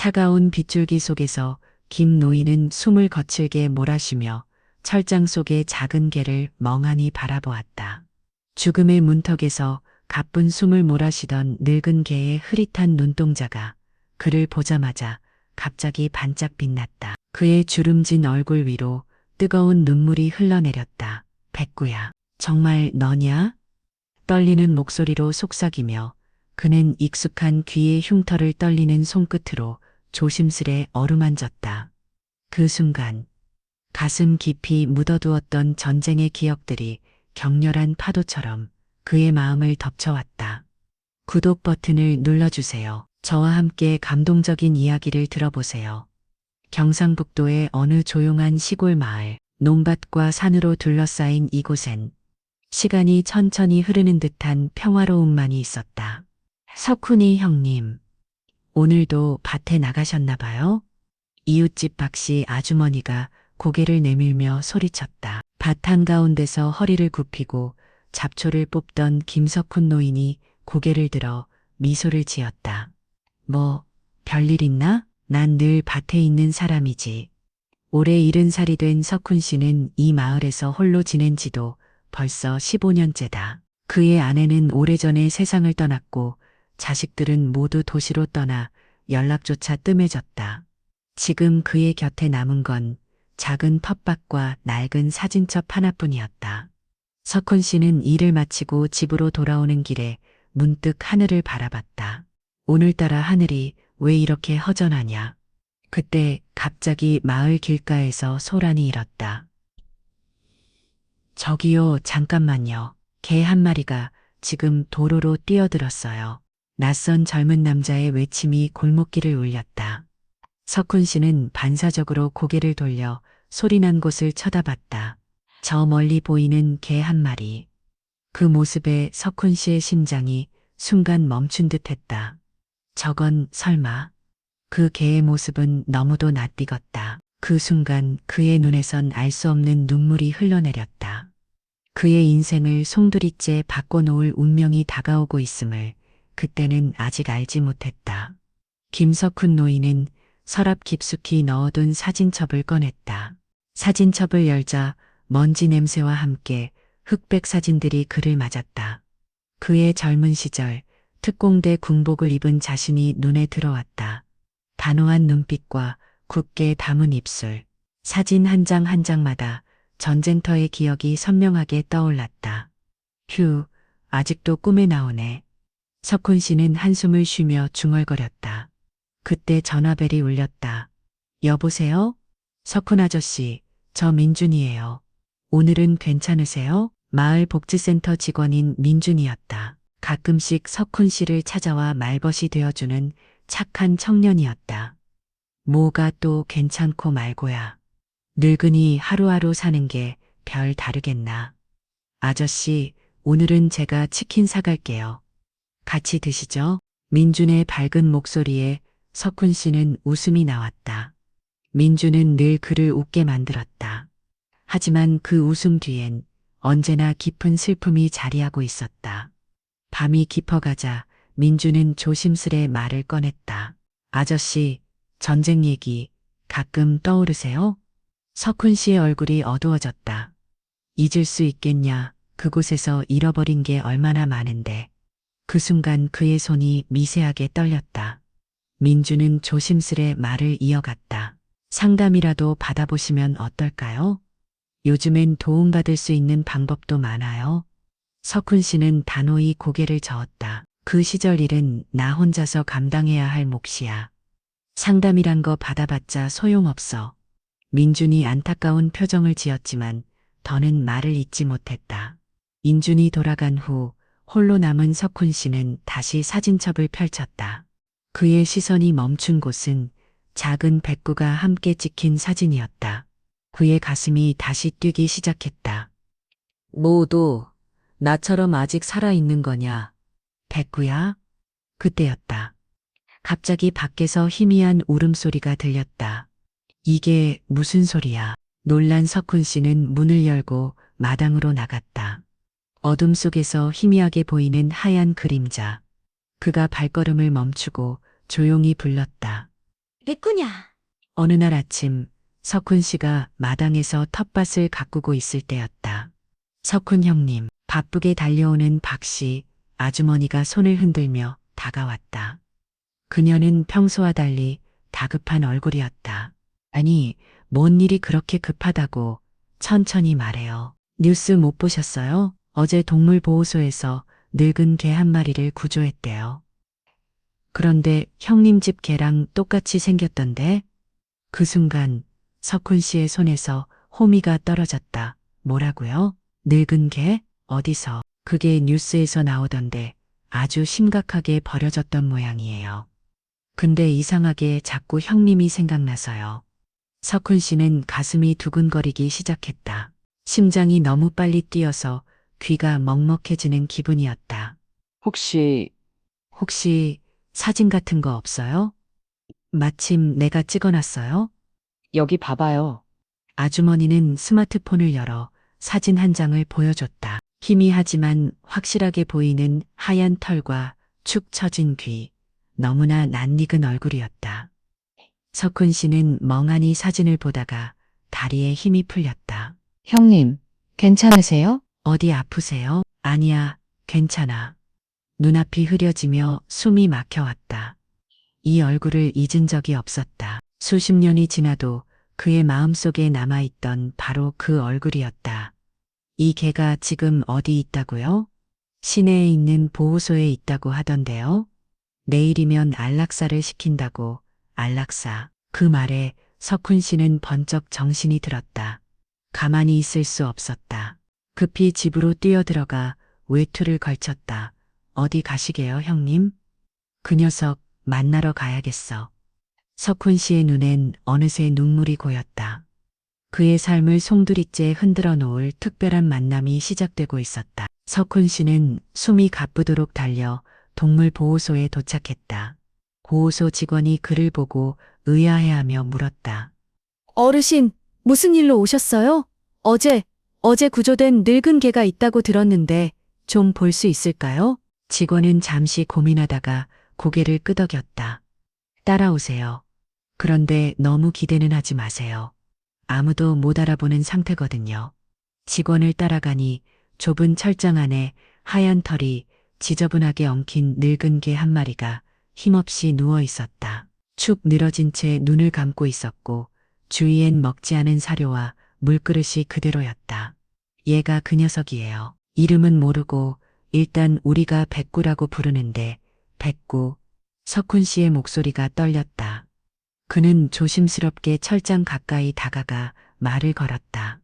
차가운 빗줄기 속에서 김 노인은 숨을 거칠게 몰아쉬며 철장 속의 작은 개를 멍하니 바라보았다. 죽음의 문턱에서 가쁜 숨을 몰아쉬던 늙은 개의 흐릿한 눈동자가 그를 보자마자 갑자기 반짝 빛났다. 그의 주름진 얼굴 위로 뜨거운 눈물이 흘러내렸다. 백구야, 정말 너냐? 떨리는 목소리로 속삭이며 그는 익숙한 귀의 흉터를 떨리는 손끝으로 조심스레 어루만졌다. 그 순간 가슴 깊이 묻어두었던 전쟁의 기억들이 격렬한 파도처럼 그의 마음을 덮쳐왔다. 구독 버튼을 눌러주세요. 저와 함께 감동적인 이야기를 들어보세요. 경상북도의 어느 조용한 시골 마을, 논밭과 산으로 둘러싸인 이곳엔 시간이 천천히 흐르는 듯한 평화로움만이 있었다. 석훈이 형님, 오늘도 밭에 나가셨나 봐요? 이웃집 박씨 아주머니가 고개를 내밀며 소리쳤다. 밭 한가운데서 허리를 굽히고 잡초를 뽑던 김석훈 노인이 고개를 들어 미소를 지었다. 뭐, 별일 있나? 난 늘 밭에 있는 사람이지. 올해 70살이 된 석훈 씨는 이 마을에서 홀로 지낸 지도 벌써 15년째다. 그의 아내는 오래전에 세상을 떠났고 자식들은 모두 도시로 떠나 연락조차 뜸해졌다. 지금 그의 곁에 남은 건 작은 텃밭과 낡은 사진첩 하나뿐이었다. 석훈 씨는 일을 마치고 집으로 돌아오는 길에 문득 하늘을 바라봤다. 오늘따라 하늘이 왜 이렇게 허전하냐. 그때 갑자기 마을 길가에서 소란이 일었다. 저기요, 잠깐만요. 개 한 마리가 지금 도로로 뛰어들었어요. 낯선 젊은 남자의 외침이 골목길을 울렸다. 석훈 씨는 반사적으로 고개를 돌려 소리난 곳을 쳐다봤다. 저 멀리 보이는 개 한 마리. 그 모습에 석훈 씨의 심장이 순간 멈춘 듯 했다. 저건 설마. 그 개의 모습은 너무도 낯익었다. 그 순간 그의 눈에선 알 수 없는 눈물이 흘러내렸다. 그의 인생을 송두리째 바꿔놓을 운명이 다가오고 있음을 그때는 아직 알지 못했다. 김석훈 노인은 서랍 깊숙이 넣어둔 사진첩을 꺼냈다. 사진첩을 열자 먼지 냄새와 함께 흑백 사진들이 그를 맞았다. 그의 젊은 시절 특공대 군복을 입은 자신이 눈에 들어왔다. 단호한 눈빛과 굳게 담은 입술, 사진 한 장 한 장마다 전쟁터의 기억이 선명하게 떠올랐다. 휴, 아직도 꿈에 나오네. 석훈 씨는 한숨을 쉬며 중얼거렸다. 그때 전화벨이 울렸다. 여보세요? 석훈 아저씨, 저 민준이에요. 오늘은 괜찮으세요? 마을 복지센터 직원인 민준이었다. 가끔씩 석훈 씨를 찾아와 말벗이 되어주는 착한 청년이었다. 뭐가 또 괜찮고 말고야. 늙은이 하루하루 사는 게 별 다르겠나. 아저씨, 오늘은 제가 치킨 사갈게요. 같이 드시죠? 민준의 밝은 목소리에 석훈 씨는 웃음이 나왔다. 민준은 늘 그를 웃게 만들었다. 하지만 그 웃음 뒤엔 언제나 깊은 슬픔이 자리하고 있었다. 밤이 깊어가자 민준은 조심스레 말을 꺼냈다. 아저씨, 전쟁 얘기 가끔 떠오르세요? 석훈 씨의 얼굴이 어두워졌다. 잊을 수 있겠냐, 그곳에서 잃어버린 게 얼마나 많은데. 그 순간 그의 손이 미세하게 떨렸다. 민주는 조심스레 말을 이어갔다. 상담이라도 받아보시면 어떨까요? 요즘엔 도움받을 수 있는 방법도 많아요. 석훈 씨는 단호히 고개를 저었다. 그 시절 일은 나 혼자서 감당해야 할 몫이야. 상담이란 거 받아봤자 소용없어. 민준이 안타까운 표정을 지었지만 더는 말을 잇지 못했다. 인준이 돌아간 후 홀로 남은 석훈 씨는 다시 사진첩을 펼쳤다. 그의 시선이 멈춘 곳은 작은 백구가 함께 찍힌 사진이었다. 그의 가슴이 다시 뛰기 시작했다. 모두 나처럼 아직 살아있는 거냐? 백구야? 그때였다. 갑자기 밖에서 희미한 울음소리가 들렸다. 이게 무슨 소리야? 놀란 석훈 씨는 문을 열고 마당으로 나갔다. 어둠 속에서 희미하게 보이는 하얀 그림자. 그가 발걸음을 멈추고 조용히 불렀다. 백구냐? 어느 날 아침 석훈 씨가 마당에서 텃밭을 가꾸고 있을 때였다. 석훈 형님, 바쁘게 달려오는 박 씨, 아주머니가 손을 흔들며 다가왔다. 그녀는 평소와 달리 다급한 얼굴이었다. 아니, 뭔 일이 그렇게 급하다고 천천히 말해요. 뉴스 못 보셨어요? 어제 동물보호소에서 늙은 개 한 마리를 구조했대요. 그런데 형님 집 개랑 똑같이 생겼던데? 그 순간 석훈 씨의 손에서 호미가 떨어졌다. 뭐라고요? 늙은 개? 어디서? 그게 뉴스에서 나오던데 아주 심각하게 버려졌던 모양이에요. 근데 이상하게 자꾸 형님이 생각나서요. 석훈 씨는 가슴이 두근거리기 시작했다. 심장이 너무 빨리 뛰어서 귀가 먹먹해지는 기분이었다. 혹시 사진 같은 거 없어요? 마침 내가 찍어놨어요? 여기 봐봐요. 아주머니는 스마트폰을 열어 사진 한 장을 보여줬다. 희미하지만 확실하게 보이는 하얀 털과 축 처진 귀, 너무나 낯익은 얼굴이었다. 석훈 씨는 멍하니 사진을 보다가 다리에 힘이 풀렸다. 형님, 괜찮으세요? 어디 아프세요? 아니야, 괜찮아. 눈앞이 흐려지며 숨이 막혀왔다. 이 얼굴을 잊은 적이 없었다. 수십 년이 지나도 그의 마음속에 남아있던 바로 그 얼굴이었다. 이 개가 지금 어디 있다고요? 시내에 있는 보호소에 있다고 하던데요. 내일이면 안락사를 시킨다고. 안락사. 그 말에 석훈 씨는 번쩍 정신이 들었다. 가만히 있을 수 없었다. 급히 집으로 뛰어들어가 외투를 걸쳤다. 어디 가시게요, 형님? 그 녀석 만나러 가야겠어. 석훈 씨의 눈엔 어느새 눈물이 고였다. 그의 삶을 송두리째 흔들어 놓을 특별한 만남이 시작되고 있었다. 석훈 씨는 숨이 가쁘도록 달려 동물보호소에 도착했다. 보호소 직원이 그를 보고 의아해하며 물었다. 어르신, 무슨 일로 오셨어요? 어제 구조된 늙은 개가 있다고 들었는데 좀 볼 수 있을까요? 직원은 잠시 고민하다가 고개를 끄덕였다. 따라오세요. 그런데 너무 기대는 하지 마세요. 아무도 못 알아보는 상태거든요. 직원을 따라가니 좁은 철장 안에 하얀 털이 지저분하게 엉킨 늙은 개 한 마리가 힘없이 누워 있었다. 축 늘어진 채 눈을 감고 있었고 주위엔 먹지 않은 사료와 물그릇이 그대로였다. 얘가 그 녀석이에요. 이름은 모르고 일단 우리가 백구라고 부르는데 백구. 석훈 씨의 목소리가 떨렸다. 그는 조심스럽게 철장 가까이 다가가 말을 걸었다.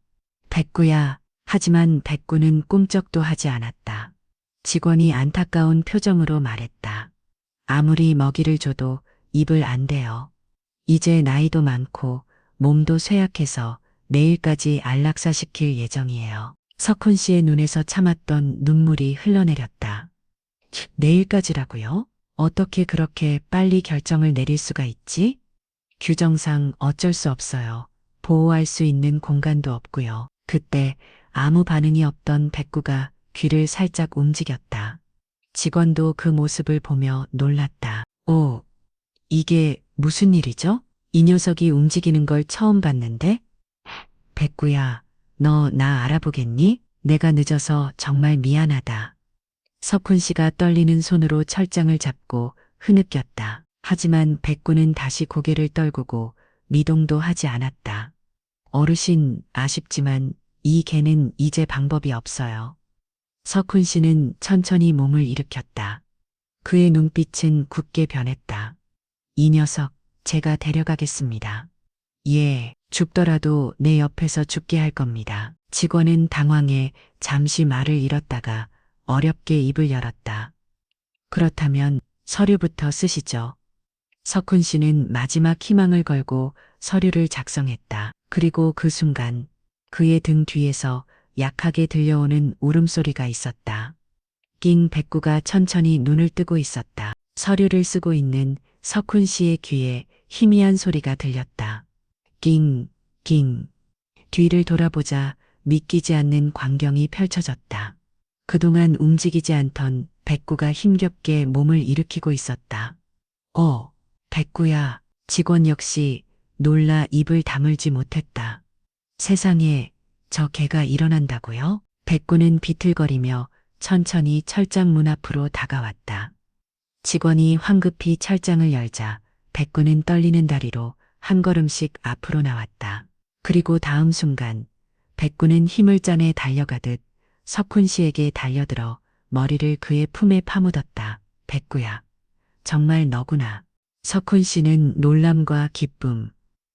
백구야. 하지만 백구는 꿈쩍도 하지 않았다. 직원이 안타까운 표정으로 말했다. 아무리 먹이를 줘도 입을 안 대요. 이제 나이도 많고 몸도 쇠약해서 내일까지 안락사 시킬 예정이에요. 석훈 씨의 눈에서 참았던 눈물이 흘러내렸다. 내일까지라고요? 어떻게 그렇게 빨리 결정을 내릴 수가 있지? 규정상 어쩔 수 없어요. 보호할 수 있는 공간도 없고요. 그때 아무 반응이 없던 백구가 귀를 살짝 움직였다. 직원도 그 모습을 보며 놀랐다. 오, 이게 무슨 일이죠? 이 녀석이 움직이는 걸 처음 봤는데? 백구야, 너 나 알아보겠니? 내가 늦어서 정말 미안하다. 석훈 씨가 떨리는 손으로 철장을 잡고 흐느꼈다. 하지만 백구는 다시 고개를 떨구고 미동도 하지 않았다. 어르신, 아쉽지만 이 개는 이제 방법이 없어요. 석훈 씨는 천천히 몸을 일으켰다. 그의 눈빛은 굳게 변했다. 이 녀석, 제가 데려가겠습니다. 예, 죽더라도 내 옆에서 죽게 할 겁니다. 직원은 당황해 잠시 말을 잃었다가 어렵게 입을 열었다. 그렇다면 서류부터 쓰시죠. 석훈 씨는 마지막 희망을 걸고 서류를 작성했다. 그리고 그 순간 그의 등 뒤에서 약하게 들려오는 울음소리가 있었다. 낑 백구가 천천히 눈을 뜨고 있었다. 서류를 쓰고 있는 석훈 씨의 귀에 희미한 소리가 들렸다. 낑, 낑. 뒤를 돌아보자 믿기지 않는 광경이 펼쳐졌다. 그동안 움직이지 않던 백구가 힘겹게 몸을 일으키고 있었다. 백구야. 직원 역시 놀라 입을 다물지 못했다. 세상에 저 개가 일어난다고요? 백구는 비틀거리며 천천히 철장 문 앞으로 다가왔다. 직원이 황급히 철장을 열자 백구는 떨리는 다리로 한 걸음씩 앞으로 나왔다. 그리고 다음 순간 백구는 힘을 짜내 달려가듯 석훈 씨에게 달려들어 머리를 그의 품에 파묻었다. 백구야, 정말 너구나. 석훈 씨는 놀람과 기쁨,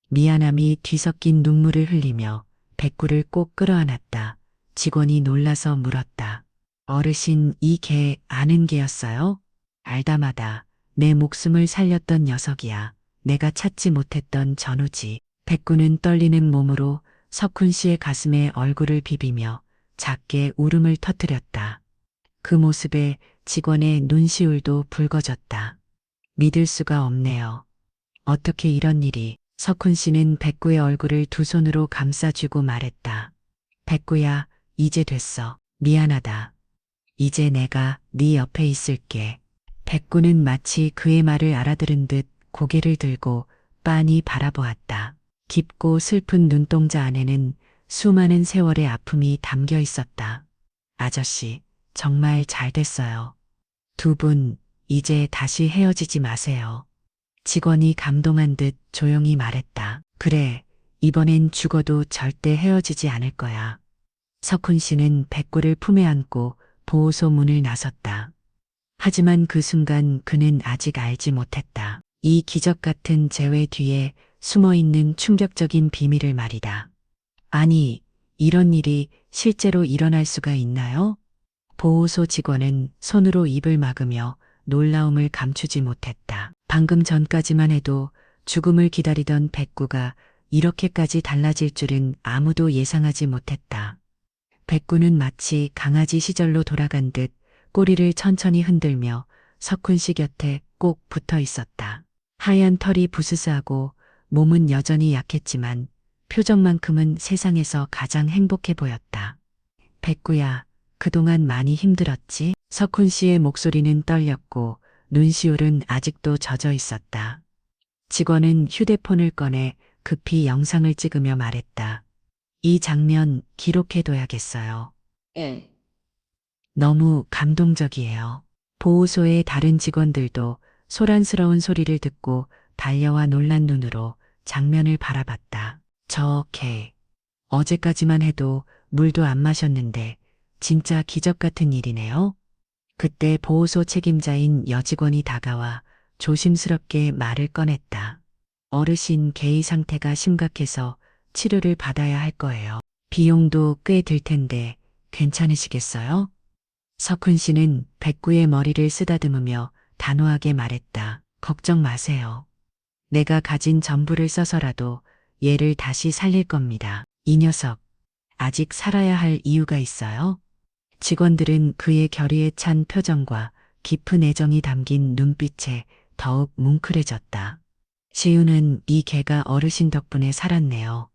미안함이 뒤섞인 눈물을 흘리며 백구를 꼭 끌어안았다. 직원이 놀라서 물었다. 어르신, 이 개 아는 개였어요? 알다마다 내 목숨을 살렸던 녀석이야. 내가 찾지 못했던 전우지. 백구는 떨리는 몸으로 석훈 씨의 가슴에 얼굴을 비비며 작게 울음을 터뜨렸다. 그 모습에 직원의 눈시울도 붉어졌다. 믿을 수가 없네요. 어떻게 이런 일이. 석훈 씨는 백구의 얼굴을 두 손으로 감싸쥐고 말했다. 백구야, 이제 됐어. 미안하다. 이제 내가 네 옆에 있을게. 백구는 마치 그의 말을 알아들은 듯 고개를 들고 빤히 바라보았다. 깊고 슬픈 눈동자 안에는 수많은 세월의 아픔이 담겨 있었다. 아저씨, 정말 잘 됐어요. 두 분, 이제 다시 헤어지지 마세요. 직원이 감동한 듯 조용히 말했다. 그래, 이번엔 죽어도 절대 헤어지지 않을 거야. 석훈 씨는 백구를 품에 안고 보호소 문을 나섰다. 하지만 그 순간 그는 아직 알지 못했다. 이 기적 같은 재회 뒤에 숨어 있는 충격적인 비밀을 말이다. 아니, 이런 일이 실제로 일어날 수가 있나요? 보호소 직원은 손으로 입을 막으며 놀라움을 감추지 못했다. 방금 전까지만 해도 죽음을 기다리던 백구가 이렇게까지 달라질 줄은 아무도 예상하지 못했다. 백구는 마치 강아지 시절로 돌아간 듯 꼬리를 천천히 흔들며 석훈 씨 곁에 꼭 붙어 있었다. 하얀 털이 부스스하고 몸은 여전히 약했지만 표정만큼은 세상에서 가장 행복해 보였다. 백구야, 그동안 많이 힘들었지? 석훈 씨의 목소리는 떨렸고 눈시울은 아직도 젖어 있었다. 직원은 휴대폰을 꺼내 급히 영상을 찍으며 말했다. 이 장면 기록해둬야겠어요. 예. 너무 감동적이에요. 보호소의 다른 직원들도 소란스러운 소리를 듣고 달려와 놀란 눈으로 장면을 바라봤다. 저 개, 어제까지만 해도 물도 안 마셨는데 진짜 기적 같은 일이네요. 그때 보호소 책임자인 여직원이 다가와 조심스럽게 말을 꺼냈다. 어르신 개의 상태가 심각해서 치료를 받아야 할 거예요. 비용도 꽤 들 텐데 괜찮으시겠어요? 석훈 씨는 백구의 머리를 쓰다듬으며 단호하게 말했다. 걱정 마세요. 내가 가진 전부를 써서라도 얘를 다시 살릴 겁니다. 이 녀석, 아직 살아야 할 이유가 있어요? 직원들은 그의 결의에 찬 표정과 깊은 애정이 담긴 눈빛에 더욱 뭉클해졌다. 시우는 이 개가 어르신 덕분에 살았네요.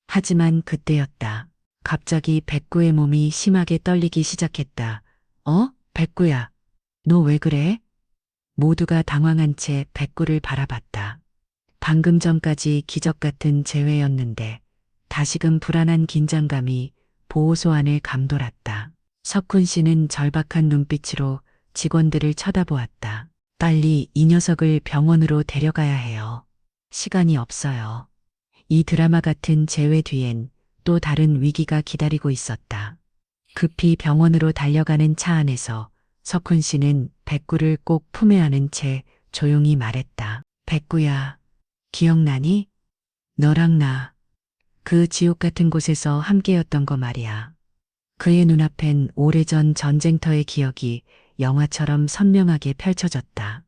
하지만 그때였다. 갑자기 백구의 몸이 심하게 떨리기 시작했다. 백구야, 너 왜 그래? 모두가 당황한 채 백구를 바라봤다. 방금 전까지 기적 같은 재회였는데 다시금 불안한 긴장감이 보호소 안을 감돌았다. 석훈 씨는 절박한 눈빛으로 직원들을 쳐다보았다. 빨리 이 녀석을 병원으로 데려가야 해요. 시간이 없어요. 이 드라마 같은 재회 뒤엔 또 다른 위기가 기다리고 있었다. 급히 병원으로 달려가는 차 안에서 석훈 씨는 백구를 꼭 품에 안은 채 조용히 말했다. 백구야, 기억나니? 너랑 나, 그 지옥 같은 곳에서 함께였던 거 말이야. 그의 눈앞엔 오래전 전쟁터의 기억이 영화처럼 선명하게 펼쳐졌다.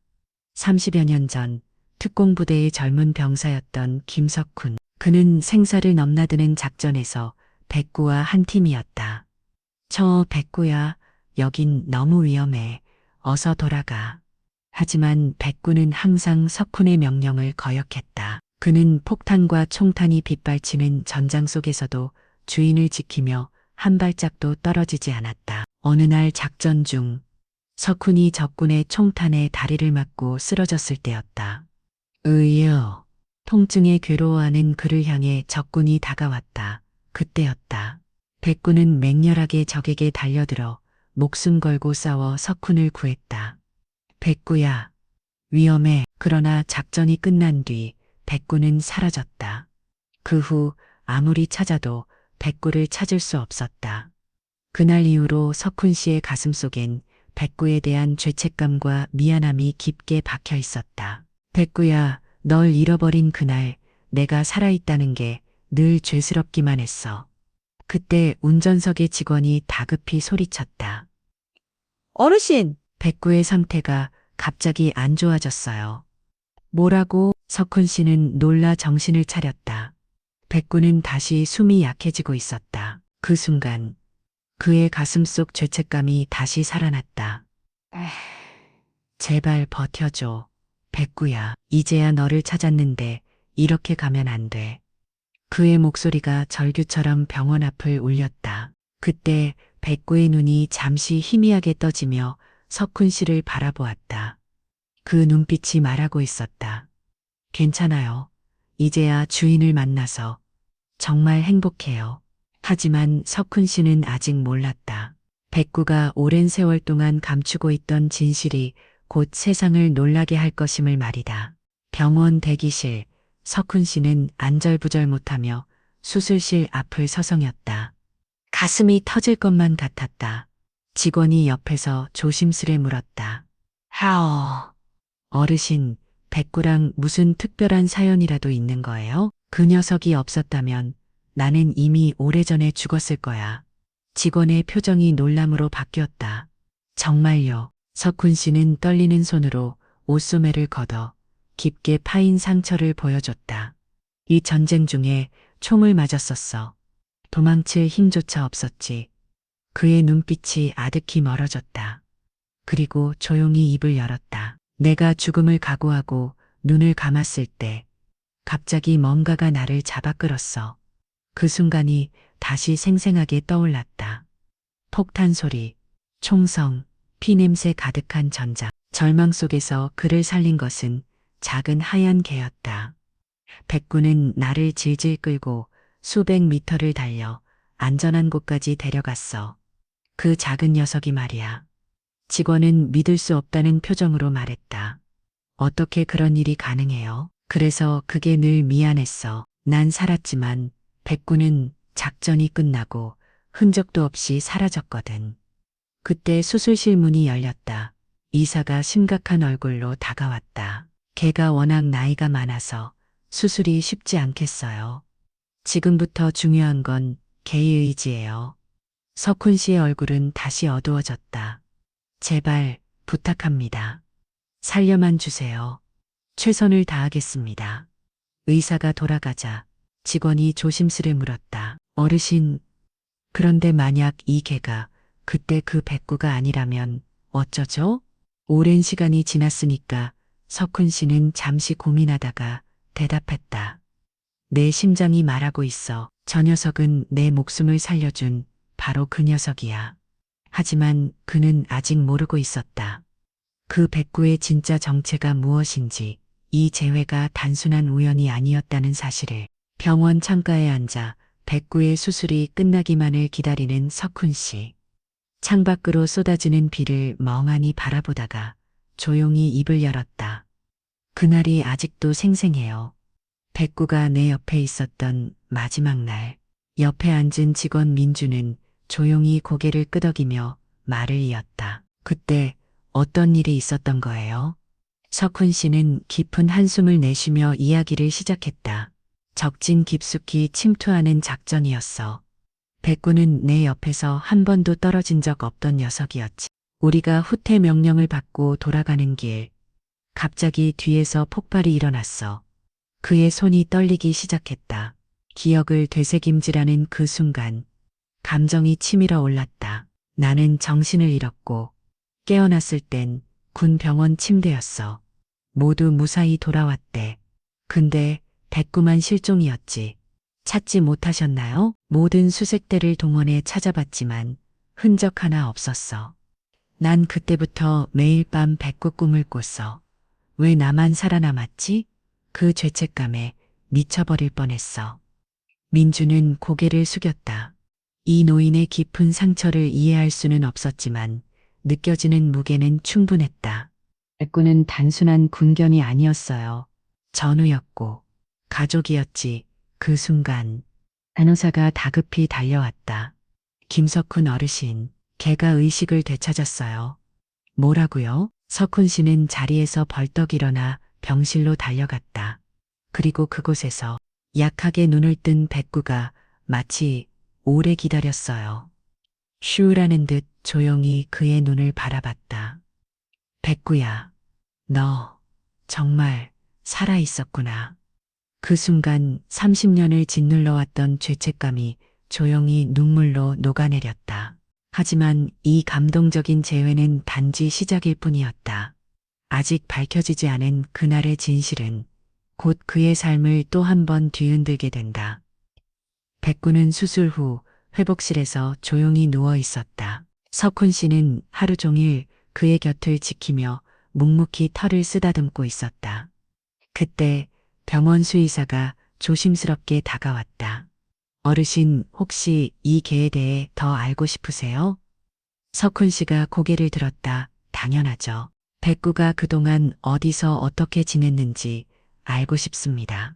30여 년 전 특공부대의 젊은 병사였던 김석훈. 그는 생사를 넘나드는 작전에서 백구와 한 팀이었다. 백구야, 여긴 너무 위험해. 어서 돌아가. 하지만 백구는 항상 석훈의 명령을 거역했다. 그는 폭탄과 총탄이 빗발치는 전장 속에서도 주인을 지키며 한 발짝도 떨어지지 않았다. 어느 날 작전 중 석훈이 적군의 총탄에 다리를 맞고 쓰러졌을 때였다. 으여. 통증에 괴로워하는 그를 향해 적군이 다가왔다. 그때였다. 백구는 맹렬하게 적에게 달려들어 목숨 걸고 싸워 석훈을 구했다. 백구야, 위험해. 그러나 작전이 끝난 뒤 백구는 사라졌다. 그 후 아무리 찾아도 백구를 찾을 수 없었다. 그날 이후로 석훈 씨의 가슴 속엔 백구에 대한 죄책감과 미안함이 깊게 박혀 있었다. 백구야, 널 잃어버린 그날 내가 살아있다는 게 늘 죄스럽기만 했어. 그때 운전석의 직원이 다급히 소리쳤다. 어르신! 백구의 상태가 갑자기 안 좋아졌어요. 뭐라고? 석훈 씨는 놀라 정신을 차렸다. 백구는 다시 숨이 약해지고 있었다. 그 순간 그의 가슴 속 죄책감이 다시 살아났다. 제발 버텨줘. 백구야, 이제야 너를 찾았는데 이렇게 가면 안 돼. 그의 목소리가 절규처럼 병원 앞을 울렸다. 그때 백구의 눈이 잠시 희미하게 떠지며 석훈 씨를 바라보았다. 그 눈빛이 말하고 있었다. 괜찮아요. 이제야 주인을 만나서 정말 행복해요. 하지만 석훈 씨는 아직 몰랐다. 백구가 오랜 세월 동안 감추고 있던 진실이 곧 세상을 놀라게 할 것임을 말이다. 병원 대기실, 석훈 씨는 안절부절 못하며 수술실 앞을 서성였다. 가슴이 터질 것만 같았다. 직원이 옆에서 조심스레 물었다. 하어. 어르신, 백구랑 무슨 특별한 사연이라도 있는 거예요? 그 녀석이 없었다면 나는 이미 오래전에 죽었을 거야. 직원의 표정이 놀람으로 바뀌었다. 정말요. 석훈 씨는 떨리는 손으로 옷소매를 걷어 깊게 파인 상처를 보여줬다. 이 전쟁 중에 총을 맞았었어. 도망칠 힘조차 없었지. 그의 눈빛이 아득히 멀어졌다. 그리고 조용히 입을 열었다. 내가 죽음을 각오하고 눈을 감았을 때 갑자기 뭔가가 나를 잡아 끌었어. 그 순간이 다시 생생하게 떠올랐다. 폭탄 소리, 총성, 피냄새 가득한 전장. 절망 속에서 그를 살린 것은 작은 하얀 개였다. 백구는 나를 질질 끌고 수백 미터를 달려 안전한 곳까지 데려갔어. 그 작은 녀석이 말이야. 직원은 믿을 수 없다는 표정으로 말했다. 어떻게 그런 일이 가능해요? 그래서 그게 늘 미안했어. 난 살았지만 백구는 작전이 끝나고 흔적도 없이 사라졌거든. 그때 수술실 문이 열렸다. 의사가 심각한 얼굴로 다가왔다. 걔가 워낙 나이가 많아서 수술이 쉽지 않겠어요. 지금부터 중요한 건 걔의 의지예요. 석훈 씨의 얼굴은 다시 어두워졌다. 제발 부탁합니다. 살려만 주세요. 최선을 다하겠습니다. 의사가 돌아가자 직원이 조심스레 물었다. 어르신, 그런데 만약 이 개가 그때 그 백구가 아니라면 어쩌죠? 오랜 시간이 지났으니까 석훈 씨는 잠시 고민하다가 대답했다. 내 심장이 말하고 있어. 저 녀석은 내 목숨을 살려준 바로 그 녀석이야. 하지만 그는 아직 모르고 있었다. 그 백구의 진짜 정체가 무엇인지, 이 재회가 단순한 우연이 아니었다는 사실을. 병원 창가에 앉아 백구의 수술이 끝나기만을 기다리는 석훈 씨. 창밖으로 쏟아지는 비를 멍하니 바라보다가 조용히 입을 열었다. 그날이 아직도 생생해요. 백구가 내 옆에 있었던 마지막 날. 옆에 앉은 직원 민주는 조용히 고개를 끄덕이며 말을 이었다. 그때 어떤 일이 있었던 거예요? 석훈 씨는 깊은 한숨을 내쉬며 이야기를 시작했다. 적진 깊숙이 침투하는 작전이었어. 백구는 내 옆에서 한 번도 떨어진 적 없던 녀석이었지. 우리가 후퇴 명령을 받고 돌아가는 길, 갑자기 뒤에서 폭발이 일어났어. 그의 손이 떨리기 시작했다. 기억을 되새김질하는 그 순간, 감정이 치밀어 올랐다. 나는 정신을 잃었고, 깨어났을 땐 군 병원 침대였어. 모두 무사히 돌아왔대. 근데 백구만 실종이었지. 찾지 못하셨나요? 모든 수색대를 동원해 찾아봤지만 흔적 하나 없었어. 난 그때부터 매일 밤 백구 꿈을 꿨어. 왜 나만 살아남았지? 그 죄책감에 미쳐버릴 뻔했어. 민주는 고개를 숙였다. 이 노인의 깊은 상처를 이해할 수는 없었지만 느껴지는 무게는 충분했다. 백구는 단순한 군견이 아니었어요. 전우였고 가족이었지. 그 순간 간호사가 다급히 달려왔다. 김석훈 어르신, 걔가 의식을 되찾았어요. 뭐라고요? 석훈 씨는 자리에서 벌떡 일어나 병실로 달려갔다. 그리고 그곳에서 약하게 눈을 뜬 백구가 마치 오래 기다렸어요. 슈라는 듯 조용히 그의 눈을 바라봤다. 백구야, 너 정말 살아 있었구나. 그 순간 30년을 짓눌러왔던 죄책감이 조용히 눈물로 녹아내렸다. 하지만 이 감동적인 재회는 단지 시작일 뿐이었다. 아직 밝혀지지 않은 그날의 진실은 곧 그의 삶을 또 한 번 뒤흔들게 된다. 백구는 수술 후 회복실에서 조용히 누워 있었다. 석훈 씨는 하루 종일 그의 곁을 지키며 묵묵히 털을 쓰다듬고 있었다. 그때 병원 수의사가 조심스럽게 다가왔다. 어르신, 혹시 이 개에 대해 더 알고 싶으세요? 석훈 씨가 고개를 들었다. 당연하죠. 백구가 그동안 어디서 어떻게 지냈는지 알고 싶습니다.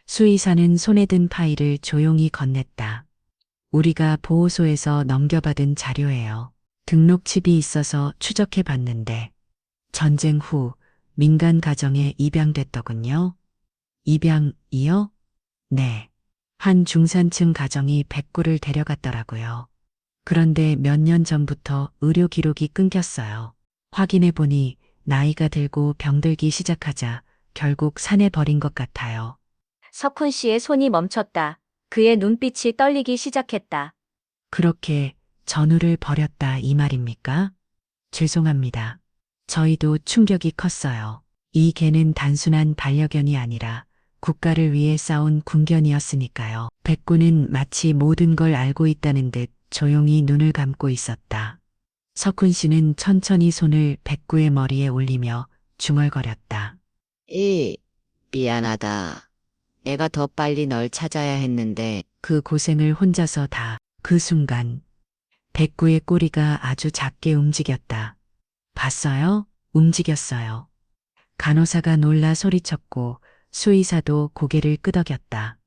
수의사는 손에 든 파일을 조용히 건넸다. 우리가 보호소에서 넘겨받은 자료예요. 등록칩이 있어서 추적해 봤는데 전쟁 후 민간 가정에 입양됐더군요. 입양이요? 네. 한 중산층 가정이 백구를 데려갔더라고요. 그런데 몇 년 전부터 의료 기록이 끊겼어요. 확인해 보니 나이가 들고 병들기 시작하자 결국 산에 버린 것 같아요. 석훈 씨의 손이 멈췄다. 그의 눈빛이 떨리기 시작했다. 그렇게 전우를 버렸다 이 말입니까? 죄송합니다. 저희도 충격이 컸어요. 이 개는 단순한 반려견이 아니라 국가를 위해 싸운 군견이었으니까요. 백구는 마치 모든 걸 알고 있다는 듯 조용히 눈을 감고 있었다. 석훈 씨는 천천히 손을 백구의 머리에 올리며 중얼거렸다. 미안하다. 내가 더 빨리 널 찾아야 했는데, 그 고생을 혼자서 다. 그 순간 백구의 꼬리가 아주 작게 움직였다. 봤어요? 움직였어요. 간호사가 놀라 소리쳤고 수의사도 고개를 끄덕였다.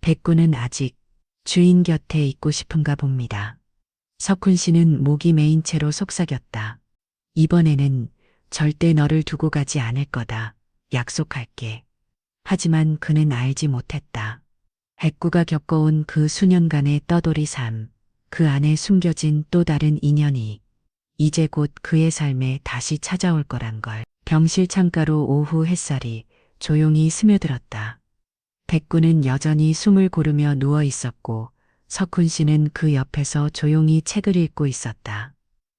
백구는 아직 주인 곁에 있고 싶은가 봅니다. 석훈 씨는 목이 메인 채로 속삭였다. 이번에는 절대 너를 두고 가지 않을 거다. 약속할게. 하지만 그는 알지 못했다. 백구가 겪어온 그 수년간의 떠돌이 삶, 그 안에 숨겨진 또 다른 인연이 이제 곧 그의 삶에 다시 찾아올 거란 걸. 병실 창가로 오후 햇살이 조용히 스며들었다. 백구는 여전히 숨을 고르며 누워 있었고 석훈 씨는 그 옆에서 조용히 책을 읽고 있었다.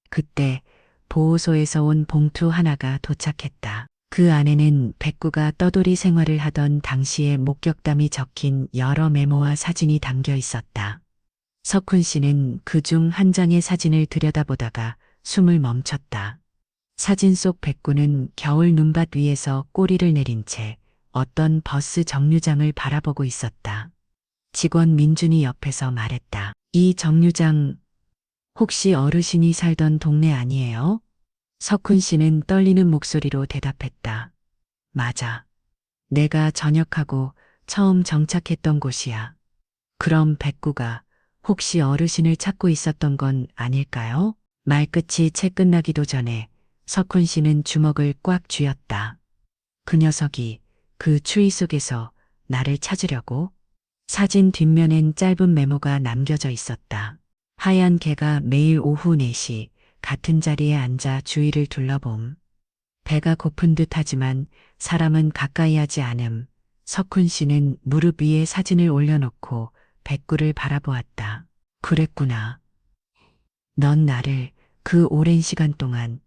그때 보호소에서 온 봉투 하나가 도착했다. 그 안에는 백구가 떠돌이 생활을 하던 당시의 목격담이 적힌 여러 메모와 사진이 담겨 있었다. 석훈 씨는 그중 한 장의 사진을 들여다보다가 숨을 멈췄다. 사진 속 백구는 겨울 눈밭 위에서 꼬리를 내린 채 어떤 버스 정류장을 바라보고 있었다. 직원 민준이 옆에서 말했다. 이 정류장 혹시 어르신이 살던 동네 아니에요? 석훈 씨는 떨리는 목소리로 대답했다. 맞아. 내가 전역하고 처음 정착했던 곳이야. 그럼 백구가 혹시 어르신을 찾고 있었던 건 아닐까요? 말끝이 채 끝나기도 전에 석훈 씨는 주먹을 꽉 쥐었다. 그 녀석이 그 추위 속에서 나를 찾으려고? 사진 뒷면엔 짧은 메모가 남겨져 있었다. 하얀 개가 매일 오후 4시 같은 자리에 앉아 주위를 둘러봄. 배가 고픈 듯 하지만 사람은 가까이 하지 않음. 석훈 씨는 무릎 위에 사진을 올려놓고 백구를 바라보았다. 그랬구나. 넌 나를 그 오랜 시간 동안.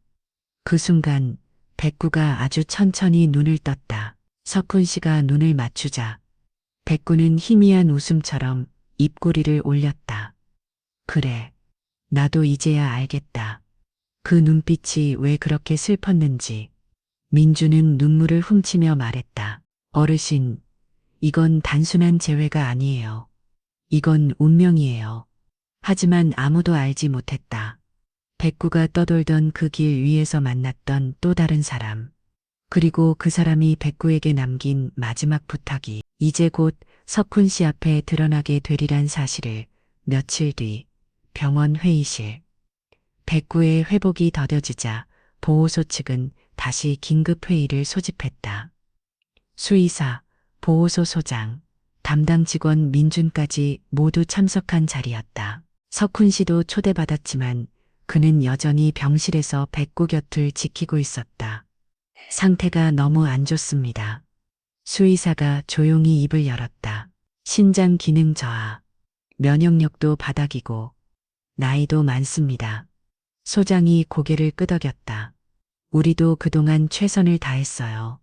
그 순간 백구가 아주 천천히 눈을 떴다. 석훈 씨가 눈을 맞추자 백구는 희미한 웃음처럼 입꼬리를 올렸다. 그래, 나도 이제야 알겠다. 그 눈빛이 왜 그렇게 슬펐는지. 민주는 눈물을 훔치며 말했다. 어르신, 이건 단순한 재회가 아니에요. 이건 운명이에요. 하지만 아무도 알지 못했다. 백구가 떠돌던 그 길 위에서 만났던 또 다른 사람. 그리고 그 사람이 백구에게 남긴 마지막 부탁이 이제 곧 석훈 씨 앞에 드러나게 되리란 사실을 며칠 뒤 병원 회의실. 백구의 회복이 더뎌지자 보호소 측은 다시 긴급 회의를 소집했다. 수의사, 보호소 소장, 담당 직원 민준까지 모두 참석한 자리였다. 석훈 씨도 초대받았지만 그는 여전히 병실에서 백구 곁을 지키고 있었다. 상태가 너무 안 좋습니다. 수의사가 조용히 입을 열었다. 신장 기능 저하, 면역력도 바닥이고 나이도 많습니다. 소장이 고개를 끄덕였다. 우리도 그동안 최선을 다했어요.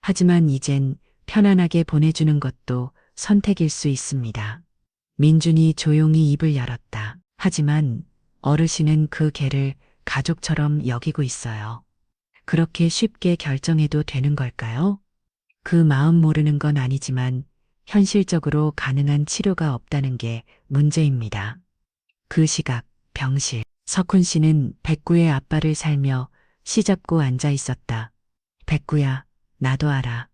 하지만 이젠 편안하게 보내주는 것도 선택일 수 있습니다. 민준이 조용히 입을 열었다. 하지만 어르신은 그 개를 가족처럼 여기고 있어요. 그렇게 쉽게 결정해도 되는 걸까요? 그 마음 모르는 건 아니지만 현실적으로 가능한 치료가 없다는 게 문제입니다. 그 시각, 병실. 석훈 씨는 백구의 아빠를 살며 시잡고 앉아 있었다. 백구야, 나도 알아.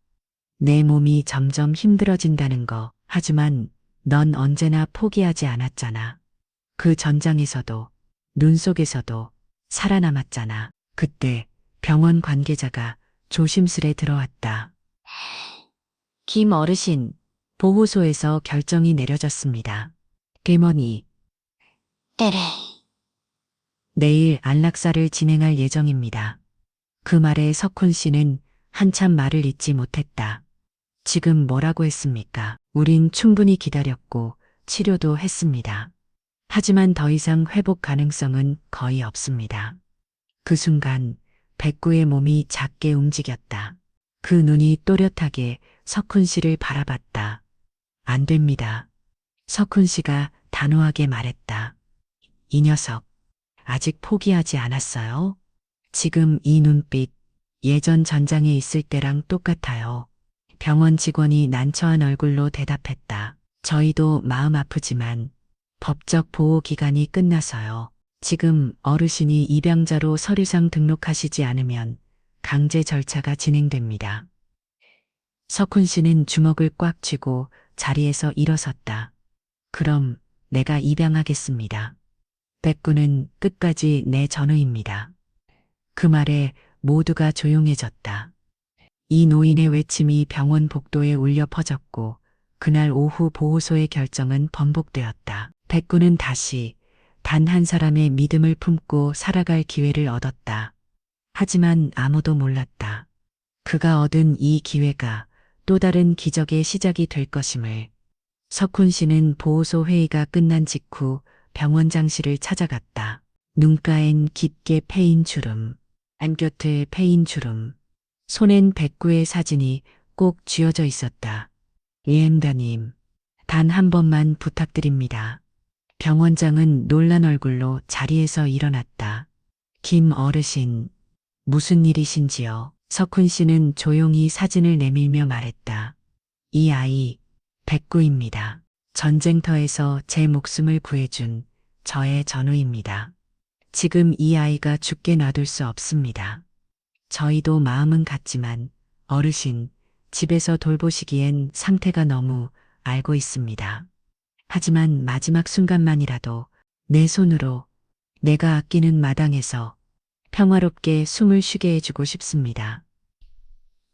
내 몸이 점점 힘들어진다는 거. 하지만 넌 언제나 포기하지 않았잖아. 그 전장에서도, 눈 속에서도 살아남았잖아. 그때 병원 관계자가 조심스레 들어왔다. 김 어르신, 보호소에서 결정이 내려졌습니다. 계머니. 내일 안락사를 진행할 예정입니다. 그 말에 석훈 씨는 한참 말을 잇지 못했다. 지금 뭐라고 했습니까? 우린 충분히 기다렸고 치료도 했습니다. 하지만 더 이상 회복 가능성은 거의 없습니다. 그 순간 백구의 몸이 작게 움직였다. 그 눈이 또렷하게 석훈 씨를 바라봤다. 안 됩니다. 석훈 씨가 단호하게 말했다. 이 녀석, 아직 포기하지 않았어요? 지금 이 눈빛, 예전 전장에 있을 때랑 똑같아요. 병원 직원이 난처한 얼굴로 대답했다. 저희도 마음 아프지만 법적 보호 기간이 끝나서요. 지금 어르신이 입양자로 서류상 등록하시지 않으면 강제 절차가 진행됩니다. 석훈 씨는 주먹을 꽉 쥐고 자리에서 일어섰다. 그럼 내가 입양하겠습니다. 백구는 끝까지 내 전우입니다. 그 말에 모두가 조용해졌다. 이 노인의 외침이 병원 복도에 울려 퍼졌고 그날 오후 보호소의 결정은 번복되었다. 백구는 다시 단 한 사람의 믿음을 품고 살아갈 기회를 얻었다. 하지만 아무도 몰랐다. 그가 얻은 이 기회가 또 다른 기적의 시작이 될 것임을. 석훈 씨는 보호소 회의가 끝난 직후 병원장실을 찾아갔다. 눈가엔 깊게 패인 주름, 안곁에 패인 주름, 손엔 백구의 사진이 꼭 쥐어져 있었다. 예행다님, 단 한 번만 부탁드립니다. 병원장은 놀란 얼굴로 자리에서 일어났다. 김 어르신, 무슨 일이신지요? 석훈 씨는 조용히 사진을 내밀며 말했다. 이 아이, 백구입니다. 전쟁터에서 제 목숨을 구해준 저의 전우입니다. 지금 이 아이가 죽게 놔둘 수 없습니다. 저희도 마음은 같지만 어르신, 집에서 돌보시기엔 상태가 너무 알고 있습니다. 하지만 마지막 순간만이라도 내 손으로 내가 아끼는 마당에서 평화롭게 숨을 쉬게 해주고 싶습니다.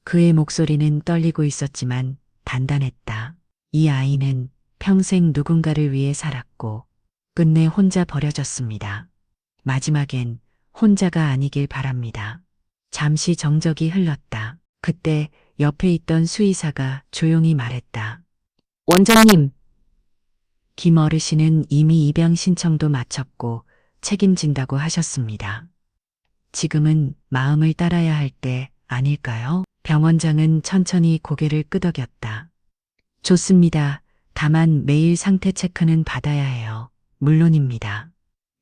그의 목소리는 떨리고 있었지만 단단했다. 이 아이는 평생 누군가를 위해 살았고 끝내 혼자 버려졌습니다. 마지막엔 혼자가 아니길 바랍니다. 잠시 정적이 흘렀다. 그때 옆에 있던 수의사가 조용히 말했다. 원장님. 김 어르신은 이미 입양 신청도 마쳤고 책임진다고 하셨습니다. 지금은 마음을 따라야 할 때 아닐까요? 병원장은 천천히 고개를 끄덕였다. 좋습니다. 다만 매일 상태 체크는 받아야 해요. 물론입니다.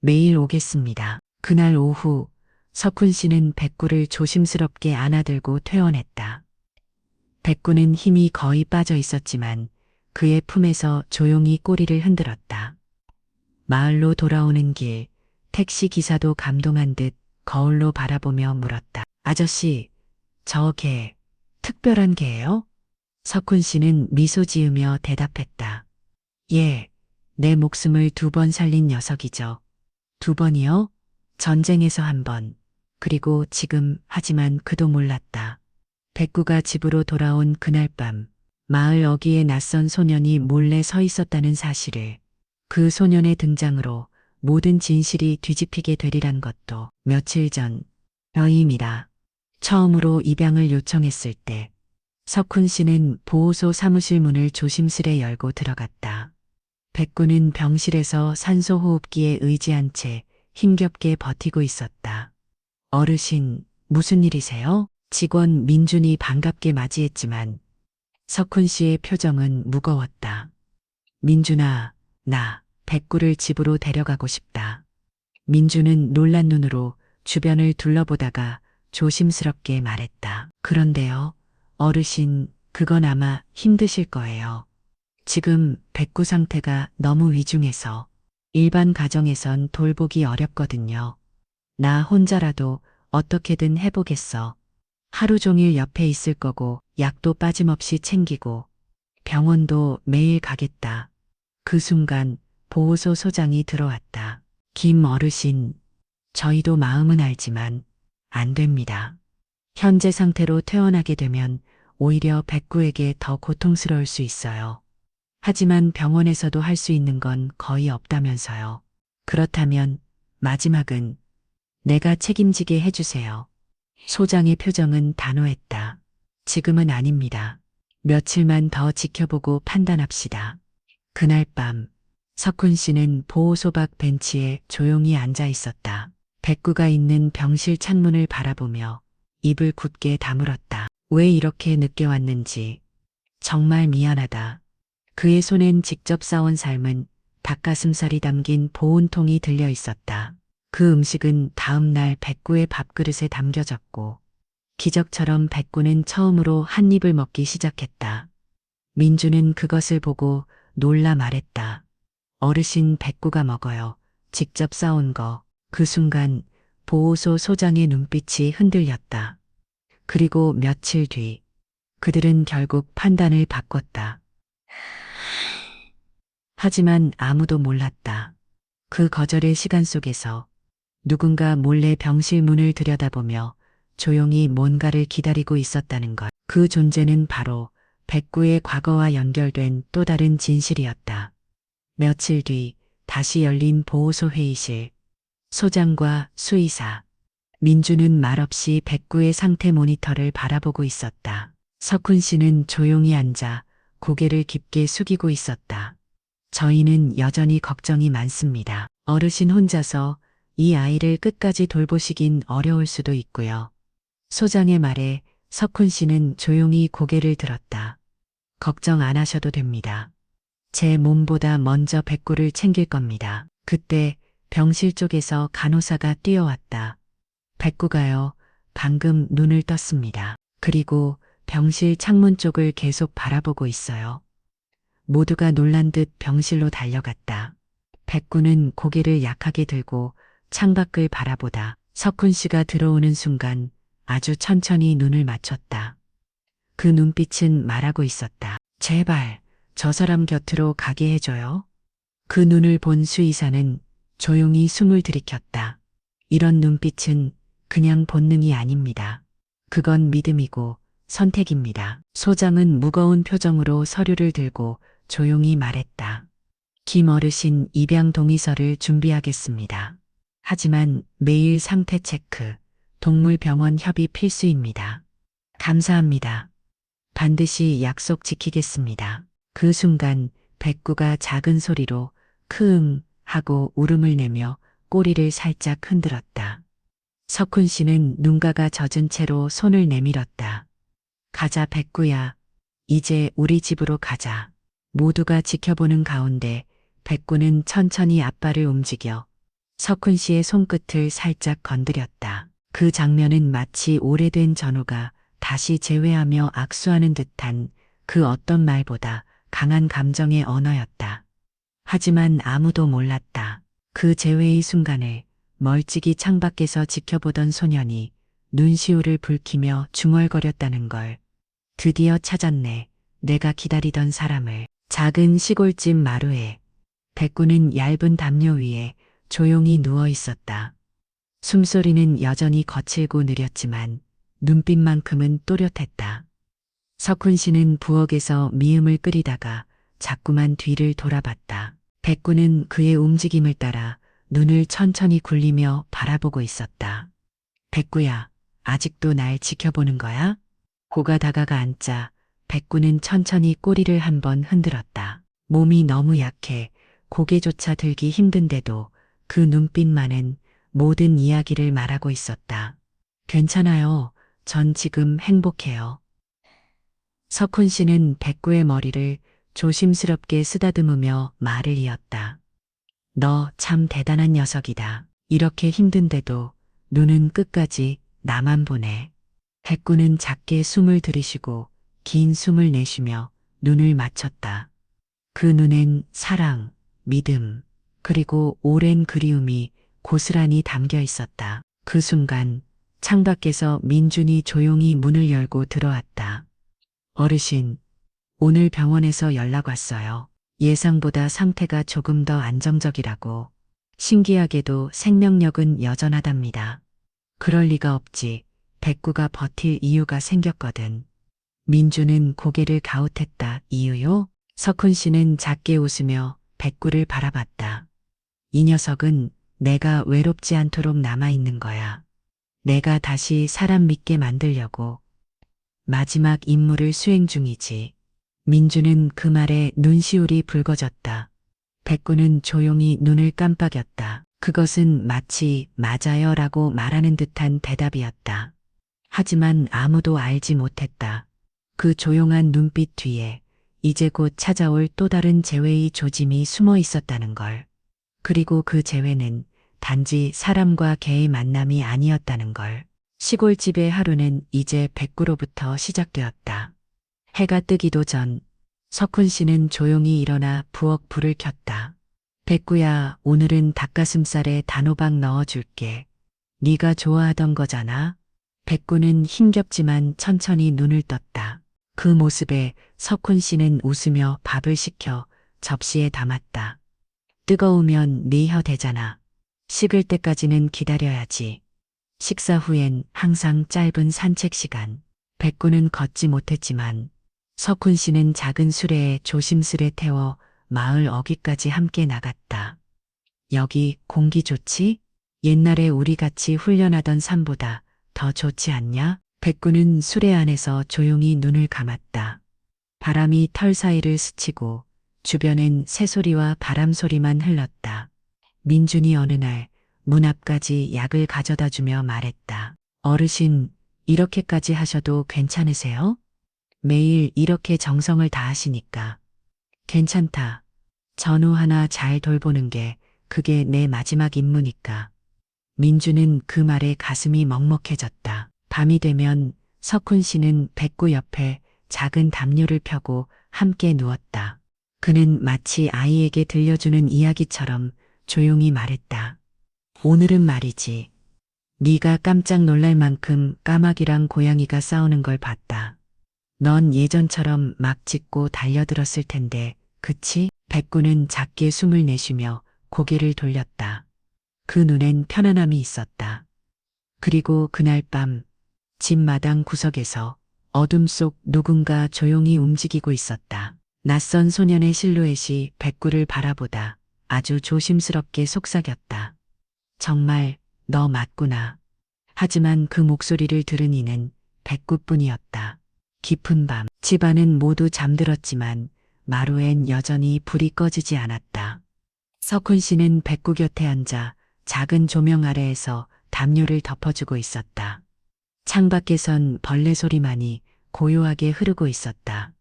매일 오겠습니다. 그날 오후 석훈 씨는 백구를 조심스럽게 안아들고 퇴원했다. 백구는 힘이 거의 빠져 있었지만 그의 품에서 조용히 꼬리를 흔들었다. 마을로 돌아오는 길, 택시 기사도 감동한 듯 거울로 바라보며 물었다. 아저씨, 저 개, 특별한 개예요? 석훈 씨는 미소 지으며 대답했다. 예, 내 목숨을 2번 살린 녀석이죠. 2번이요? 전쟁에서 1번, 그리고 지금, 하지만 그도 몰랐다. 백구가 집으로 돌아온 그날 밤, 마을 어귀에 낯선 소년이 몰래 서 있었다는 사실을, 그 소년의 등장으로 모든 진실이 뒤집히게 되리란 것도 며칠 전 여임이다. 처음으로 입양을 요청했을 때 석훈 씨는 보호소 사무실 문을 조심스레 열고 들어갔다. 백구는 병실에서 산소 호흡기에 의지한 채 힘겹게 버티고 있었다. 어르신, 무슨 일이세요? 직원 민준이 반갑게 맞이했지만 석훈 씨의 표정은 무거웠다. 민준아, 나 백구를 집으로 데려가고 싶다. 민준은 놀란 눈으로 주변을 둘러보다가 조심스럽게 말했다. 그런데요, 어르신, 그건 아마 힘드실 거예요. 지금 백구 상태가 너무 위중해서 일반 가정에선 돌보기 어렵거든요. 나 혼자라도 어떻게든 해보겠어. 하루 종일 옆에 있을 거고 약도 빠짐없이 챙기고 병원도 매일 가겠다. 그 순간 보호소 소장이 들어왔다. 김 어르신, 저희도 마음은 알지만 안 됩니다. 현재 상태로 퇴원하게 되면 오히려 백구에게 더 고통스러울 수 있어요. 하지만 병원에서도 할 수 있는 건 거의 없다면서요. 그렇다면 마지막은 내가 책임지게 해주세요. 소장의 표정은 단호했다. 지금은 아닙니다. 며칠만 더 지켜보고 판단합시다. 그날 밤, 석훈 씨는 보호소 밖 벤치에 조용히 앉아 있었다. 백구가 있는 병실 창문을 바라보며 입을 굳게 다물었다. 왜 이렇게 늦게 왔는지 정말 미안하다. 그의 손엔 직접 싸온 삶은 닭가슴살이 담긴 보온통이 들려 있었다. 그 음식은 다음 날 백구의 밥그릇에 담겨졌고 기적처럼 백구는 처음으로 한 입을 먹기 시작했다. 민주는 그것을 보고 놀라 말했다. 어르신, 백구가 먹어요. 직접 싸온 거. 그 순간 보호소 소장의 눈빛이 흔들렸다. 그리고 며칠 뒤 그들은 결국 판단을 바꿨다. 하지만 아무도 몰랐다. 그 거절의 시간 속에서 누군가 몰래 병실 문을 들여다보며 조용히 뭔가를 기다리고 있었다는 것. 그 존재는 바로 백구의 과거와 연결된 또 다른 진실이었다. 며칠 뒤 다시 열린 보호소 회의실. 소장과 수의사, 민주는 말없이 백구의 상태 모니터를 바라보고 있었다. 석훈 씨는 조용히 앉아 고개를 깊게 숙이고 있었다. 저희는 여전히 걱정이 많습니다. 어르신 혼자서 이 아이를 끝까지 돌보시긴 어려울 수도 있고요. 소장의 말에 석훈 씨는 조용히 고개를 들었다. 걱정 안 하셔도 됩니다. 제 몸보다 먼저 백구를 챙길 겁니다. 그때 병실 쪽에서 간호사가 뛰어왔다. 백구가요, 방금 눈을 떴습니다. 그리고 병실 창문 쪽을 계속 바라보고 있어요. 모두가 놀란 듯 병실로 달려갔다. 백구는 고개를 약하게 들고 창밖을 바라보다 석훈 씨가 들어오는 순간 아주 천천히 눈을 맞췄다. 그 눈빛은 말하고 있었다. 제발 저 사람 곁으로 가게 해줘요. 그 눈을 본 수의사는 조용히 숨을 들이켰다. 이런 눈빛은 그냥 본능이 아닙니다. 그건 믿음이고 선택입니다. 소장은 무거운 표정으로 서류를 들고 조용히 말했다. 김 어르신 입양 동의서를 준비하겠습니다. 하지만 매일 상태 체크, 동물병원 협의 필수입니다. 감사합니다. 반드시 약속 지키겠습니다. 그 순간 백구가 작은 소리로 크응 하고 울음을 내며 꼬리를 살짝 흔들었다. 석훈 씨는 눈가가 젖은 채로 손을 내밀었다. 가자 백구야. 이제 우리 집으로 가자. 모두가 지켜보는 가운데 백구는 천천히 앞발을 움직여 석훈 씨의 손끝을 살짝 건드렸다. 그 장면은 마치 오래된 전우가 다시 재회하며 악수하는 듯한 그 어떤 말보다 강한 감정의 언어였다. 하지만 아무도 몰랐다. 그 재회의 순간을 멀찍이 창밖에서 지켜보던 소년이 눈시울을 붉히며 중얼거렸다는 걸. 드디어 찾았네. 내가 기다리던 사람을. 작은 시골집 마루에 백구는 얇은 담요 위에 조용히 누워 있었다. 숨소리는 여전히 거칠고 느렸지만 눈빛만큼은 또렷했다. 석훈 씨는 부엌에서 미음을 끓이다가 자꾸만 뒤를 돌아봤다. 백구는 그의 움직임을 따라 눈을 천천히 굴리며 바라보고 있었다. 백구야, 아직도 날 지켜보는 거야? 고가 다가가 앉자 백구는 천천히 꼬리를 한번 흔들었다. 몸이 너무 약해 고개조차 들기 힘든데도 그 눈빛만은 모든 이야기를 말하고 있었다. 괜찮아요. 전 지금 행복해요. 석훈 씨는 백구의 머리를 조심스럽게 쓰다듬으며 말을 이었다. 너 참 대단한 녀석이다. 이렇게 힘든데도 눈은 끝까지 나만 보네. 백구는 작게 숨을 들이쉬고 긴 숨을 내쉬며 눈을 맞췄다. 그 눈엔 사랑, 믿음, 그리고 오랜 그리움이 고스란히 담겨 있었다. 그 순간 창밖에서 민준이 조용히 문을 열고 들어왔다. 어르신, 오늘 병원에서 연락 왔어요. 예상보다 상태가 조금 더 안정적이라고. 신기하게도 생명력은 여전하답니다. 그럴 리가 없지. 백구가 버틸 이유가 생겼거든. 민주는 고개를 가웃했다. 이유요? 석훈 씨는 작게 웃으며 백구를 바라봤다. 이 녀석은 내가 외롭지 않도록 남아있는 거야. 내가 다시 사람 믿게 만들려고. 마지막 임무를 수행 중이지. 민주는 그 말에 눈시울이 붉어졌다. 백구는 조용히 눈을 깜빡였다. 그것은 마치 맞아요 라고 말하는 듯한 대답이었다. 하지만 아무도 알지 못했다. 그 조용한 눈빛 뒤에 이제 곧 찾아올 또 다른 재회의 조짐이 숨어 있었다는 걸. 그리고 그 재회는 단지 사람과 개의 만남이 아니었다는 걸. 시골집의 하루는 이제 백구로부터 시작되었다. 해가 뜨기도 전 석훈 씨는 조용히 일어나 부엌 불을 켰다. 백구야, 오늘은 닭가슴살에 단호박 넣어줄게. 네가 좋아하던 거잖아. 백구는 힘겹지만 천천히 눈을 떴다. 그 모습에 석훈 씨는 웃으며 밥을 시켜 접시에 담았다. 뜨거우면 네 혀 대잖아. 식을 때까지는 기다려야지. 식사 후엔 항상 짧은 산책 시간. 백구는 걷지 못했지만 석훈 씨는 작은 수레에 조심스레 태워 마을 어귀까지 함께 나갔다. 여기 공기 좋지? 옛날에 우리 같이 훈련하던 산보다 더 좋지 않냐? 백구는 수레 안에서 조용히 눈을 감았다. 바람이 털 사이를 스치고 주변엔 새소리와 바람소리만 흘렀다. 민준이 어느 날 문 앞까지 약을 가져다 주며 말했다. 어르신, 이렇게까지 하셔도 괜찮으세요? 매일 이렇게 정성을 다하시니까. 괜찮다. 전우 하나 잘 돌보는 게 그게 내 마지막 임무니까. 민주는 그 말에 가슴이 먹먹해졌다. 밤이 되면 석훈 씨는 백구 옆에 작은 담요를 펴고 함께 누웠다. 그는 마치 아이에게 들려주는 이야기처럼 조용히 말했다. 오늘은 말이지. 네가 깜짝 놀랄 만큼 까마귀랑 고양이가 싸우는 걸 봤다. 넌 예전처럼 막 짖고 달려들었을 텐데, 그치? 백구는 작게 숨을 내쉬며 고개를 돌렸다. 그 눈엔 편안함이 있었다. 그리고 그날 밤, 집 마당 구석에서 어둠 속 누군가 조용히 움직이고 있었다. 낯선 소년의 실루엣이 백구를 바라보다 아주 조심스럽게 속삭였다. 정말 너 맞구나. 하지만 그 목소리를 들은 이는 백구뿐이었다. 깊은 밤, 집안은 모두 잠들었지만 마루엔 여전히 불이 꺼지지 않았다. 석훈 씨는 백구 곁에 앉아 작은 조명 아래에서 담요를 덮어주고 있었다. 창밖에선 벌레 소리만이 고요하게 흐르고 있었다.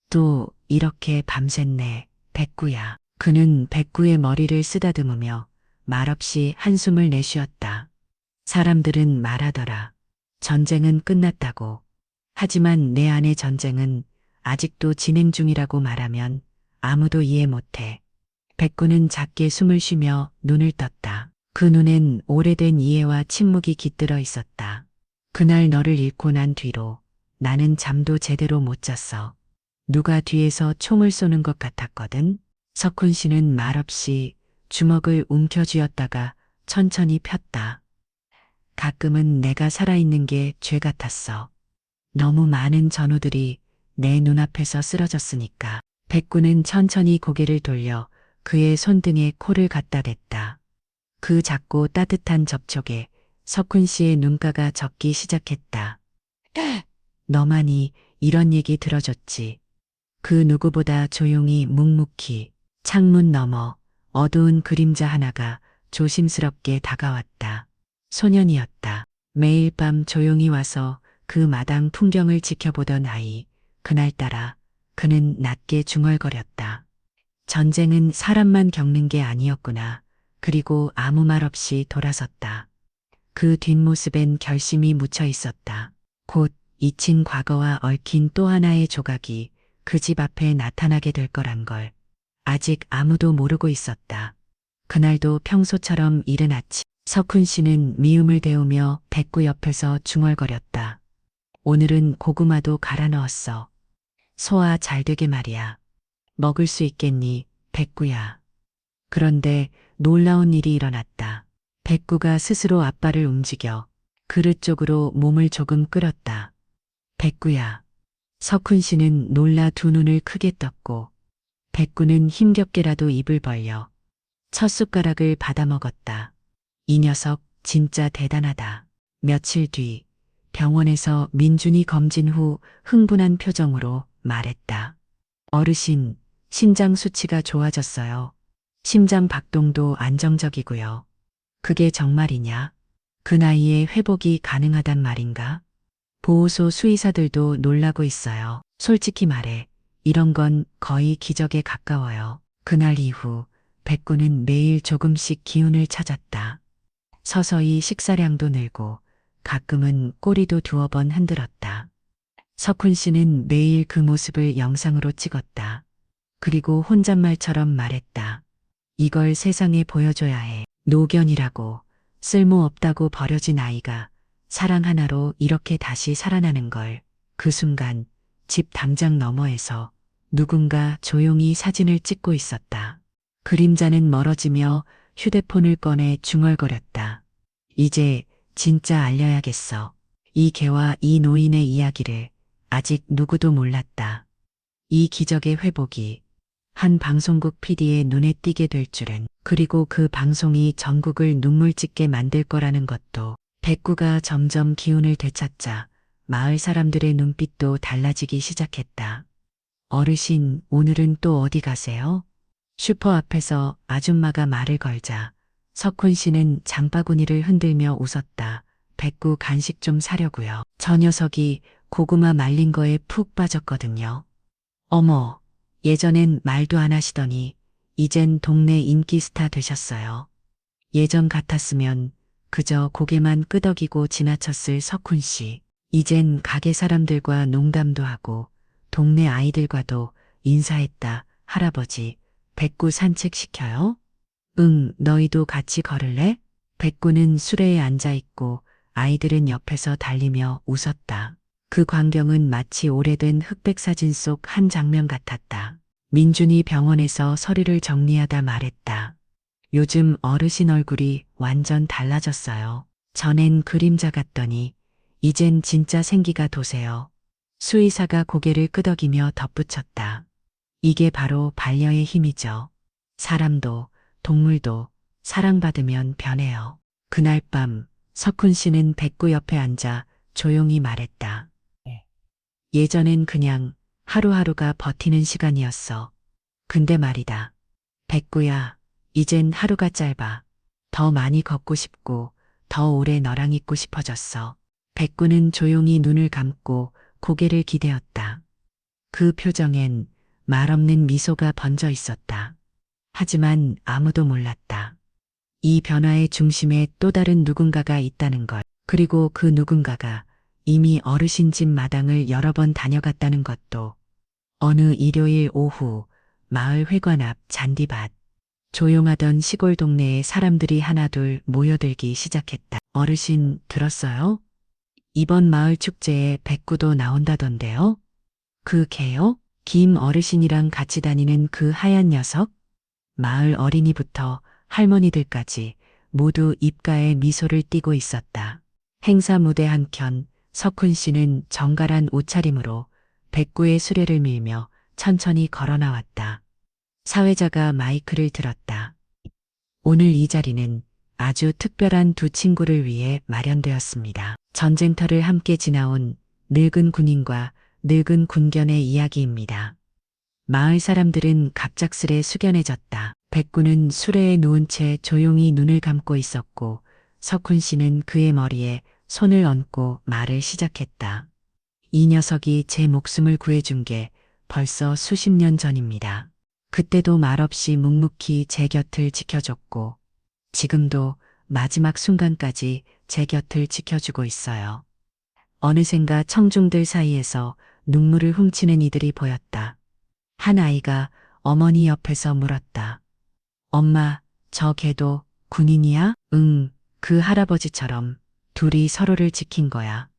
또 이렇게 밤샜네, 백구야. 그는 백구의 머리를 쓰다듬으며 말없이 한숨을 내쉬었다. 사람들은 말하더라. 전쟁은 끝났다고. 하지만 내 안의 전쟁은 아직도 진행 중이라고 말하면 아무도 이해 못해. 백구는 작게 숨을 쉬며 눈을 떴다. 그 눈엔 오래된 이해와 침묵이 깃들어 있었다. 그날 너를 잃고 난 뒤로 나는 잠도 제대로 못 잤어. 누가 뒤에서 총을 쏘는 것 같았거든. 석훈 씨는 말없이 주먹을 움켜쥐었다가 천천히 폈다. 가끔은 내가 살아있는 게 죄 같았어. 너무 많은 전우들이 내 눈앞에서 쓰러졌으니까. 백구는 천천히 고개를 돌려 그의 손등에 코를 갖다 댔다. 그 작고 따뜻한 접촉에 석훈 씨의 눈가가 젖기 시작했다. 너만이 이런 얘기 들어줬지. 그 누구보다 조용히 묵묵히 창문 너머 어두운 그림자 하나가 조심스럽게 다가왔다. 소년이었다. 매일 밤 조용히 와서 그 마당 풍경을 지켜보던 아이. 그날따라 그는 낮게 중얼거렸다. 전쟁은 사람만 겪는 게 아니었구나. 그리고 아무 말 없이 돌아섰다. 그 뒷모습엔 결심이 묻혀 있었다. 곧 잊힌 과거와 얽힌 또 하나의 조각이 그 집 앞에 나타나게 될 거란 걸 아직 아무도 모르고 있었다. 그날도 평소처럼 이른 아침 석훈 씨는 미움을 데우며 백구 옆에서 중얼거렸다. 오늘은 고구마도 갈아 넣었어. 소화 잘 되게 말이야. 먹을 수 있겠니, 백구야. 그런데 놀라운 일이 일어났다. 백구가 스스로 앞발을 움직여 그릇 쪽으로 몸을 조금 끌었다. 백구야. 석훈 씨는 놀라 두 눈을 크게 떴고 백구는 힘겹게라도 입을 벌려 첫 숟가락을 받아먹었다. 이 녀석 진짜 대단하다. 며칠 뒤 병원에서 민준이 검진 후 흥분한 표정으로 말했다. 어르신, 신장 수치가 좋아졌어요. 심장 박동도 안정적이고요. 그게 정말이냐? 그 나이에 회복이 가능하단 말인가? 보호소 수의사들도 놀라고 있어요. 솔직히 말해, 이런 건 거의 기적에 가까워요. 그날 이후 백구는 매일 조금씩 기운을 찾았다. 서서히 식사량도 늘고 가끔은 꼬리도 두어 번 흔들었다. 석훈 씨는 매일 그 모습을 영상으로 찍었다. 그리고 혼잣말처럼 말했다. 이걸 세상에 보여줘야 해. 노견이라고 쓸모없다고 버려진 아이가 사랑 하나로 이렇게 다시 살아나는 걸. 그 순간 집 담장 너머에서 누군가 조용히 사진을 찍고 있었다. 그림자는 멀어지며 휴대폰을 꺼내 중얼거렸다. 이제 진짜 알려야겠어. 이 개와 이 노인의 이야기를 아직 누구도 몰랐다. 이 기적의 회복이 한 방송국 PD의 눈에 띄게 될 줄은, 그리고 그 방송이 전국을 눈물 짓게 만들 거라는 것도. 백구가 점점 기운을 되찾자 마을 사람들의 눈빛도 달라지기 시작했다. 어르신, 오늘은 또 어디 가세요? 슈퍼 앞에서 아줌마가 말을 걸자 석훈 씨는 장바구니를 흔들며 웃었다. 백구 간식 좀 사려고요. 저 녀석이 고구마 말린 거에 푹 빠졌거든요. 어머, 예전엔 말도 안 하시더니 이젠 동네 인기 스타 되셨어요. 예전 같았으면 그저 고개만 끄덕이고 지나쳤을 석훈 씨. 이젠 가게 사람들과 농담도 하고 동네 아이들과도 인사했다. 할아버지, 백구 산책시켜요? 응, 너희도 같이 걸을래? 백구는 수레에 앉아있고 아이들은 옆에서 달리며 웃었다. 그 광경은 마치 오래된 흑백 사진 속 한 장면 같았다. 민준이 병원에서 서류를 정리하다 말했다. 요즘 어르신 얼굴이 완전 달라졌어요. 전엔 그림자 같더니 이젠 진짜 생기가 도세요. 수의사가 고개를 끄덕이며 덧붙였다. 이게 바로 반려의 힘이죠. 사람도 동물도 사랑받으면 변해요. 그날 밤 석훈 씨는 백구 옆에 앉아 조용히 말했다. 예전엔 그냥 하루하루가 버티는 시간이었어. 근데 말이다. 백구야, 이젠 하루가 짧아. 더 많이 걷고 싶고 더 오래 너랑 있고 싶어졌어. 백구는 조용히 눈을 감고 고개를 기대었다. 그 표정엔 말없는 미소가 번져 있었다. 하지만 아무도 몰랐다. 이 변화의 중심에 또 다른 누군가가 있다는 걸. 그리고 그 누군가가 이미 어르신 집 마당을 여러 번 다녀갔다는 것도 어느 일요일 오후 마을 회관 앞 잔디밭 조용하던 시골 동네에 사람들이 하나둘 모여들기 시작했다. 어르신 들었어요? 이번 마을 축제에 백구도 나온다던데요? 그 개요? 김 어르신이랑 같이 다니는 그 하얀 녀석? 마을 어린이부터 할머니들까지 모두 입가에 미소를 띠고 있었다. 행사 무대 한켠 석훈 씨는 정갈한 옷차림으로 백구의 수레를 밀며 천천히 걸어 나왔다. 사회자가 마이크를 들었다. 오늘 이 자리는 아주 특별한 두 친구를 위해 마련되었습니다. 전쟁터를 함께 지나온 늙은 군인과 늙은 군견의 이야기입니다. 마을 사람들은 갑작스레 숙연해졌다. 백구는 수레에 누운 채 조용히 눈을 감고 있었고 석훈 씨는 그의 머리에 손을 얹고 말을 시작했다. 이 녀석이 제 목숨을 구해준 게 벌써 수십 년 전입니다. 그때도 말없이 묵묵히 제 곁을 지켜줬고 지금도 마지막 순간까지 제 곁을 지켜주고 있어요. 어느샌가 청중들 사이에서 눈물을 훔치는 이들이 보였다. 한 아이가 어머니 옆에서 물었다. 엄마, 저 걔도 군인이야? 응, 그 할아버지처럼 둘이 서로를 지킨 거야.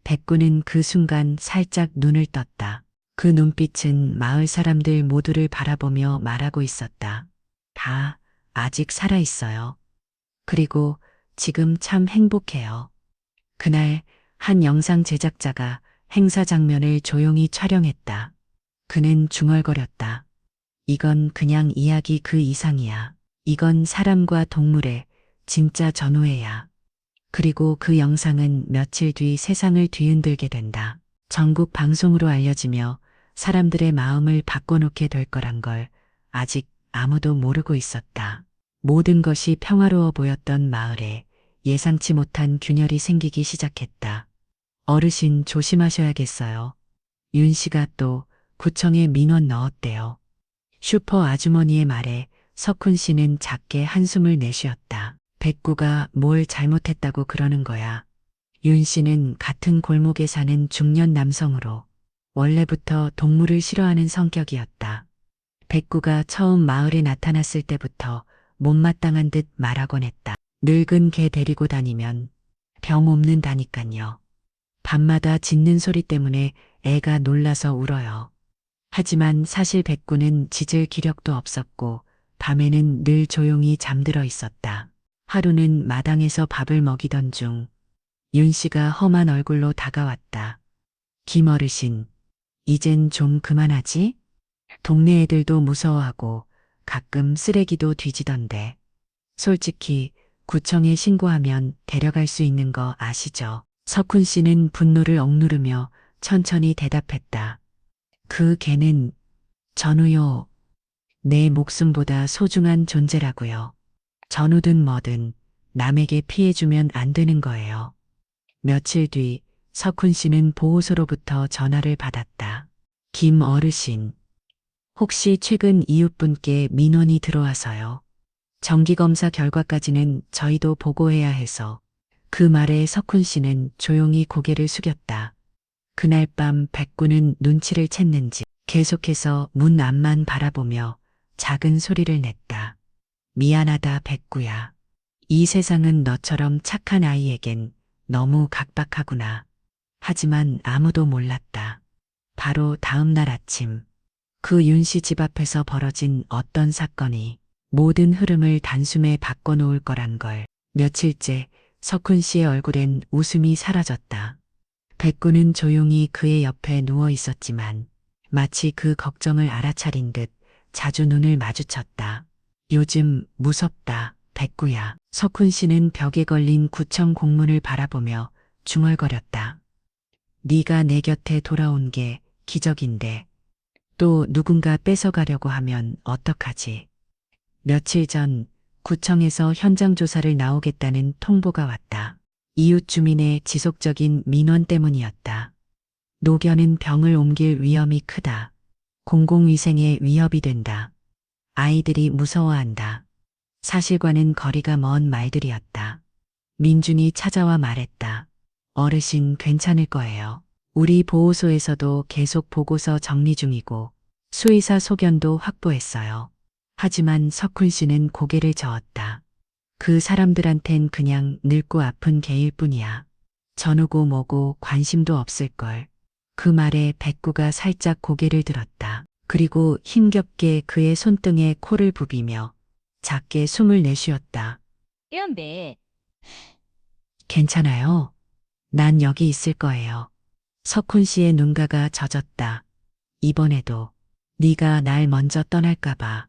백구는 그 순간 살짝 눈을 떴다. 그 눈빛은 마을 사람들 모두를 바라보며 말하고 있었다. 다 아직 살아있어요. 그리고 지금 참 행복해요. 그날 한 영상 제작자가 행사 장면을 조용히 촬영했다. 그는 중얼거렸다. 이건 그냥 이야기 그 이상이야. 이건 사람과 동물의 진짜 전우회야. 그리고 그 영상은 며칠 뒤 세상을 뒤흔들게 된다. 전국 방송으로 알려지며 사람들의 마음을 바꿔놓게 될 거란 걸 아직 아무도 모르고 있었다. 모든 것이 평화로워 보였던 마을에 예상치 못한 균열이 생기기 시작했다. 어르신 조심하셔야겠어요. 윤 씨가 또 구청에 민원 넣었대요. 슈퍼 아주머니의 말에 석훈 씨는 작게 한숨을 내쉬었다. 백구가 뭘 잘못했다고 그러는 거야. 윤 씨는 같은 골목에 사는 중년 남성으로 원래부터 동물을 싫어하는 성격이었다. 백구가 처음 마을에 나타났을 때부터 못마땅한 듯 말하곤 했다. 늙은 개 데리고 다니면 병 옵는다니깐요. 밤마다 짖는 소리 때문에 애가 놀라서 울어요. 하지만 사실 백구는 짖을 기력도 없었고 밤에는 늘 조용히 잠들어 있었다. 하루는 마당에서 밥을 먹이던 중 윤 씨가 험한 얼굴로 다가왔다. 김 어르신, 이젠 좀 그만하지? 동네 애들도 무서워하고 가끔 쓰레기도 뒤지던데. 솔직히 구청에 신고하면 데려갈 수 있는 거 아시죠? 석훈 씨는 분노를 억누르며 천천히 대답했다. 그 개는 전우요. 내 목숨보다 소중한 존재라고요. 전우든 뭐든 남에게 피해주면 안 되는 거예요. 며칠 뒤 석훈 씨는 보호소로부터 전화를 받았다. 김 어르신, 혹시 최근 이웃분께 민원이 들어와서요. 정기검사 결과까지는 저희도 보고해야 해서. 그 말에 석훈 씨는 조용히 고개를 숙였다. 그날 밤 백구는 눈치를 챘는지 계속해서 문 앞만 바라보며 작은 소리를 냈다. 미안하다 백구야. 이 세상은 너처럼 착한 아이에겐 너무 각박하구나. 하지만 아무도 몰랐다. 바로 다음 날 아침 그 윤 씨 집 앞에서 벌어진 어떤 사건이 모든 흐름을 단숨에 바꿔놓을 거란 걸. 며칠째 석훈 씨의 얼굴엔 웃음이 사라졌다. 백구는 조용히 그의 옆에 누워 있었지만 마치 그 걱정을 알아차린 듯 자주 눈을 마주쳤다. 요즘 무섭다, 백구야. 석훈 씨는 벽에 걸린 구청 공문을 바라보며 중얼거렸다. 네가 내 곁에 돌아온 게 기적인데 또 누군가 뺏어가려고 하면 어떡하지? 며칠 전 구청에서 현장 조사를 나오겠다는 통보가 왔다. 이웃 주민의 지속적인 민원 때문이었다. 노견은 병을 옮길 위험이 크다. 공공위생에 위협이 된다. 아이들이 무서워한다. 사실과는 거리가 먼 말들이었다. 민준이 찾아와 말했다. 어르신 괜찮을 거예요. 우리 보호소에서도 계속 보고서 정리 중이고 수의사 소견도 확보했어요. 하지만 석훈 씨는 고개를 저었다. 그 사람들한텐 그냥 늙고 아픈 개일 뿐이야. 전우고 뭐고 관심도 없을걸. 그 말에 백구가 살짝 고개를 들었다. 그리고 힘겹게 그의 손등에 코를 부비며 작게 숨을 내쉬었다. 연배. 괜찮아요. 난 여기 있을 거예요. 석훈 씨의 눈가가 젖었다. 이번에도 네가 날 먼저 떠날까봐.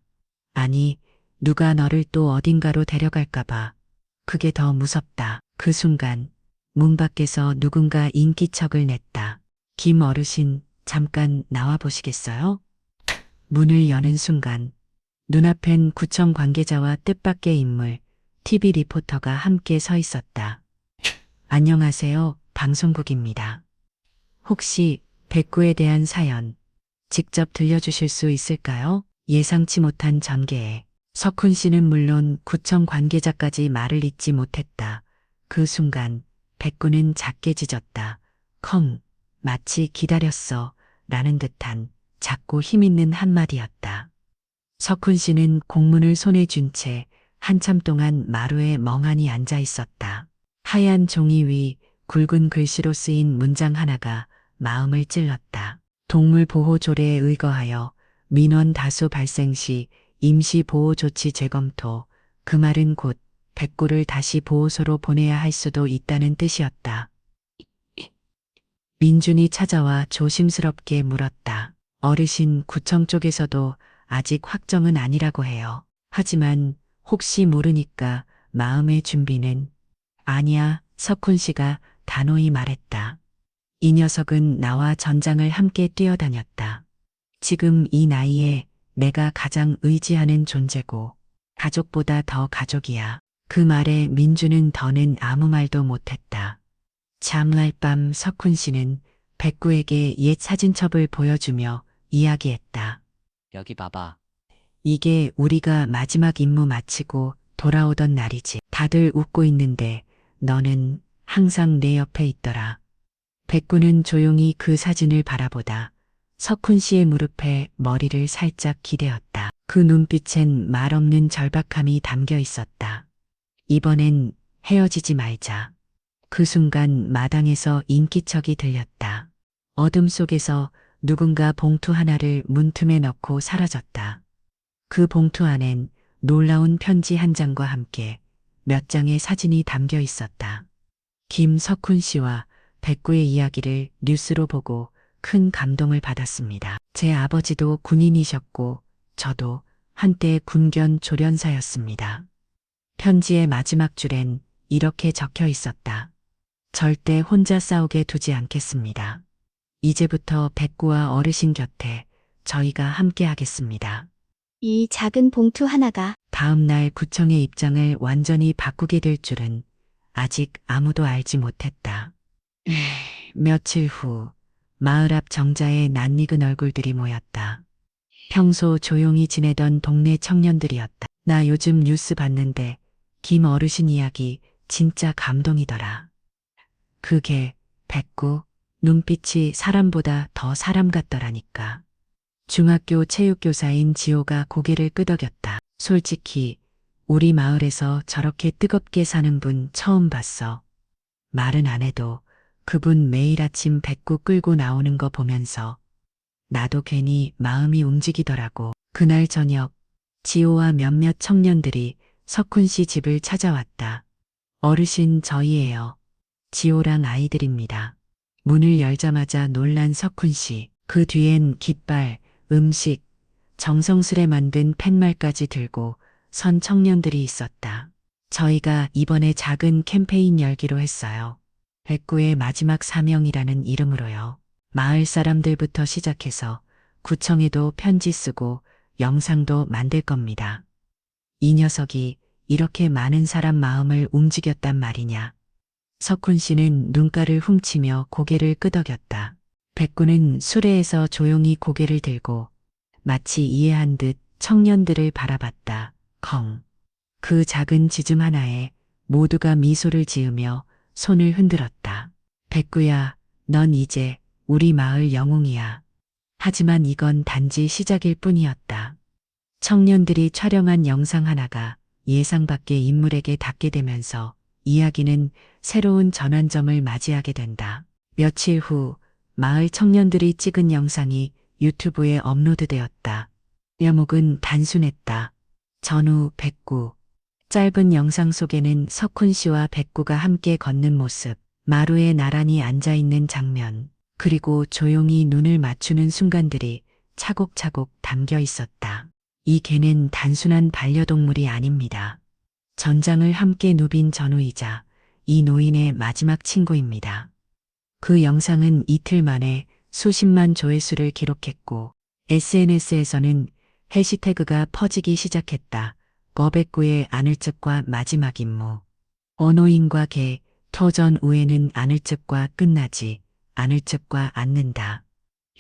아니, 누가 너를 또 어딘가로 데려갈까봐. 그게 더 무섭다. 그 순간 문 밖에서 누군가 인기척을 냈다. 김 어르신, 잠깐 나와 보시겠어요? 문을 여는 순간 눈앞엔 구청 관계자와 뜻밖의 인물, TV 리포터가 함께 서 있었다. 안녕하세요. 방송국입니다. 혹시 백구에 대한 사연 직접 들려주실 수 있을까요? 예상치 못한 전개에 석훈 씨는 물론 구청 관계자까지 말을 잇지 못했다. 그 순간 백구는 작게 짖었다. 컴, 마치 기다렸어 라는 듯한 작고 힘있는 한마디였다. 석훈 씨는 공문을 손에 쥔 채 한참 동안 마루에 멍하니 앉아 있었다. 하얀 종이 위 굵은 글씨로 쓰인 문장 하나가 마음을 찔렀다. 동물보호조례에 의거하여 민원 다수 발생 시 임시보호조치 재검토. 그 말은 곧 백구를 다시 보호소로 보내야 할 수도 있다는 뜻이었다. 민준이 찾아와 조심스럽게 물었다. 어르신, 구청 쪽에서도 아직 확정은 아니라고 해요. 하지만 혹시 모르니까 마음의 준비는. 아니야, 석훈 씨가 단호히 말했다. 이 녀석은 나와 전장을 함께 뛰어다녔다. 지금 이 나이에 내가 가장 의지하는 존재고 가족보다 더 가족이야. 그 말에 민주는 더는 아무 말도 못했다. 참날 밤 석훈 씨는 백구에게 옛 사진첩을 보여주며 이야기했다. 여기 봐봐. 이게 우리가 마지막 임무 마치고 돌아오던 날이지. 다들 웃고 있는데 너는 항상 내 옆에 있더라. 백구는 조용히 그 사진을 바라보다 석훈 씨의 무릎에 머리를 살짝 기대었다. 그 눈빛엔 말없는 절박함이 담겨 있었다. 이번엔 헤어지지 말자. 그 순간 마당에서 인기척이 들렸다. 어둠 속에서 누군가 봉투 하나를 문틈에 넣고 사라졌다. 그 봉투 안엔 놀라운 편지 한 장과 함께 몇 장의 사진이 담겨 있었다. 김석훈 씨와 백구의 이야기를 뉴스로 보고 큰 감동을 받았습니다. 제 아버지도 군인이셨고 저도 한때 군견 조련사였습니다. 편지의 마지막 줄엔 이렇게 적혀 있었다. 절대 혼자 싸우게 두지 않겠습니다. 이제부터 백구와 어르신 곁에 저희가 함께 하겠습니다. 이 작은 봉투 하나가 다음 날 구청의 입장을 완전히 바꾸게 될 줄은 아직 아무도 알지 못했다. 며칠 후 마을 앞 정자에 낯익은 얼굴들이 모였다. 평소 조용히 지내던 동네 청년들이었다. 나 요즘 뉴스 봤는데 김 어르신 이야기 진짜 감동이더라. 그게 백구, 눈빛이 사람보다 더 사람 같더라니까. 중학교 체육교사인 지호가 고개를 끄덕였다. 솔직히 우리 마을에서 저렇게 뜨겁게 사는 분 처음 봤어. 말은 안 해도 그분 매일 아침 백구 끌고 나오는 거 보면서 나도 괜히 마음이 움직이더라고. 그날 저녁 지호와 몇몇 청년들이 석훈 씨 집을 찾아왔다. 어르신, 저희예요. 지호랑 아이들입니다. 문을 열자마자 놀란 석훈 씨. 그 뒤엔 깃발, 음식, 정성스레 만든 팻말까지 들고 선 청년들이 있었다. 저희가 이번에 작은 캠페인 열기로 했어요. 백구의 마지막 사명이라는 이름으로요. 마을 사람들부터 시작해서 구청에도 편지 쓰고 영상도 만들 겁니다. 이 녀석이 이렇게 많은 사람 마음을 움직였단 말이냐. 석훈 씨는 눈가를 훔치며 고개를 끄덕였다. 백구는 수레에서 조용히 고개를 들고 마치 이해한 듯 청년들을 바라봤다. 컹. 그 작은 지즘 하나에 모두가 미소를 지으며 손을 흔들었다. 백구야, 넌 이제 우리 마을 영웅이야. 하지만 이건 단지 시작일 뿐이었다. 청년들이 촬영한 영상 하나가 예상 밖의 인물에게 닿게 되면서 이야기는 새로운 전환점을 맞이하게 된다. 며칠 후 마을 청년들이 찍은 영상이 유튜브에 업로드되었다. 제목은 단순했다. 전후 백구. 짧은 영상 속에는 석훈 씨와 백구가 함께 걷는 모습, 마루에 나란히 앉아 있는 장면, 그리고 조용히 눈을 맞추는 순간들이 차곡차곡 담겨 있었다. 이 개는 단순한 반려동물이 아닙니다. 전장을 함께 누빈 전우이자 이 노인의 마지막 친구입니다. 그 영상은 이틀 만에 수십만 조회수를 기록했고 SNS에서는 해시태그가 퍼지기 시작했다. 거백구의 아늘즙과 마지막 임무. 언어인과 개, 터전 우에는 아늘즙과 끝나지, 아늘즙과 앉는다.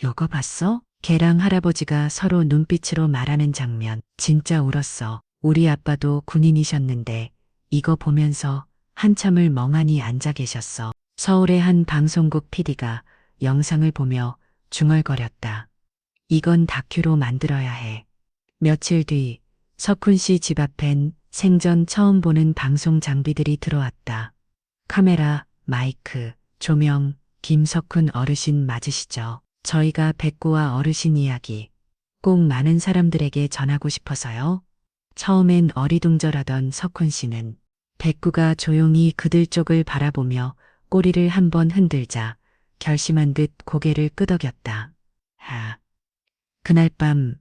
이거 봤어? 개랑 할아버지가 서로 눈빛으로 말하는 장면, 진짜 울었어. 우리 아빠도 군인이셨는데 이거 보면서 한참을 멍하니 앉아 계셨어. 서울의 한 방송국 PD가 영상을 보며 중얼거렸다. 이건 다큐로 만들어야 해. 며칠 뒤 석훈 씨 집 앞엔 생전 처음 보는 방송 장비들이 들어왔다. 카메라, 마이크, 조명, 김석훈 어르신 맞으시죠? 저희가 백구와 어르신 이야기 꼭 많은 사람들에게 전하고 싶어서요. 처음엔 어리둥절하던 석훈 씨는 백구가 조용히 그들 쪽을 바라보며 꼬리를 한번 흔들자 결심한 듯 고개를 끄덕였다. 그날 밤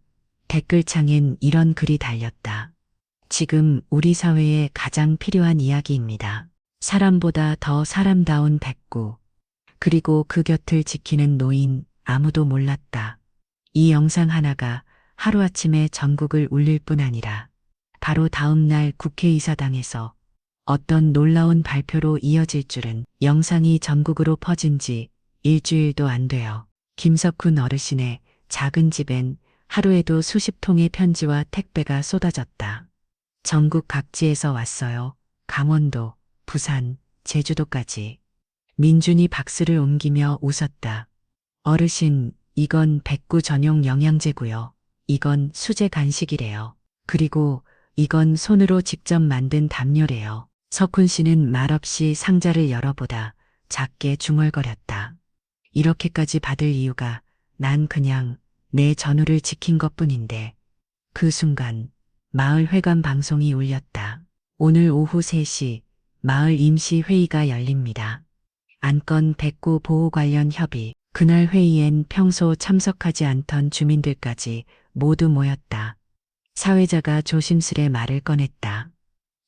댓글창엔 이런 글이 달렸다. 지금 우리 사회에 가장 필요한 이야기입니다. 사람보다 더 사람다운 백구. 그리고 그 곁을 지키는 노인 아무도 몰랐다. 이 영상 하나가 하루아침에 전국을 울릴 뿐 아니라 바로 다음 날 국회의사당에서 어떤 놀라운 발표로 이어질 줄은 영상이 전국으로 퍼진 지 일주일도 안 되어 김석훈 어르신의 작은 집엔 하루에도 수십 통의 편지와 택배가 쏟아졌다. 전국 각지에서 왔어요. 강원도, 부산, 제주도까지. 민준이 박수를 옮기며 웃었다. 어르신, 이건 백구 전용 영양제고요. 이건 수제 간식이래요. 그리고 이건 손으로 직접 만든 담요래요. 석훈 씨는 말없이 상자를 열어보다 작게 중얼거렸다. 이렇게까지 받을 이유가 난 그냥 내 전우를 지킨 것뿐인데. 그 순간 마을 회관 방송이 울렸다. 오늘 오후 3시 마을 임시회의가 열립니다. 안건 백구 보호 관련 협의. 그날 회의엔 평소 참석하지 않던 주민들까지 모두 모였다. 사회자가 조심스레 말을 꺼냈다.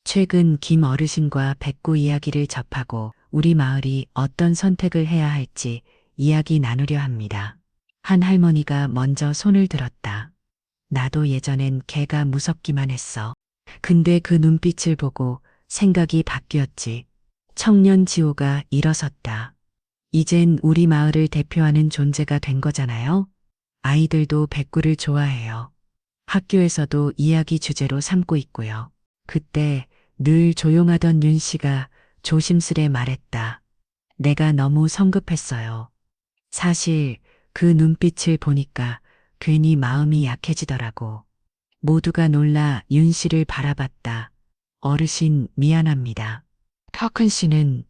최근 김 어르신과 백구 이야기를 접하고 우리 마을이 어떤 선택을 해야 할지 이야기 나누려 합니다. 한 할머니가 먼저 손을 들었다. 나도 예전엔 개가 무섭기만 했어. 근데 그 눈빛을 보고 생각이 바뀌었지. 청년 지호가 일어섰다. 이젠 우리 마을을 대표하는 존재가 된 거잖아요. 아이들도 백구를 좋아해요. 학교에서도 이야기 주제로 삼고 있고요. 그때 늘 조용하던 윤 씨가 조심스레 말했다. 내가 너무 성급했어요. 사실 그 눈빛을 보니까 괜히 마음이 약해지더라고. 모두가 놀라 윤 씨를 바라봤다. 어르신 미안합니다. 석훈 씨는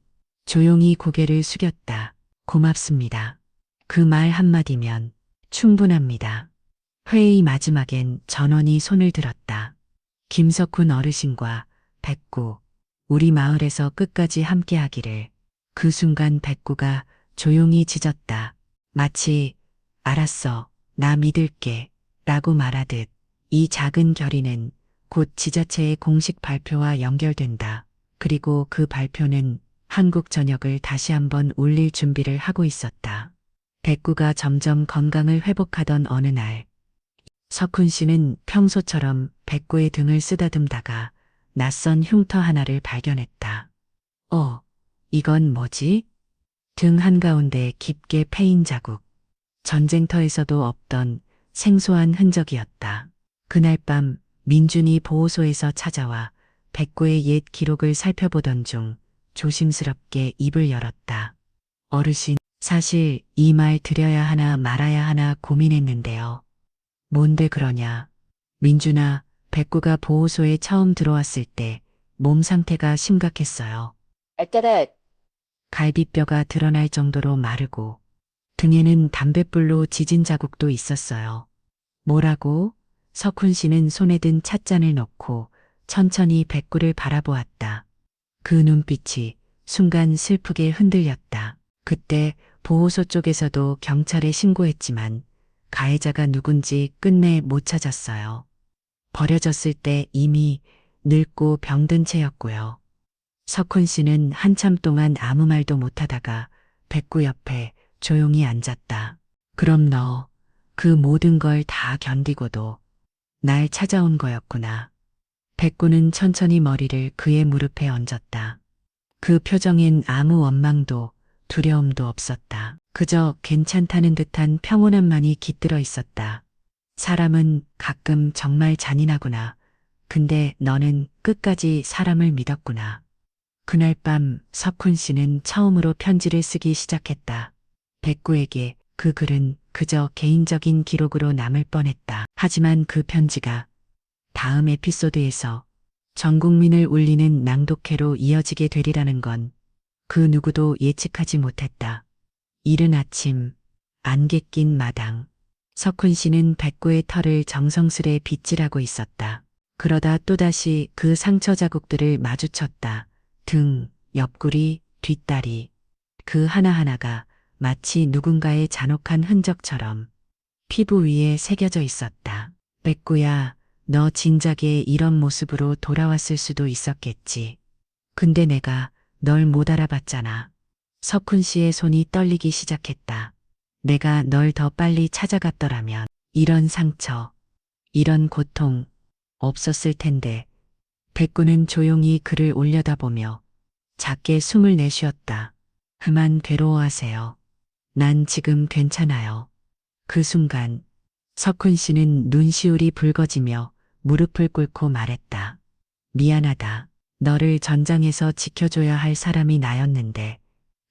조용히 고개를 숙였다. 고맙습니다. 그 말 한마디면 충분합니다. 회의 마지막엔 전원이 손을 들었다. 김석훈 어르신과 백구, 우리 마을에서 끝까지 함께하기를. 그 순간 백구가 조용히 짖었다. 마치 알았어, 나 믿을게 라고 말하듯 이 작은 결의는 곧 지자체의 공식 발표와 연결된다. 그리고 그 발표는 한국 전역을 다시 한번 울릴 준비를 하고 있었다. 백구가 점점 건강을 회복하던 어느 날, 석훈 씨는 평소처럼 백구의 등을 쓰다듬다가 낯선 흉터 하나를 발견했다. 이건 뭐지? 등 한가운데 깊게 패인 자국. 전쟁터에서도 없던 생소한 흔적이었다. 그날 밤 민준이 보호소에서 찾아와 백구의 옛 기록을 살펴보던 중 조심스럽게 입을 열었다. 어르신, 사실 이 말 드려야 하나 말아야 하나 고민했는데요. 뭔데 그러냐. 민준아, 백구가 보호소에 처음 들어왔을 때 몸 상태가 심각했어요. 알따렛. 갈비뼈가 드러날 정도로 마르고 등에는 담뱃불로 지진 자국도 있었어요. 뭐라고? 석훈 씨는 손에 든 찻잔을 넣고 천천히 백구를 바라보았다. 그 눈빛이 순간 슬프게 흔들렸다. 그때 보호소 쪽에서도 경찰에 신고했지만 가해자가 누군지 끝내 못 찾았어요. 버려졌을 때 이미 늙고 병든 채였고요. 석훈 씨는 한참 동안 아무 말도 못하다가 백구 옆에 조용히 앉았다. 그럼 너 그 모든 걸 다 견디고도 날 찾아온 거였구나. 백구는 천천히 머리를 그의 무릎에 얹었다. 그 표정엔 아무 원망도 두려움도 없었다. 그저 괜찮다는 듯한 평온함만이 깃들어 있었다. 사람은 가끔 정말 잔인하구나. 근데 너는 끝까지 사람을 믿었구나. 그날 밤 석훈 씨는 처음으로 편지를 쓰기 시작했다. 백구에게 그 글은 그저 개인적인 기록으로 남을 뻔했다. 하지만 그 편지가 다음 에피소드에서 전 국민을 울리는 낭독회로 이어지게 되리라는 건 그 누구도 예측하지 못했다. 이른 아침, 안개 낀 마당. 석훈 씨는 백구의 털을 정성스레 빗질하고 있었다. 그러다 또다시 그 상처 자국들을 마주쳤다. 등, 옆구리, 뒷다리. 그 하나하나가 마치 누군가의 잔혹한 흔적처럼 피부 위에 새겨져 있었다. 백구야, 너 진작에 이런 모습으로 돌아왔을 수도 있었겠지. 근데 내가 널 못 알아봤잖아. 석훈 씨의 손이 떨리기 시작했다. 내가 널 더 빨리 찾아갔더라면 이런 상처, 이런 고통 없었을 텐데. 백구는 조용히 그를 올려다보며 작게 숨을 내쉬었다. 그만 괴로워하세요. 난 지금 괜찮아요. 그 순간 석훈 씨는 눈시울이 붉어지며 무릎을 꿇고 말했다. 미안하다. 너를 전장에서 지켜줘야 할 사람이 나였는데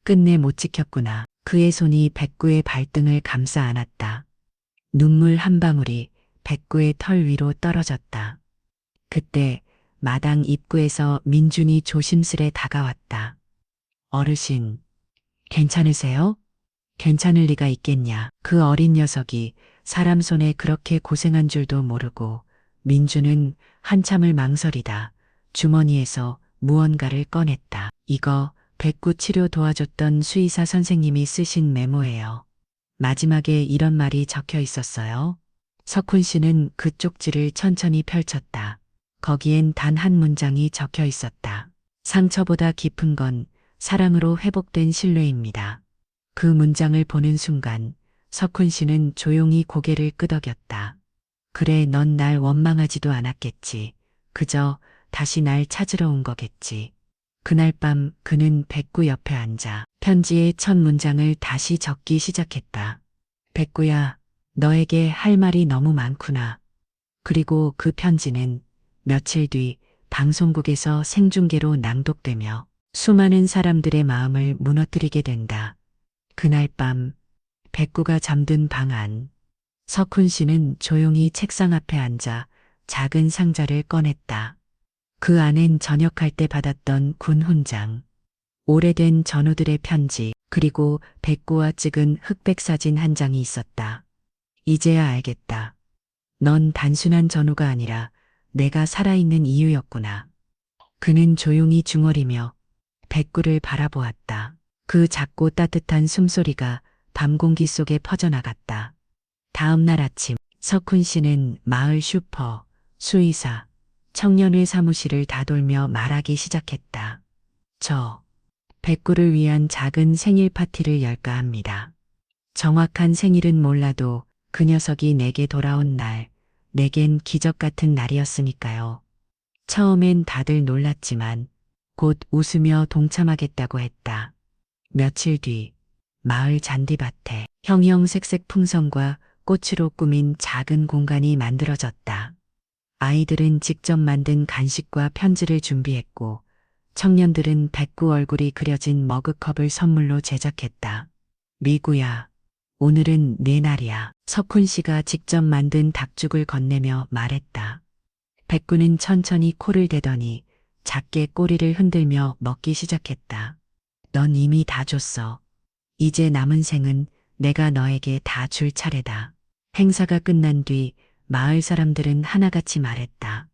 끝내 못 지켰구나. 그의 손이 백구의 발등을 감싸 안았다. 눈물 한 방울이 백구의 털 위로 떨어졌다. 그때 마당 입구에서 민준이 조심스레 다가왔다. 어르신, 괜찮으세요? 괜찮을 리가 있겠냐. 그 어린 녀석이 사람 손에 그렇게 고생한 줄도 모르고 민준은 한참을 망설이다 주머니에서 무언가를 꺼냈다. 이거 백구 치료 도와줬던 수의사 선생님이 쓰신 메모예요. 마지막에 이런 말이 적혀 있었어요. 석훈 씨는 그 쪽지를 천천히 펼쳤다. 거기엔 단 한 문장이 적혀 있었다. 상처보다 깊은 건 사랑으로 회복된 신뢰입니다. 그 문장을 보는 순간 석훈 씨는 조용히 고개를 끄덕였다. 그래, 넌 날 원망하지도 않았겠지. 그저 다시 날 찾으러 온 거겠지. 그날 밤 그는 백구 옆에 앉아 편지의 첫 문장을 다시 적기 시작했다. 백구야, 너에게 할 말이 너무 많구나. 그리고 그 편지는 며칠 뒤 방송국에서 생중계로 낭독되며 수많은 사람들의 마음을 무너뜨리게 된다. 그날 밤 백구가 잠든 방 안, 석훈 씨는 조용히 책상 앞에 앉아 작은 상자를 꺼냈다. 그 안엔 전역할 때 받았던 군 훈장, 오래된 전우들의 편지, 그리고 백구와 찍은 흑백 사진 한 장이 있었다. 이제야 알겠다. 넌 단순한 전우가 아니라 내가 살아있는 이유였구나. 그는 조용히 중얼이며 백구를 바라보았다. 그 작고 따뜻한 숨소리가 밤 공기 속에 퍼져나갔다. 다음 날 아침, 석훈 씨는 마을 슈퍼, 수의사, 청년회 사무실을 다돌며 말하기 시작했다. 저, 백구를 위한 작은 생일 파티를 열까 합니다. 정확한 생일은 몰라도 그 녀석이 내게 돌아온 날, 내겐 기적 같은 날이었으니까요. 처음엔 다들 놀랐지만 곧 웃으며 동참하겠다고 했다. 며칠 뒤 마을 잔디밭에 형형색색 풍선과 꽃으로 꾸민 작은 공간이 만들어졌다. 아이들은 직접 만든 간식과 편지를 준비했고 청년들은 백구 얼굴이 그려진 머그컵을 선물로 제작했다. 미구야, 오늘은 내 날이야. 석훈 씨가 직접 만든 닭죽을 건네며 말했다. 백구는 천천히 코를 대더니 작게 꼬리를 흔들며 먹기 시작했다. 넌 이미 다 줬어. 이제 남은 생은 내가 너에게 다 줄 차례다. 행사가 끝난 뒤 마을 사람들은 하나같이 말했다.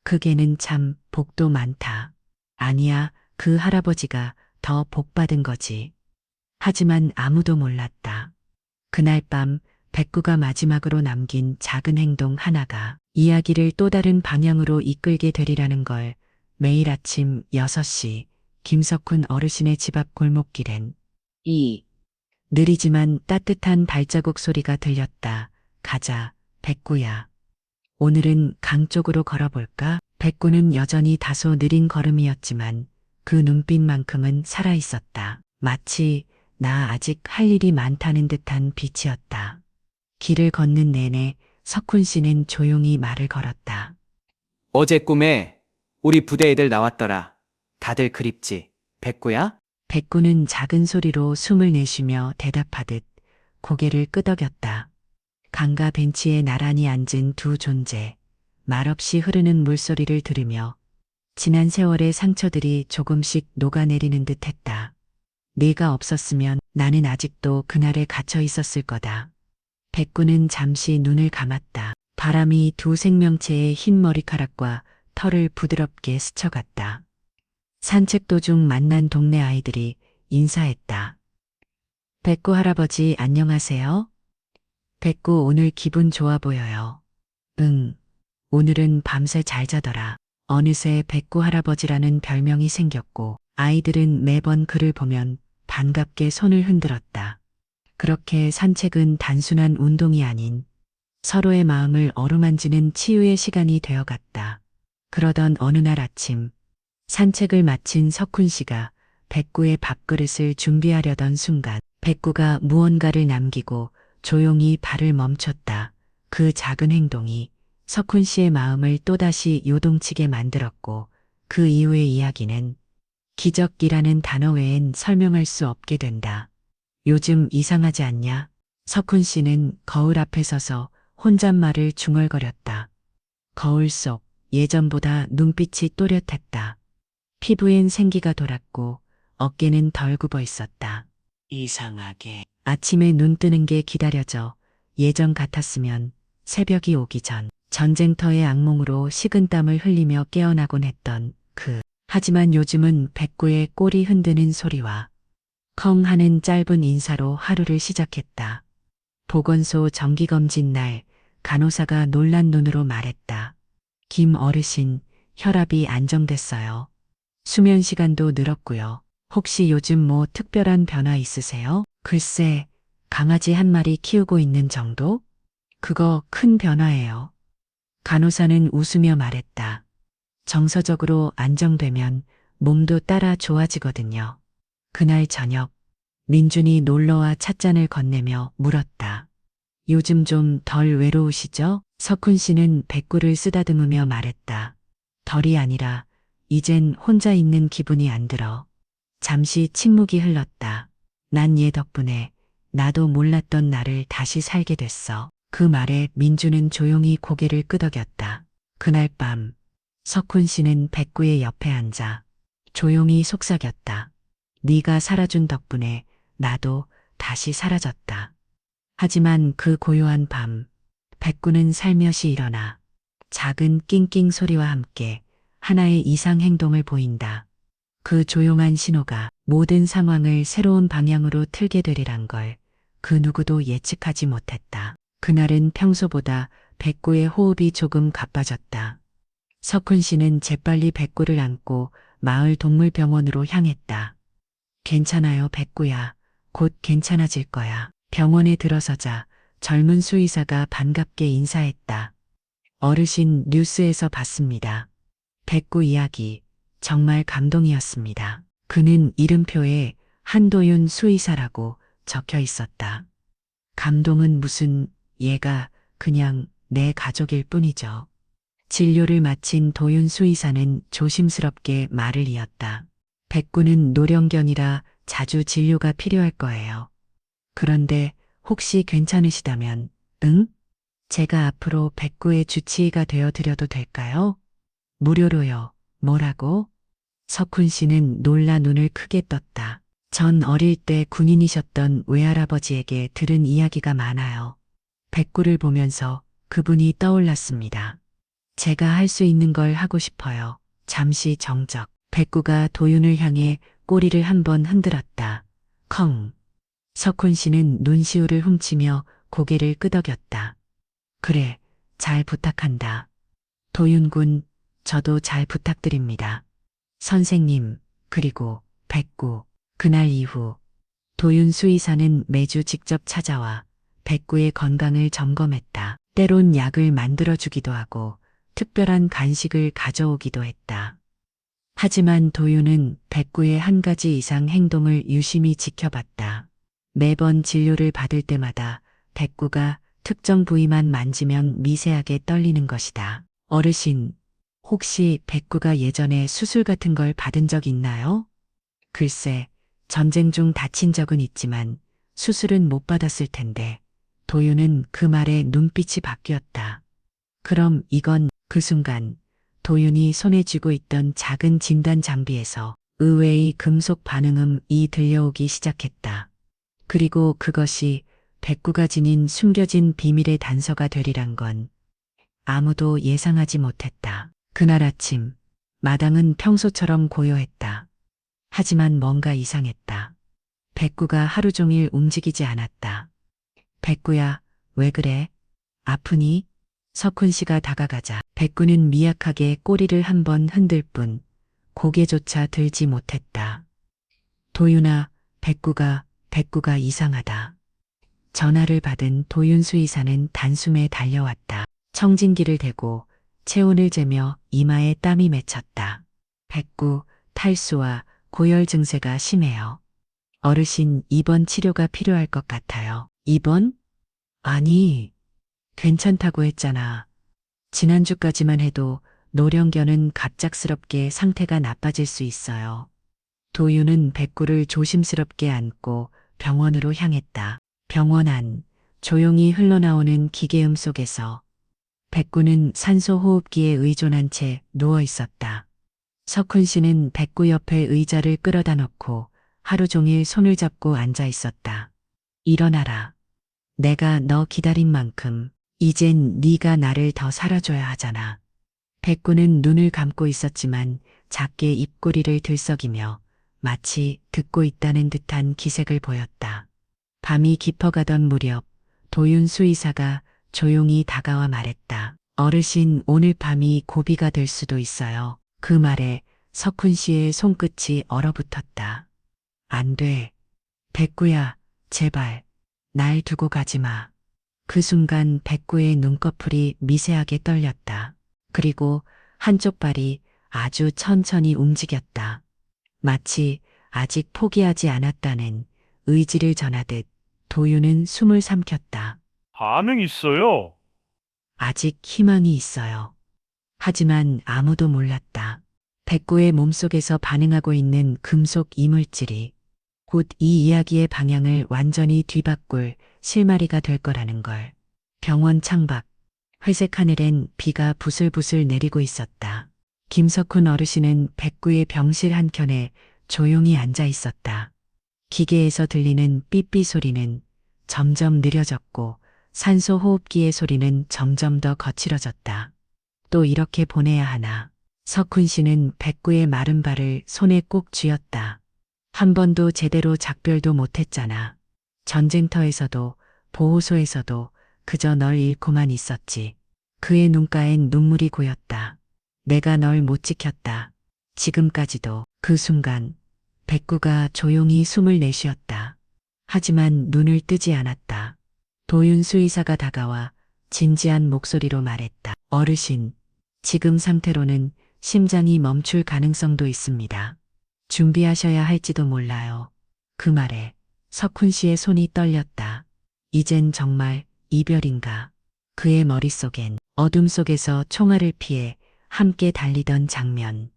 그 개는 참 복도 많다. 아니야, 그 할아버지가 더 복받은 거지. 하지만 아무도 몰랐다. 그날 밤 백구가 마지막으로 남긴 작은 행동 하나가 이야기를 또 다른 방향으로 이끌게 되리라는 걸 매일 아침 6시 김석훈 어르신의 집 앞 골목길엔 느리지만 따뜻한 발자국 소리가 들렸다. 가자, 백구야. 오늘은 강 쪽으로 걸어볼까? 백구는 여전히 다소 느린 걸음이었지만 그 눈빛만큼은 살아있었다. 마치 나 아직 할 일이 많다는 듯한 빛이었다. 길을 걷는 내내 석훈 씨는 조용히 말을 걸었다. 어제 꿈에 우리 부대 애들 나왔더라. 다들 그립지? 백구야? 백구는 작은 소리로 숨을 내쉬며 대답하듯 고개를 끄덕였다. 강가 벤치에 나란히 앉은 두 존재, 말없이 흐르는 물소리를 들으며 지난 세월의 상처들이 조금씩 녹아내리는 듯 했다. 네가 없었으면 나는 아직도 그날에 갇혀 있었을 거다. 백구는 잠시 눈을 감았다. 바람이 두 생명체의 흰 머리카락과 털을 부드럽게 스쳐갔다. 산책 도중 만난 동네 아이들이 인사했다. 백구 할아버지 안녕하세요. 백구 오늘 기분 좋아 보여요. 응, 오늘은 밤새 잘 자더라. 어느새 백구 할아버지라는 별명이 생겼고 아이들은 매번 그를 보면 반갑게 손을 흔들었다. 그렇게 산책은 단순한 운동이 아닌 서로의 마음을 어루만지는 치유의 시간이 되어갔다. 그러던 어느 날 아침 산책을 마친 석훈 씨가 백구의 밥그릇을 준비하려던 순간 백구가 무언가를 남기고 조용히 발을 멈췄다. 그 작은 행동이 석훈 씨의 마음을 또다시 요동치게 만들었고 그 이후의 이야기는 기적이라는 단어 외엔 설명할 수 없게 된다. 요즘 이상하지 않냐? 석훈 씨는 거울 앞에 서서 혼잣말을 중얼거렸다. 거울 속 예전보다 눈빛이 또렷했다. 피부엔 생기가 돌았고 어깨는 덜 굽어 있었다. 이상하게 아침에 눈 뜨는 게 기다려져 예전 같았으면 새벽이 오기 전 전쟁터의 악몽으로 식은땀을 흘리며 깨어나곤 했던 하지만 요즘은 백구의 꼬리 흔드는 소리와 컹 하는 짧은 인사로 하루를 시작했다. 보건소 정기검진 날 간호사가 놀란 눈으로 말했다. 김 어르신, 혈압이 안정됐어요. 수면 시간도 늘었고요. 혹시 요즘 뭐 특별한 변화 있으세요? 글쎄, 강아지 한 마리 키우고 있는 정도? 그거 큰 변화예요. 간호사는 웃으며 말했다. 정서적으로 안정되면 몸도 따라 좋아지거든요. 그날 저녁, 민준이 놀러와 찻잔을 건네며 물었다. 요즘 좀 덜 외로우시죠? 석훈 씨는 백구를 쓰다듬으며 말했다. 덜이 아니라 이젠 혼자 있는 기분이 안 들어. 잠시 침묵이 흘렀다. 난 얘 덕분에 나도 몰랐던 나를 다시 살게 됐어. 그 말에 민주는 조용히 고개를 끄덕였다. 그날 밤 석훈 씨는 백구의 옆에 앉아 조용히 속삭였다. 네가 살아준 덕분에 나도 다시 사라졌다. 하지만 그 고요한 밤 백구는 살며시 일어나 작은 낑낑 소리와 함께 하나의 이상 행동을 보인다. 그 조용한 신호가 모든 상황을 새로운 방향으로 틀게 되리란 걸 그 누구도 예측하지 못했다. 그날은 평소보다 백구의 호흡이 조금 가빠졌다. 석훈 씨는 재빨리 백구를 안고 마을 동물병원으로 향했다. 괜찮아요, 백구야. 곧 괜찮아질 거야. 병원에 들어서자 젊은 수의사가 반갑게 인사했다. 어르신 뉴스에서 봤습니다. 백구 이야기 정말 감동이었습니다. 그는 이름표에 한도윤 수의사라고 적혀 있었다. 감동은 무슨, 얘가 그냥 내 가족일 뿐이죠. 진료를 마친 도윤 수의사는 조심스럽게 말을 이었다. 백구는 노령견이라 자주 진료가 필요할 거예요. 그런데 혹시 괜찮으시다면, 응? 제가 앞으로 백구의 주치의가 되어 드려도 될까요? 무료로요. 뭐라고? 석훈 씨는 놀라 눈을 크게 떴다. 전 어릴 때 군인이셨던 외할아버지에게 들은 이야기가 많아요. 백구를 보면서 그분이 떠올랐습니다. 제가 할 수 있는 걸 하고 싶어요. 잠시 정적. 백구가 도윤을 향해 꼬리를 한번 흔들었다. 컹. 석훈 씨는 눈시울을 훔치며 고개를 끄덕였다. 그래, 잘 부탁한다. 도윤군, 저도 잘 부탁드립니다. 선생님, 그리고 백구. 그날 이후 도윤 수의사는 매주 직접 찾아와 백구의 건강을 점검했다. 때론 약을 만들어주기도 하고 특별한 간식을 가져오기도 했다. 하지만 도윤은 백구의 한 가지 이상 행동을 유심히 지켜봤다. 매번 진료를 받을 때마다 백구가 특정 부위만 만지면 미세하게 떨리는 것이다. 어르신, 혹시 백구가 예전에 수술 같은 걸 받은 적 있나요? 글쎄, 전쟁 중 다친 적은 있지만 수술은 못 받았을 텐데. 도윤은 그 말에 눈빛이 바뀌었다. 그럼 이건 그 순간 도윤이 손에 쥐고 있던 작은 진단 장비에서 의외의 금속 반응음이 들려오기 시작했다. 그리고 그것이 백구가 지닌 숨겨진 비밀의 단서가 되리란 건 아무도 예상하지 못했다. 그날 아침, 마당은 평소처럼 고요했다. 하지만 뭔가 이상했다. 백구가 하루 종일 움직이지 않았다. 백구야, 왜 그래? 아프니? 석훈 씨가 다가가자 백구는 미약하게 꼬리를 한번 흔들 뿐 고개조차 들지 못했다. 도윤아, 백구가 이상하다. 전화를 받은 도윤 수의사는 단숨에 달려왔다. 청진기를 대고 체온을 재며 이마에 땀이 맺혔다. 백구, 탈수와 고열 증세가 심해요. 어르신 입원 치료가 필요할 것 같아요. 입원? 아니, 괜찮다고 했잖아. 지난주까지만 해도 노령견은 갑작스럽게 상태가 나빠질 수 있어요. 도윤은 백구를 조심스럽게 안고 병원으로 향했다. 병원 안, 조용히 흘러나오는 기계음 속에서 백구는 산소 호흡기에 의존한 채 누워 있었다. 석훈 씨는 백구 옆에 의자를 끌어다 놓고 하루 종일 손을 잡고 앉아 있었다. 일어나라. 내가 너 기다린 만큼 이젠 네가 나를 더 살아줘야 하잖아. 백구는 눈을 감고 있었지만 작게 입꼬리를 들썩이며 마치 듣고 있다는 듯한 기색을 보였다. 밤이 깊어가던 무렵 도윤 수의사가 조용히 다가와 말했다. 어르신, 오늘 밤이 고비가 될 수도 있어요. 그 말에 석훈 씨의 손끝이 얼어붙었다. 안 돼. 백구야, 제발. 날 두고 가지 마. 그 순간 백구의 눈꺼풀이 미세하게 떨렸다. 그리고 한쪽 발이 아주 천천히 움직였다. 마치 아직 포기하지 않았다는 의지를 전하듯 도윤은 숨을 삼켰다. 반응 있어요. 아직 희망이 있어요. 하지만 아무도 몰랐다. 백구의 몸속에서 반응하고 있는 금속 이물질이 곧 이 이야기의 방향을 완전히 뒤바꿀 실마리가 될 거라는 걸. 병원 창밖, 회색 하늘엔 비가 부슬부슬 내리고 있었다. 김석훈 어르신은 백구의 병실 한켠에 조용히 앉아 있었다. 기계에서 들리는 삐삐 소리는 점점 느려졌고 산소 호흡기의 소리는 점점 더 거칠어졌다. 또 이렇게 보내야 하나. 석훈 씨는 백구의 마른 발을 손에 꼭 쥐었다. 한 번도 제대로 작별도 못했잖아. 전쟁터에서도 보호소에서도 그저 널 잃고만 있었지. 그의 눈가엔 눈물이 고였다. 내가 널 못 지켰다. 지금까지도. 그 순간 백구가 조용히 숨을 내쉬었다. 하지만 눈을 뜨지 않았다. 도윤 수의사가 다가와 진지한 목소리로 말했다. 어르신, 지금 상태로는 심장이 멈출 가능성도 있습니다. 준비하셔야 할지도 몰라요. 그 말에 석훈 씨의 손이 떨렸다. 이젠 정말 이별인가? 그의 머릿속엔 어둠 속에서 총알을 피해 함께 달리던 장면.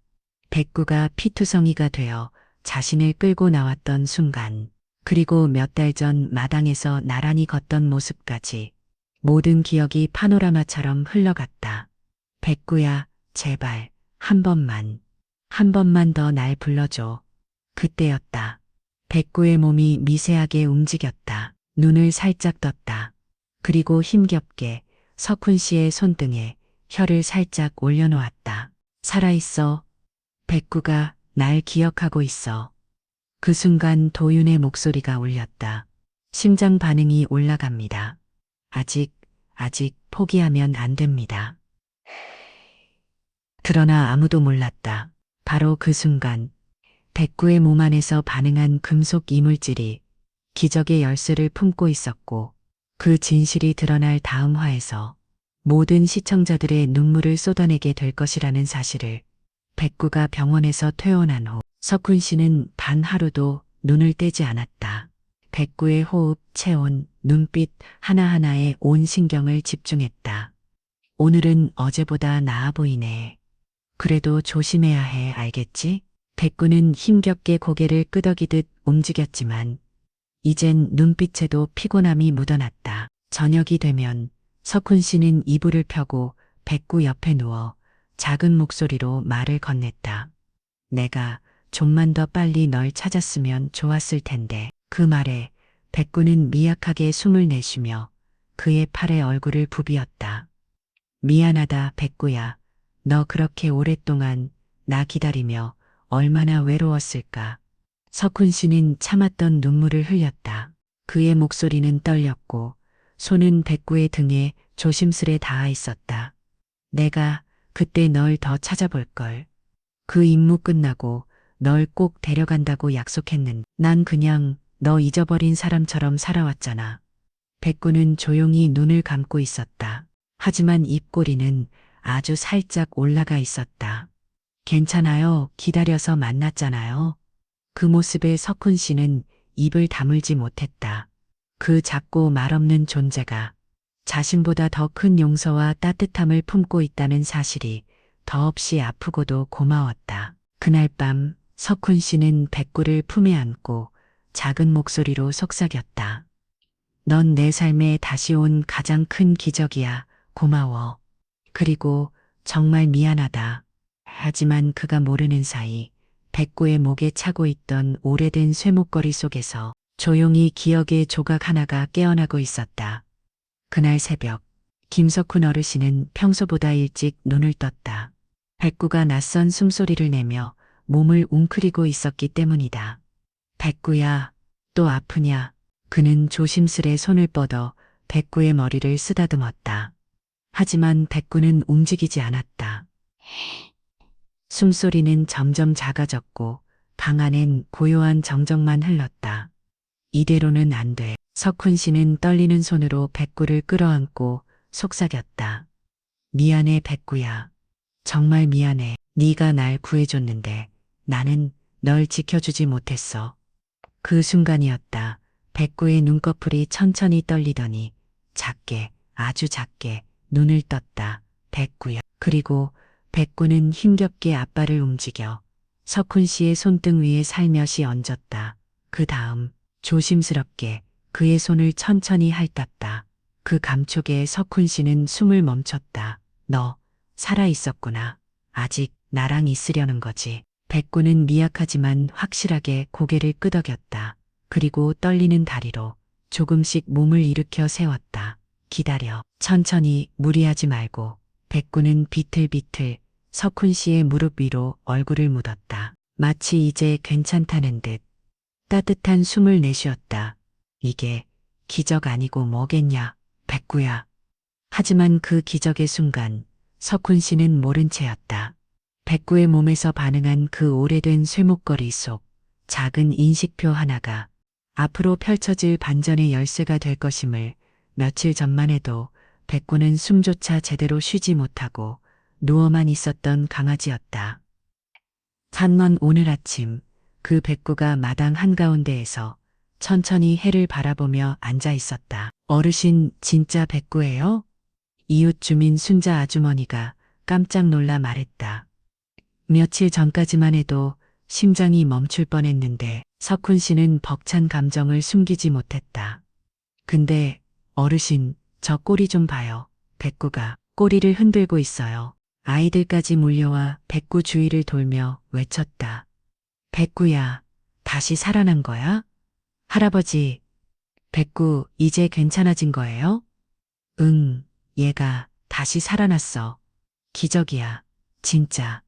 백구가 피투성이가 되어 자신을 끌고 나왔던 순간. 그리고 몇 달 전 마당에서 나란히 걷던 모습까지. 모든 기억이 파노라마처럼 흘러갔다. 백구야, 제발, 한 번만 더 날 불러줘. 그때였다. 백구의 몸이 미세하게 움직였다. 눈을 살짝 떴다. 그리고 힘겹게 석훈 씨의 손등에 혀를 살짝 올려놓았다. 살아있어. 백구가 날 기억하고 있어. 그 순간 도윤의 목소리가 울렸다. 심장 반응이 올라갑니다. 아직 포기하면 안 됩니다. 그러나 아무도 몰랐다. 바로 그 순간 백구의 몸 안에서 반응한 금속 이물질이 기적의 열쇠를 품고 있었고 그 진실이 드러날 다음 화에서 모든 시청자들의 눈물을 쏟아내게 될 것이라는 사실을 백구가 병원에서 퇴원한 후 석훈 씨는 단 하루도 눈을 떼지 않았다. 백구의 호흡, 체온, 눈빛 하나하나에 온 신경을 집중했다. 오늘은 어제보다 나아 보이네. 그래도 조심해야 해, 알겠지? 백구는 힘겹게 고개를 끄덕이듯 움직였지만 이젠 눈빛에도 피곤함이 묻어났다. 저녁이 되면 석훈 씨는 이불을 펴고 백구 옆에 누워 작은 목소리로 말을 건넸다. 내가 좀만 더 빨리 널 찾았으면 좋았을 텐데. 그 말에 백구는 미약하게 숨을 내쉬며 그의 팔에 얼굴을 부비었다. 미안하다, 백구야. 너 그렇게 오랫동안 나 기다리며 얼마나 외로웠을까. 석훈 씨는 참았던 눈물을 흘렸다. 그의 목소리는 떨렸고 손은 백구의 등에 조심스레 닿아 있었다. 내가 그때 널 더 찾아볼걸. 그 임무 끝나고 널 꼭 데려간다고 약속했는데 난 그냥 너 잊어버린 사람처럼 살아왔잖아. 백구는 조용히 눈을 감고 있었다. 하지만 입꼬리는 아주 살짝 올라가 있었다. 괜찮아요. 기다려서 만났잖아요. 그 모습에 석훈 씨는 입을 다물지 못했다. 그 작고 말없는 존재가 자신보다 더 큰 용서와 따뜻함을 품고 있다는 사실이 더없이 아프고도 고마웠다. 그날 밤 석훈 씨는 백구를 품에 안고 작은 목소리로 속삭였다. 넌 내 삶에 다시 온 가장 큰 기적이야. 고마워. 그리고 정말 미안하다. 하지만 그가 모르는 사이 백구의 목에 차고 있던 오래된 쇠목걸이 속에서 조용히 기억의 조각 하나가 깨어나고 있었다. 그날 새벽 김석훈 어르신은 평소보다 일찍 눈을 떴다. 백구가 낯선 숨소리를 내며 몸을 웅크리고 있었기 때문이다. 백구야, 또 아프냐? 그는 조심스레 손을 뻗어 백구의 머리를 쓰다듬었다. 하지만 백구는 움직이지 않았다. 숨소리는 점점 작아졌고 방 안엔 고요한 정적만 흘렀다. 이대로는 안 돼. 석훈 씨는 떨리는 손으로 백구를 끌어안고 속삭였다. 미안해, 백구야. 정말 미안해. 네가 날 구해줬는데 나는 널 지켜주지 못했어. 그 순간이었다. 백구의 눈꺼풀이 천천히 떨리더니 작게, 아주 작게 눈을 떴다. 백구야. 그리고 백구는 힘겹게 앞발을 움직여 석훈 씨의 손등 위에 살며시 얹었다. 그 다음 조심스럽게 그의 손을 천천히 핥았다. 그 감촉에 석훈 씨는 숨을 멈췄다. 너 살아 있었구나. 아직 나랑 있으려는 거지. 백구는 미약하지만 확실하게 고개를 끄덕였다. 그리고 떨리는 다리로 조금씩 몸을 일으켜 세웠다. 기다려. 천천히, 무리하지 말고. 백구는 비틀비틀 석훈 씨의 무릎 위로 얼굴을 묻었다. 마치 이제 괜찮다는 듯 따뜻한 숨을 내쉬었다. 이게 기적 아니고 뭐겠냐, 백구야. 하지만 그 기적의 순간 석훈 씨는 모른 채였다. 백구의 몸에서 반응한 그 오래된 쇠목걸이 속 작은 인식표 하나가 앞으로 펼쳐질 반전의 열쇠가 될 것임을 며칠 전만 해도 백구는 숨조차 제대로 쉬지 못하고 누워만 있었던 강아지였다. 한번 오늘 아침 그 백구가 마당 한가운데에서 천천히 해를 바라보며 앉아 있었다. 어르신 진짜 백구예요? 이웃 주민 순자 아주머니가 깜짝 놀라 말했다. 며칠 전까지만 해도 심장이 멈출 뻔했는데 석훈 씨는 벅찬 감정을 숨기지 못했다. 근데 어르신, 저 꼬리 좀 봐요. 백구가 꼬리를 흔들고 있어요. 아이들까지 몰려와 백구 주위를 돌며 외쳤다. 백구야, 다시 살아난 거야? 할아버지, 백구 이제 괜찮아진 거예요? 응, 얘가 다시 살아났어. 기적이야, 진짜.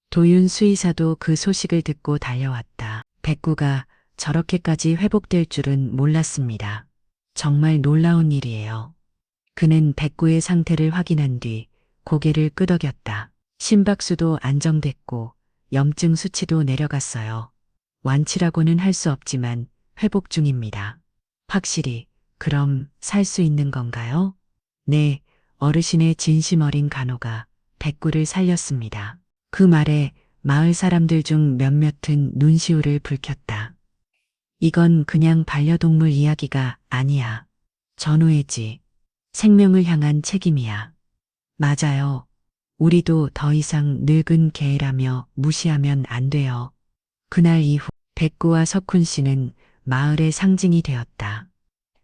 도윤 수의사도 그 소식을 듣고 달려왔다. 백구가 저렇게까지 회복될 줄은 몰랐습니다. 정말 놀라운 일이에요. 그는 백구의 상태를 확인한 뒤 고개를 끄덕였다. 심박수도 안정됐고 염증 수치도 내려갔어요. 완치라고는 할 수 없지만 회복 중입니다. 확실히 그럼 살 수 있는 건가요? 네, 어르신의 진심 어린 간호가 백구를 살렸습니다. 그 말에 마을 사람들 중 몇몇은 눈시울을 붉혔다. 이건 그냥 반려동물 이야기가 아니야. 전우애지. 생명을 향한 책임이야. 맞아요. 우리도 더 이상 늙은 개라며 무시하면 안 돼요. 그날 이후 백구와 석훈 씨는 마을의 상징이 되었다.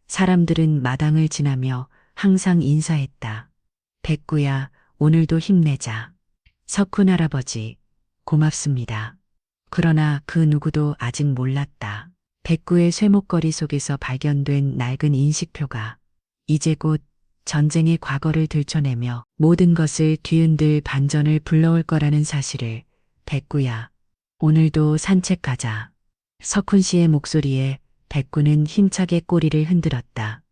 사람들은 마당을 지나며 항상 인사했다. 백구야, 오늘도 힘내자. 석훈 할아버지, 고맙습니다. 그러나 그 누구도 아직 몰랐다. 백구의 쇠목걸이 속에서 발견된 낡은 인식표가 이제 곧 전쟁의 과거를 들춰내며 모든 것을 뒤흔들 반전을 불러올 거라는 사실을. 백구야, 오늘도 산책가자. 석훈 씨의 목소리에 백구는 힘차게 꼬리를 흔들었다.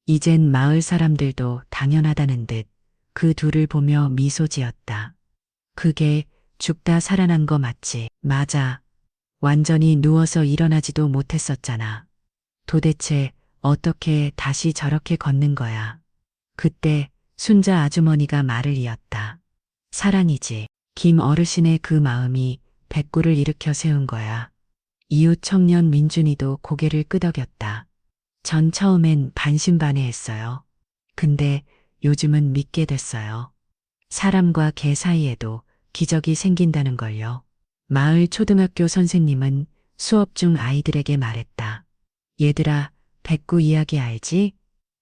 이젠 마을 사람들도 당연하다는 듯 그 둘을 보며 미소 지었다. 그게 죽다 살아난 거 맞지? 맞아. 완전히 누워서 일어나지도 못했었잖아. 도대체 어떻게 다시 저렇게 걷는 거야? 그때 순자 아주머니가 말을 이었다. 사랑이지. 김 어르신의 그 마음이 백구를 일으켜 세운 거야. 이웃 청년 민준이도 고개를 끄덕였다. 전 처음엔 반신반의했어요. 근데 요즘은 믿게 됐어요. 사람과 개 사이에도 기적이 생긴다는 걸요. 마을 초등학교 선생님은 수업 중 아이들에게 말했다. 얘들아, 백구 이야기 알지?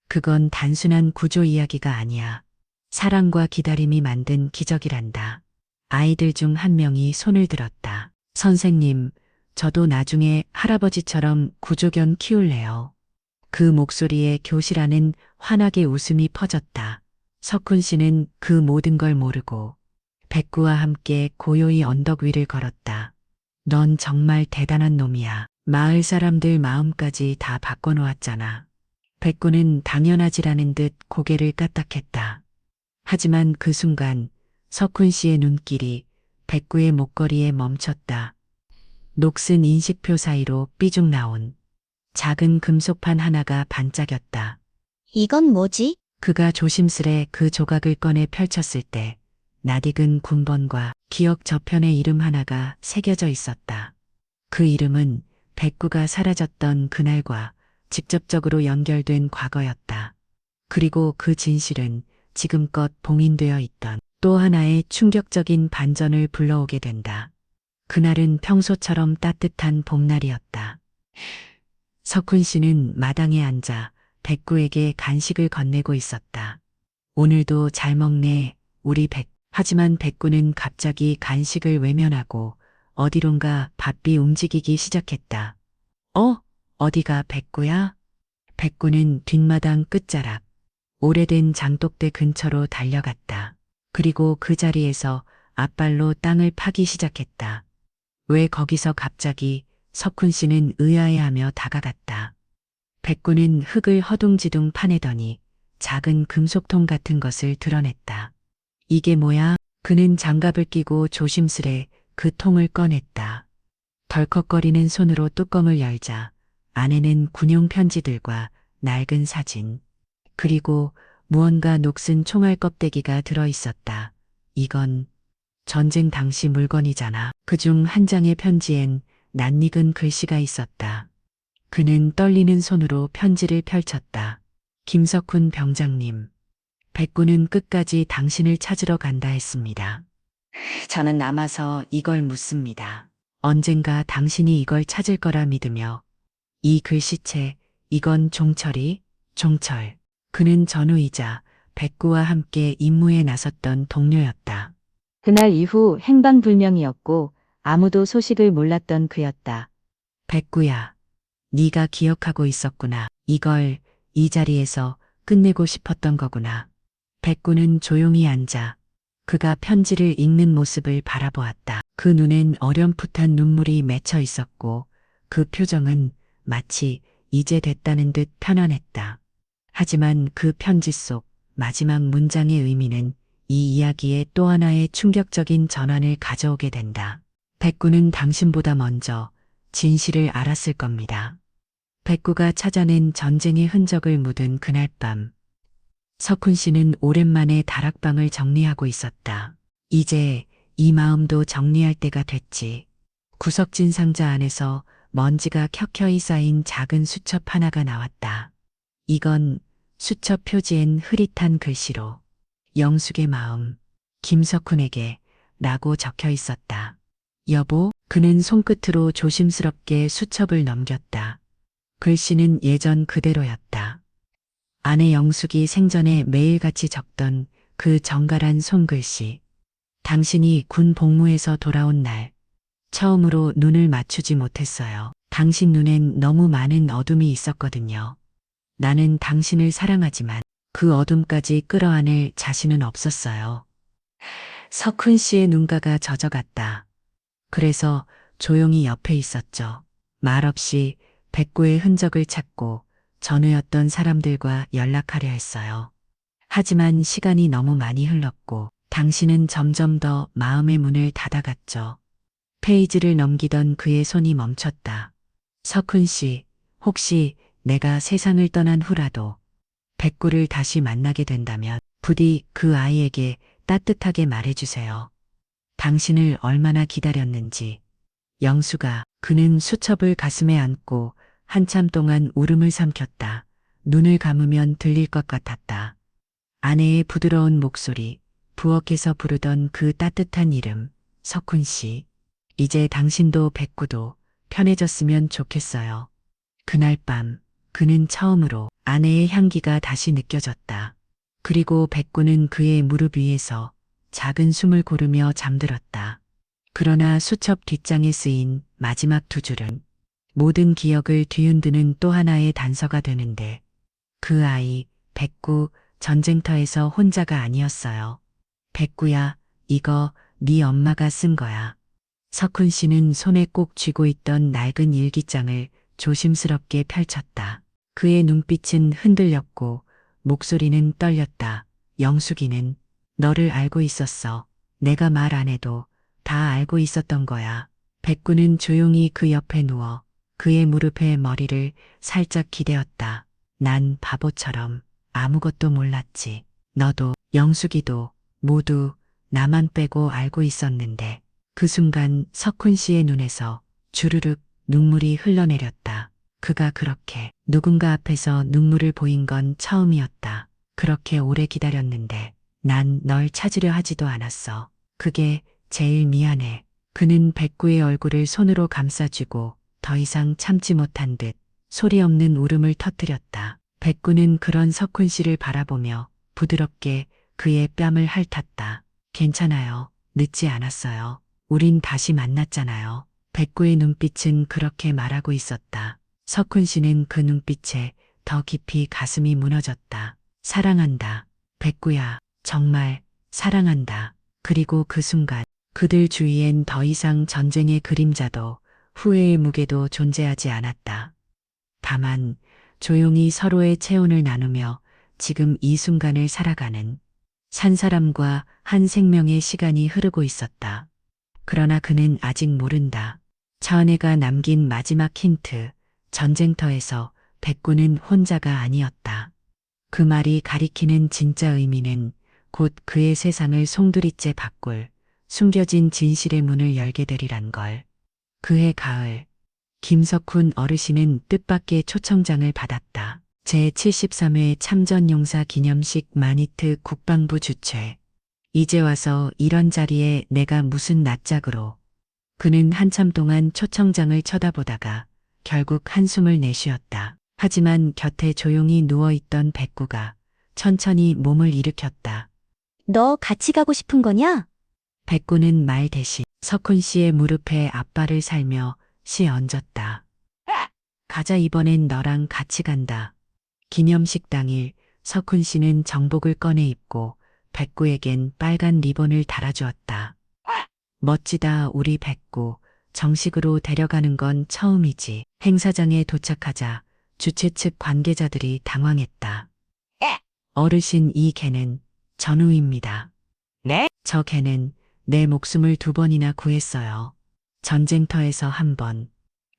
그건 단순한 구조 이야기가 아니야. 사랑과 기다림이 만든 기적이란다. 아이들 중 한 명이 손을 들었다. 선생님, 저도 나중에 할아버지처럼 구조견 키울래요. 그 목소리에 교실 안은 환하게 웃음이 퍼졌다. 석훈 씨는 그 모든 걸 모르고 백구와 함께 고요히 언덕 위를 걸었다. 넌 정말 대단한 놈이야. 마을 사람들 마음까지 다 바꿔놓았잖아. 백구는 당연하지라는 듯 고개를 까딱했다. 하지만 그 순간 석훈 씨의 눈길이 백구의 목걸이에 멈췄다. 녹슨 인식표 사이로 삐죽 나온 작은 금속판 하나가 반짝였다. 이건 뭐지? 그가 조심스레 그 조각을 꺼내 펼쳤을 때 낯익은 군번과 기억 저편의 이름 하나가 새겨져 있었다. 그 이름은 백구가 사라졌던 그날과 직접적으로 연결된 과거였다. 그리고 그 진실은 지금껏 봉인되어 있던 또 하나의 충격적인 반전을 불러오게 된다. 그날은 평소처럼 따뜻한 봄날이었다. 석훈 씨는 마당에 앉아 백구에게 간식을 건네고 있었다. 오늘도 잘 먹네, 우리 백. 하지만 백구는 갑자기 간식을 외면하고 어디론가 바삐 움직이기 시작했다. 어디가 백구야? 백구는 뒷마당 끝자락, 오래된 장독대 근처로 달려갔다. 그리고 그 자리에서 앞발로 땅을 파기 시작했다. 왜 거기서 갑자기? 석훈 씨는 의아해하며 다가갔다. 백구는 흙을 허둥지둥 파내더니 작은 금속통 같은 것을 드러냈다. 이게 뭐야? 그는 장갑을 끼고 조심스레 그 통을 꺼냈다. 덜컥거리는 손으로 뚜껑을 열자 안에는 군용 편지들과 낡은 사진, 그리고 무언가 녹슨 총알 껍데기가 들어있었다. 이건 전쟁 당시 물건이잖아. 그중 한 장의 편지엔 낯익은 글씨가 있었다. 그는 떨리는 손으로 편지를 펼쳤다. 김석훈 병장님, 백구는 끝까지 당신을 찾으러 간다 했습니다. 저는 남아서 이걸 묻습니다. 언젠가 당신이 이걸 찾을 거라 믿으며 이 글씨체, 이건 종철이, 종철. 그는 전우이자 백구와 함께 임무에 나섰던 동료였다. 그날 이후 행방불명이었고 아무도 소식을 몰랐던 그였다. 백구야, 네가 기억하고 있었구나. 이걸 이 자리에서 끝내고 싶었던 거구나. 백구는 조용히 앉아 그가 편지를 읽는 모습을 바라보았다. 그 눈엔 어렴풋한 눈물이 맺혀 있었고 그 표정은 마치 이제 됐다는 듯 편안했다. 하지만 그 편지 속 마지막 문장의 의미는 이 이야기의 또 하나의 충격적인 전환을 가져오게 된다. 백구는 당신보다 먼저 진실을 알았을 겁니다. 백구가 찾아낸 전쟁의 흔적을 묻은 그날 밤, 석훈 씨는 오랜만에 다락방을 정리하고 있었다. 이제 이 마음도 정리할 때가 됐지. 구석진 상자 안에서 먼지가 켜켜이 쌓인 작은 수첩 하나가 나왔다. 이건 수첩 표지엔 흐릿한 글씨로 영숙의 마음, 김석훈에게 라고 적혀 있었다. 여보, 그는 손끝으로 조심스럽게 수첩을 넘겼다. 글씨는 예전 그대로였다. 아내 영숙이 생전에 매일같이 적던 그 정갈한 손글씨. 당신이 군 복무에서 돌아온 날, 처음으로 눈을 맞추지 못했어요. 당신 눈엔 너무 많은 어둠이 있었거든요. 나는 당신을 사랑하지만 그 어둠까지 끌어안을 자신은 없었어요. 석훈 씨의 눈가가 젖어갔다. 그래서 조용히 옆에 있었죠. 말없이 백구의 흔적을 찾고 전우였던 사람들과 연락하려 했어요. 하지만 시간이 너무 많이 흘렀고 당신은 점점 더 마음의 문을 닫아갔죠. 페이지를 넘기던 그의 손이 멈췄다. 석훈 씨, 혹시 내가 세상을 떠난 후라도 백구를 다시 만나게 된다면 부디 그 아이에게 따뜻하게 말해주세요. 당신을 얼마나 기다렸는지. 영수가, 그는 수첩을 가슴에 안고 한참 동안 울음을 삼켰다. 눈을 감으면 들릴 것 같았다. 아내의 부드러운 목소리, 부엌에서 부르던 그 따뜻한 이름, 석훈 씨. 이제 당신도 백구도 편해졌으면 좋겠어요. 그날 밤, 그는 처음으로 아내의 향기가 다시 느껴졌다. 그리고 백구는 그의 무릎 위에서 작은 숨을 고르며 잠들었다. 그러나 수첩 뒷장에 쓰인 마지막 두 줄은 모든 기억을 뒤흔드는 또 하나의 단서가 되는데 그 아이, 백구, 전쟁터에서 혼자가 아니었어요. 백구야, 이거 네 엄마가 쓴 거야. 석훈 씨는 손에 꼭 쥐고 있던 낡은 일기장을 조심스럽게 펼쳤다. 그의 눈빛은 흔들렸고 목소리는 떨렸다. 영숙이는 너를 알고 있었어. 내가 말 안 해도 다 알고 있었던 거야. 백구는 조용히 그 옆에 누워 그의 무릎에 머리를 살짝 기대었다. 난 바보처럼 아무것도 몰랐지. 너도 영숙이도 모두 나만 빼고 알고 있었는데 그 순간 석훈 씨의 눈에서 주르륵 눈물이 흘러내렸다. 그가 그렇게 누군가 앞에서 눈물을 보인 건 처음이었다. 그렇게 오래 기다렸는데 난 널 찾으려 하지도 않았어. 그게 제일 미안해. 그는 백구의 얼굴을 손으로 감싸쥐고 더 이상 참지 못한 듯 소리 없는 울음을 터뜨렸다. 백구는 그런 석훈 씨를 바라보며 부드럽게 그의 뺨을 핥았다. 괜찮아요. 늦지 않았어요. 우린 다시 만났잖아요. 백구의 눈빛은 그렇게 말하고 있었다. 석훈 씨는 그 눈빛에 더 깊이 가슴이 무너졌다. 사랑한다. 백구야, 정말 사랑한다. 그리고 그 순간 그들 주위엔 더 이상 전쟁의 그림자도 후회의 무게도 존재하지 않았다. 다만 조용히 서로의 체온을 나누며 지금 이 순간을 살아가는 산 사람과 한 생명의 시간이 흐르고 있었다. 그러나 그는 아직 모른다. 차은혜가 남긴 마지막 힌트, 전쟁터에서 백구는 혼자가 아니었다. 그 말이 가리키는 진짜 의미는 곧 그의 세상을 송두리째 바꿀 숨겨진 진실의 문을 열게 되리란 걸. 그해 가을, 김석훈 어르신은 뜻밖의 초청장을 받았다. 제73회 참전용사 기념식 마니트 국방부 주최. 이제 와서 이런 자리에 내가 무슨 낯짝으로. 그는 한참 동안 초청장을 쳐다보다가 결국 한숨을 내쉬었다. 하지만 곁에 조용히 누워있던 백구가 천천히 몸을 일으켰다. 너 같이 가고 싶은 거냐? 백구는 말 대신 석훈 씨의 무릎에 앞발을 살며 시 얹었다. 가자, 이번엔 너랑 같이 간다. 기념식 당일 석훈 씨는 정복을 꺼내 입고 백구에겐 빨간 리본을 달아주었다. 멋지다, 우리 백구. 정식으로 데려가는 건 처음이지. 행사장에 도착하자 주최 측 관계자들이 당황했다. 어르신, 이 개는 전우입니다. 네? 저 개는 내 목숨을 2번이나 구했어요. 전쟁터에서 1번.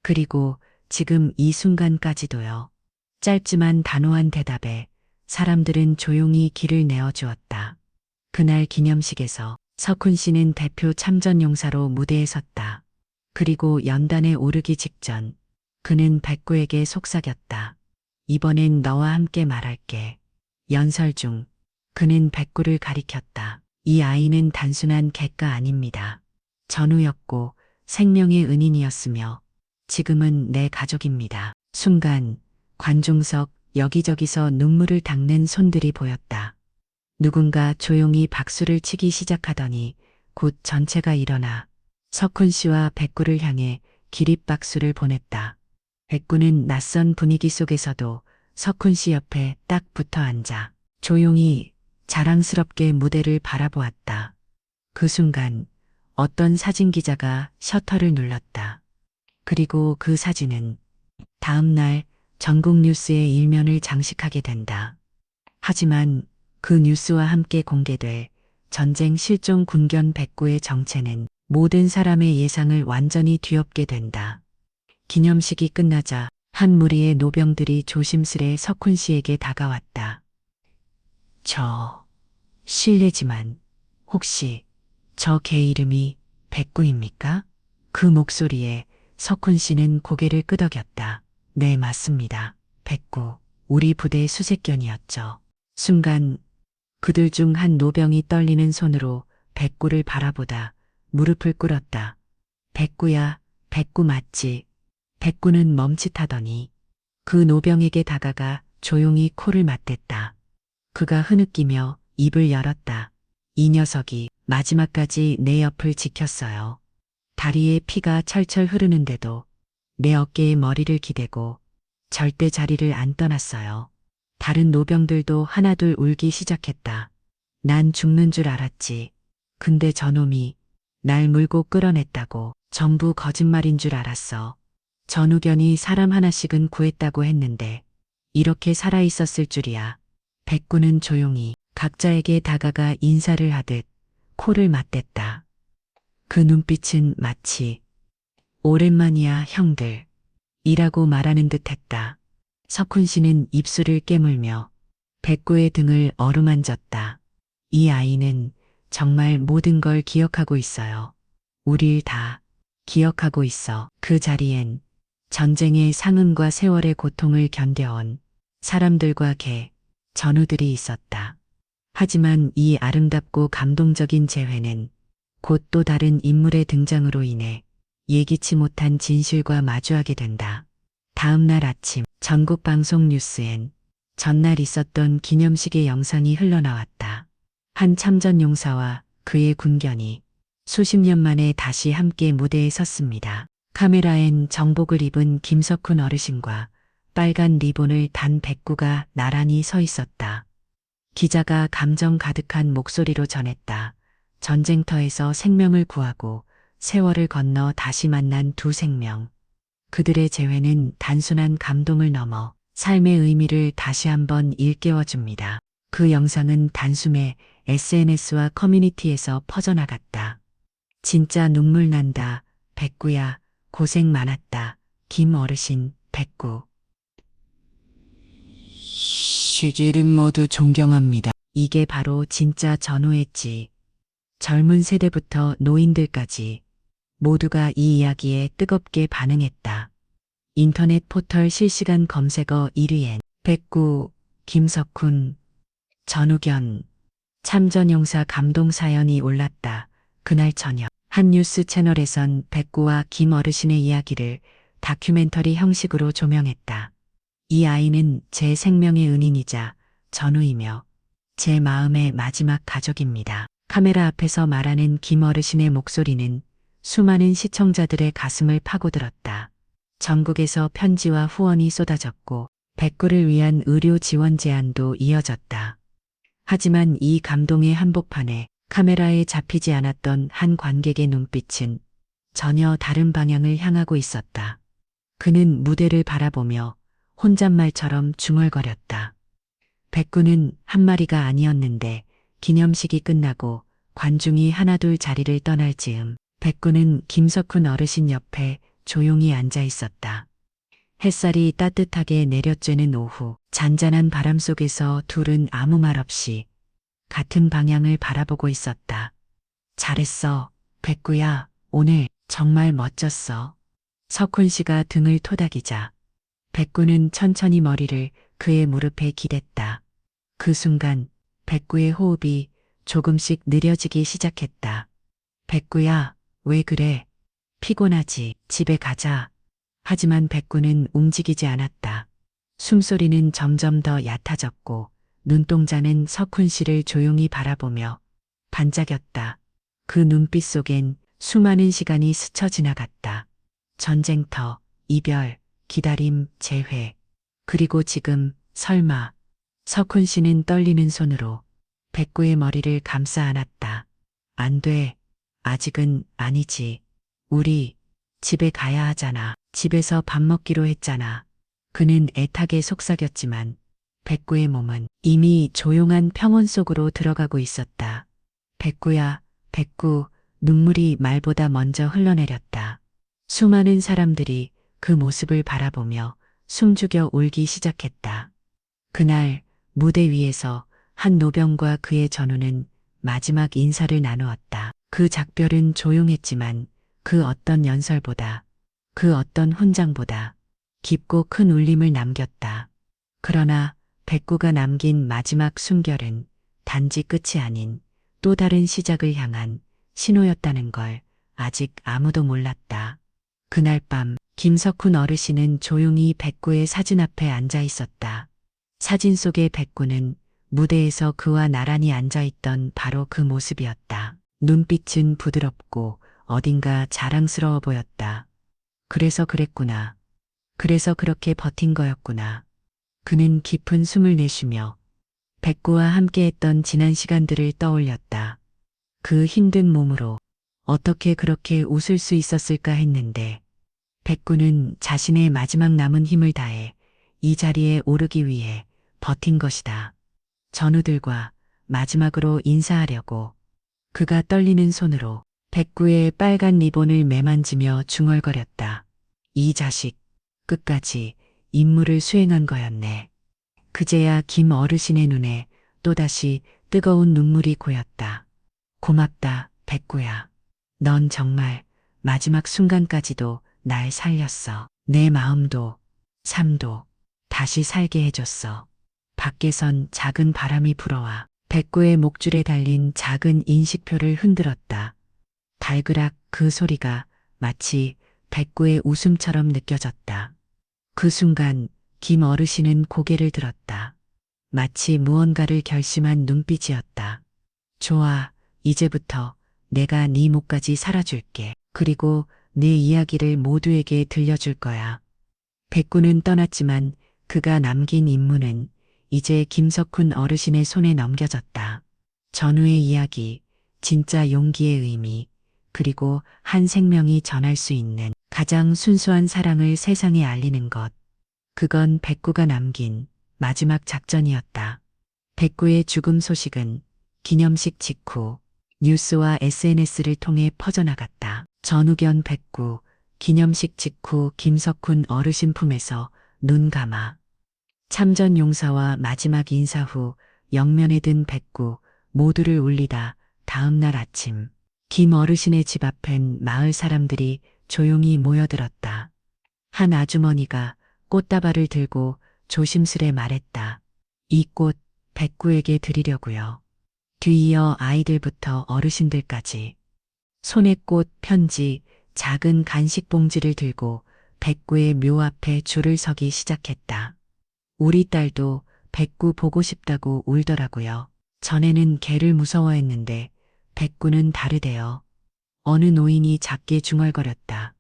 그리고 지금 이 순간까지도요. 짧지만 단호한 대답에 사람들은 조용히 길을 내어주었다. 그날 기념식에서 석훈 씨는 대표 참전용사로 무대에 섰다. 그리고 연단에 오르기 직전 그는 백구에게 속삭였다. 이번엔 너와 함께 말할게. 연설 중 그는 백구를 가리켰다. 이 아이는 단순한 객가 아닙니다. 전우였고 생명의 은인이었으며 지금은 내 가족입니다. 순간 관중석 여기저기서 눈물을 닦는 손들이 보였다. 누군가 조용히 박수를 치기 시작하더니 곧 전체가 일어나 석훈 씨와 백구를 향해 기립박수를 보냈다. 백구는 낯선 분위기 속에서도 석훈 씨 옆에 딱 붙어 앉아 조용히 자랑스럽게 무대를 바라보았다. 그 순간 어떤 사진 기자가 셔터를 눌렀다. 그리고 그 사진은 다음 날 전국 뉴스의 일면을 장식하게 된다. 하지만 그 뉴스와 함께 공개될 전쟁 실종 군견 백구의 정체는 모든 사람의 예상을 완전히 뒤엎게 된다. 기념식이 끝나자 한 무리의 노병들이 조심스레 석훈 씨에게 다가왔다. 실례지만 혹시 저 개 이름이 백구입니까? 그 목소리에 석훈 씨는 고개를 끄덕였다. 네, 맞습니다. 백구, 우리 부대 수색견이었죠. 순간 그들 중 한 노병이 떨리는 손으로 백구를 바라보다 무릎을 꿇었다. 백구야, 백구 맞지? 백구는 멈칫하더니 그 노병에게 다가가 조용히 코를 맞댔다. 그가 흐느끼며 입을 열었다. 이 녀석이 마지막까지 내 옆을 지켰어요. 다리에 피가 철철 흐르는데도 내 어깨에 머리를 기대고 절대 자리를 안 떠났어요. 다른 노병들도 하나둘 울기 시작했다. 난 죽는 줄 알았지. 근데 저놈이 날 물고 끌어냈다고. 전부 거짓말인 줄 알았어. 전우견이 사람 하나씩은 구했다고 했는데 이렇게 살아있었을 줄이야. 백구는 조용히 각자에게 다가가 인사를 하듯 코를 맞댔다. 그 눈빛은 마치 오랜만이야 형들 이라고 말하는 듯 했다. 석훈 씨는 입술을 깨물며 백구의 등을 어루만졌다. 이 아이는 정말 모든 걸 기억하고 있어요. 우릴 다 기억하고 있어. 그 자리엔 전쟁의 상흔과 세월의 고통을 견뎌온 사람들과 개, 전우들이 있었다. 하지만 이 아름답고 감동적인 재회는 곧 또 다른 인물의 등장으로 인해 예기치 못한 진실과 마주하게 된다. 다음 날 아침 전국 방송 뉴스엔 전날 있었던 기념식의 영상이 흘러나왔다. 한 참전 용사와 그의 군견이 수십 년 만에 다시 함께 무대에 섰습니다. 카메라엔 정복을 입은 김석훈 어르신과 빨간 리본을 단 백구가 나란히 서 있었다. 기자가 감정 가득한 목소리로 전했다. 전쟁터에서 생명을 구하고 세월을 건너 다시 만난 두 생명. 그들의 재회는 단순한 감동을 넘어 삶의 의미를 다시 한번 일깨워줍니다. 그 영상은 단숨에 SNS와 커뮤니티에서 퍼져나갔다. 진짜 눈물 난다. 백구야, 고생 많았다. 김 어르신, 백구. 시질은 모두 존경합니다. 이게 바로 진짜 전우였지. 젊은 세대부터 노인들까지 모두가 이 이야기에 뜨겁게 반응했다. 인터넷 포털 실시간 검색어 1위엔 백구, 김석훈, 전우견, 참전용사 감동 사연이 올랐다. 그날 저녁 한 뉴스 채널에선 백구와 김 어르신의 이야기를 다큐멘터리 형식으로 조명했다. 이 아이는 제 생명의 은인이자 전우이며 제 마음의 마지막 가족입니다. 카메라 앞에서 말하는 김 어르신의 목소리는 수많은 시청자들의 가슴을 파고들었다. 전국에서 편지와 후원이 쏟아졌고 백구를 위한 의료 지원 제안도 이어졌다. 하지만 이 감동의 한복판에 카메라에 잡히지 않았던 한 관객의 눈빛은 전혀 다른 방향을 향하고 있었다. 그는 무대를 바라보며 혼잣말처럼 중얼거렸다. 백구는 한 마리가 아니었는데 기념식이 끝나고 관중이 하나둘 자리를 떠날 즈음 백구는 김석훈 어르신 옆에 조용히 앉아 있었다. 햇살이 따뜻하게 내려쬐는 오후 잔잔한 바람 속에서 둘은 아무 말 없이 같은 방향을 바라보고 있었다. 잘했어, 백구야. 오늘 정말 멋졌어. 석훈 씨가 등을 토닥이자 백구는 천천히 머리를 그의 무릎에 기댔다. 그 순간 백구의 호흡이 조금씩 느려지기 시작했다. 백구야, 왜 그래? 피곤하지? 집에 가자. 하지만 백구는 움직이지 않았다. 숨소리는 점점 더 얕아졌고 눈동자는 석훈 씨를 조용히 바라보며 반짝였다. 그 눈빛 속엔 수많은 시간이 스쳐 지나갔다. 전쟁터, 이별, 기다림, 재회. 그리고 지금 설마. 석훈 씨는 떨리는 손으로 백구의 머리를 감싸 안았다. 안 돼. 아직은 아니지. 우리 집에 가야 하잖아. 집에서 밥 먹기로 했잖아. 그는 애타게 속삭였지만 백구의 몸은 이미 조용한 평온 속으로 들어가고 있었다. 백구야, 백구. 눈물이 말보다 먼저 흘러내렸다. 수많은 사람들이 그 모습을 바라보며 숨죽여 울기 시작했다. 그날 무대 위에서 한 노병과 그의 전우는 마지막 인사를 나누었다. 그 작별은 조용했지만 그 어떤 연설보다, 그 어떤 훈장보다 깊고 큰 울림을 남겼다. 그러나 백구가 남긴 마지막 숨결은 단지 끝이 아닌 또 다른 시작을 향한 신호였다는 걸 아직 아무도 몰랐다. 그날 밤 김석훈 어르신은 조용히 백구의 사진 앞에 앉아 있었다. 사진 속의 백구는 무대에서 그와 나란히 앉아 있던 바로 그 모습이었다. 눈빛은 부드럽고 어딘가 자랑스러워 보였다. 그래서 그랬구나. 그래서 그렇게 버틴 거였구나. 그는 깊은 숨을 내쉬며 백구와 함께했던 지난 시간들을 떠올렸다. 그 힘든 몸으로 어떻게 그렇게 웃을 수 있었을까 했는데 백구는 자신의 마지막 남은 힘을 다해 이 자리에 오르기 위해 버틴 것이다. 전우들과 마지막으로 인사하려고 그가 떨리는 손으로 백구의 빨간 리본을 매만지며 중얼거렸다. 이 자식, 끝까지 임무를 수행한 거였네. 그제야 김 어르신의 눈에 또다시 뜨거운 눈물이 고였다. 고맙다, 백구야. 넌 정말 마지막 순간까지도 날 살렸어. 내 마음도, 삶도 다시 살게 해줬어. 밖에선 작은 바람이 불어와 백구의 목줄에 달린 작은 인식표를 흔들었다. 달그락 그 소리가 마치 백구의 웃음처럼 느껴졌다. 그 순간 김 어르신은 고개를 들었다. 마치 무언가를 결심한 눈빛이었다. 좋아, 이제부터 내가 네 목까지 살아줄게. 그리고 네 이야기를 모두에게 들려줄 거야. 백구는 떠났지만 그가 남긴 임무는 이제 김석훈 어르신의 손에 넘겨졌다. 전우의 이야기, 진짜 용기의 의미, 그리고 한 생명이 전할 수 있는 가장 순수한 사랑을 세상에 알리는 것. 그건 백구가 남긴 마지막 작전이었다. 백구의 죽음 소식은 기념식 직후 뉴스와 SNS를 통해 퍼져나갔다. 전우견 백구, 기념식 직후 김석훈 어르신 품에서 눈 감아. 참전 용사와 마지막 인사 후 영면에 든 백구, 모두를 울리다 다음 날 아침 김 어르신의 집 앞엔 마을 사람들이 조용히 모여들었다. 한 아주머니가 꽃다발을 들고 조심스레 말했다. 이 꽃 백구에게 드리려고요. 뒤이어 아이들부터 어르신들까지. 손에 꽃, 편지, 작은 간식 봉지를 들고 백구의 묘 앞에 줄을 서기 시작했다. 우리 딸도 백구 보고 싶다고 울더라고요. 전에는 개를 무서워했는데 백구는 다르대요. 어느 노인이 작게 중얼거렸다.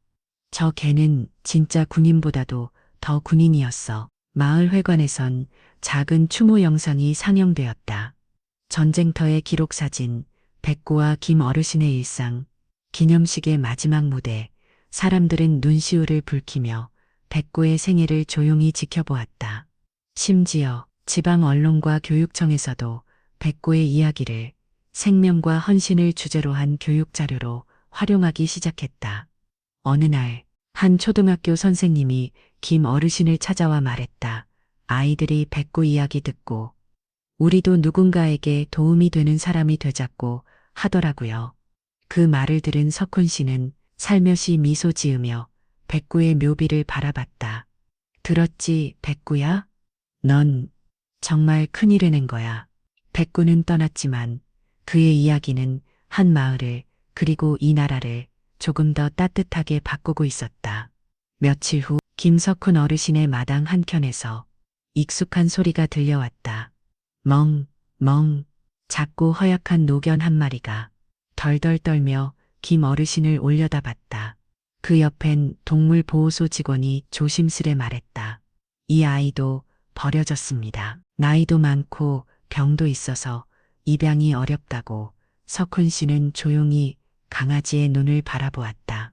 저 개는 진짜 군인보다도 더 군인이었어. 마을 회관에선 작은 추모 영상이 상영되었다. 전쟁터의 기록 사진, 백구와 김 어르신의 일상, 기념식의 마지막 무대, 사람들은 눈시울을 붉히며 백구의 생애를 조용히 지켜보았다. 심지어 지방 언론과 교육청에서도 백구의 이야기를 생명과 헌신을 주제로 한 교육 자료로 활용하기 시작했다. 어느 날, 한 초등학교 선생님이 김 어르신을 찾아와 말했다. 아이들이 백구 이야기 듣고 우리도 누군가에게 도움이 되는 사람이 되자고 하더라고요. 그 말을 들은 석훈 씨는 살며시 미소 지으며 백구의 묘비를 바라봤다. 들었지, 백구야? 넌 정말 큰일 해낸 거야. 백구는 떠났지만 그의 이야기는 한 마을을 그리고 이 나라를 조금 더 따뜻하게 바꾸고 있었다. 며칠 후 김석훈 어르신의 마당 한켠에서 익숙한 소리가 들려왔다. 멍, 멍, 작고 허약한 노견 한 마리가 덜덜 떨며 김 어르신을 올려다봤다. 그 옆엔 동물보호소 직원이 조심스레 말했다. 이 아이도 버려졌습니다. 나이도 많고 병도 있어서 입양이 어렵다고. 석훈 씨는 조용히 강아지의 눈을 바라보았다.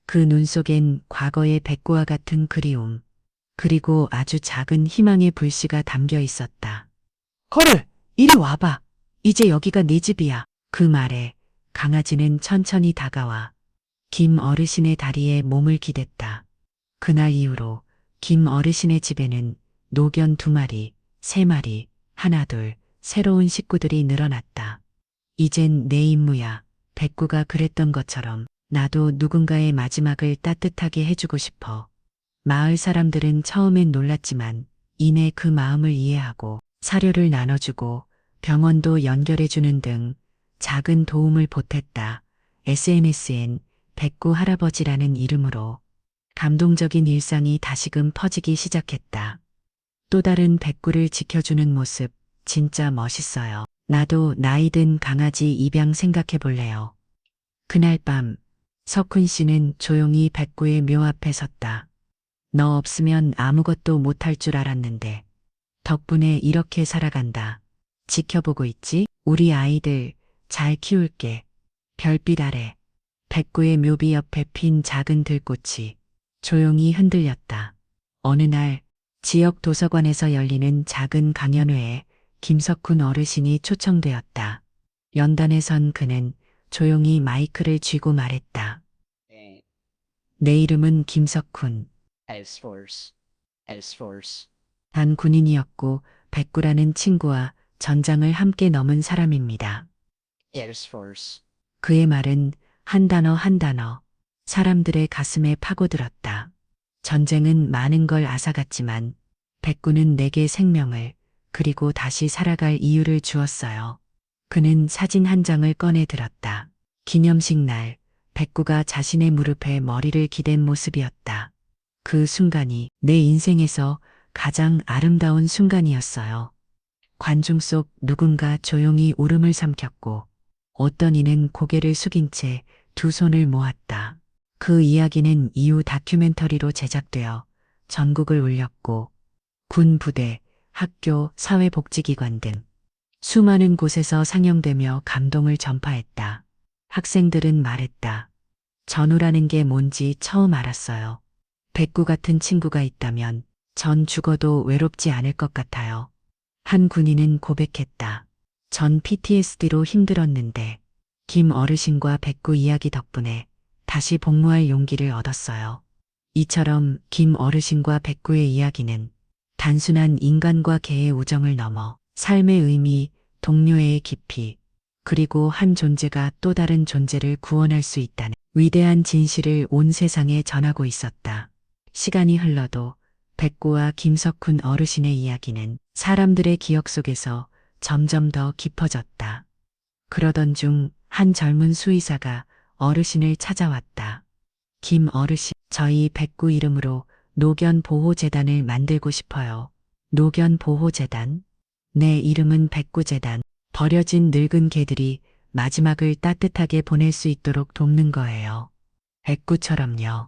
그 눈 속엔 과거의 백구와 같은 그리움, 그리고 아주 작은 희망의 불씨가 담겨 있었다. 거를, 이리 와봐. 이제 여기가 네 집이야. 그 말에 강아지는 천천히 다가와 김 어르신의 다리에 몸을 기댔다. 그날 이후로 김 어르신의 집에는 노견 2마리, 3마리, 하나둘 새로운 식구들이 늘어났다. 이젠 내 임무야. 백구가 그랬던 것처럼 나도 누군가의 마지막을 따뜻하게 해주고 싶어. 마을 사람들은 처음엔 놀랐지만 이내 그 마음을 이해하고 사료를 나눠주고 병원도 연결해주는 등 작은 도움을 보탰다. SNS엔 백구 할아버지라는 이름으로 감동적인 일상이 다시금 퍼지기 시작했다. 또 다른 백구를 지켜주는 모습 진짜 멋있어요. 나도 나이 든 강아지 입양 생각해 볼래요. 그날 밤 석훈 씨는 조용히 백구의 묘 앞에 섰다. 너 없으면 아무것도 못할 줄 알았는데 덕분에 이렇게 살아간다. 지켜보고 있지? 우리 아이들 잘 키울게. 별빛 아래 백구의 묘비 옆에 핀 작은 들꽃이 조용히 흔들렸다. 어느 날 지역 도서관에서 열리는 작은 강연회에 김석훈 어르신이 초청되었다. 연단에 선 그는 조용히 마이크를 쥐고 말했다. 내 이름은 김석훈. 단 군인이었고 백구라는 친구와 전장을 함께 넘은 사람입니다. 그의 말은 한 단어 한 단어 사람들의 가슴에 파고들었다. 전쟁은 많은 걸 앗아갔지만 백구는 내게 생명을 그리고 다시 살아갈 이유를 주었어요. 그는 사진 한 장을 꺼내 들었다. 기념식 날 백구가 자신의 무릎에 머리를 기댄 모습이었다. 그 순간이 내 인생에서 가장 아름다운 순간이었어요. 관중 속 누군가 조용히 울음을 삼켰고 어떤 이는 고개를 숙인 채 두 손을 모았다. 그 이야기는 이후 다큐멘터리로 제작되어 전국을 울렸고 군 부대, 학교, 사회복지기관 등 수많은 곳에서 상영되며 감동을 전파했다. 학생들은 말했다. 전우라는 게 뭔지 처음 알았어요. 백구 같은 친구가 있다면 전 죽어도 외롭지 않을 것 같아요. 한 군인은 고백했다. 전 PTSD로 힘들었는데 김 어르신과 백구 이야기 덕분에 다시 복무할 용기를 얻었어요. 이처럼 김 어르신과 백구의 이야기는 단순한 인간과 개의 우정을 넘어 삶의 의미, 동료애의 깊이, 그리고 한 존재가 또 다른 존재를 구원할 수 있다는 위대한 진실을 온 세상에 전하고 있었다. 시간이 흘러도 백구와 김석훈 어르신의 이야기는 사람들의 기억 속에서 점점 더 깊어졌다. 그러던 중 한 젊은 수의사가 어르신을 찾아왔다. 김 어르신, 저희 백구 이름으로 노견보호재단을 만들고 싶어요. 노견보호재단? 내 이름은 백구재단. 버려진 늙은 개들이 마지막을 따뜻하게 보낼 수 있도록 돕는 거예요. 백구처럼요.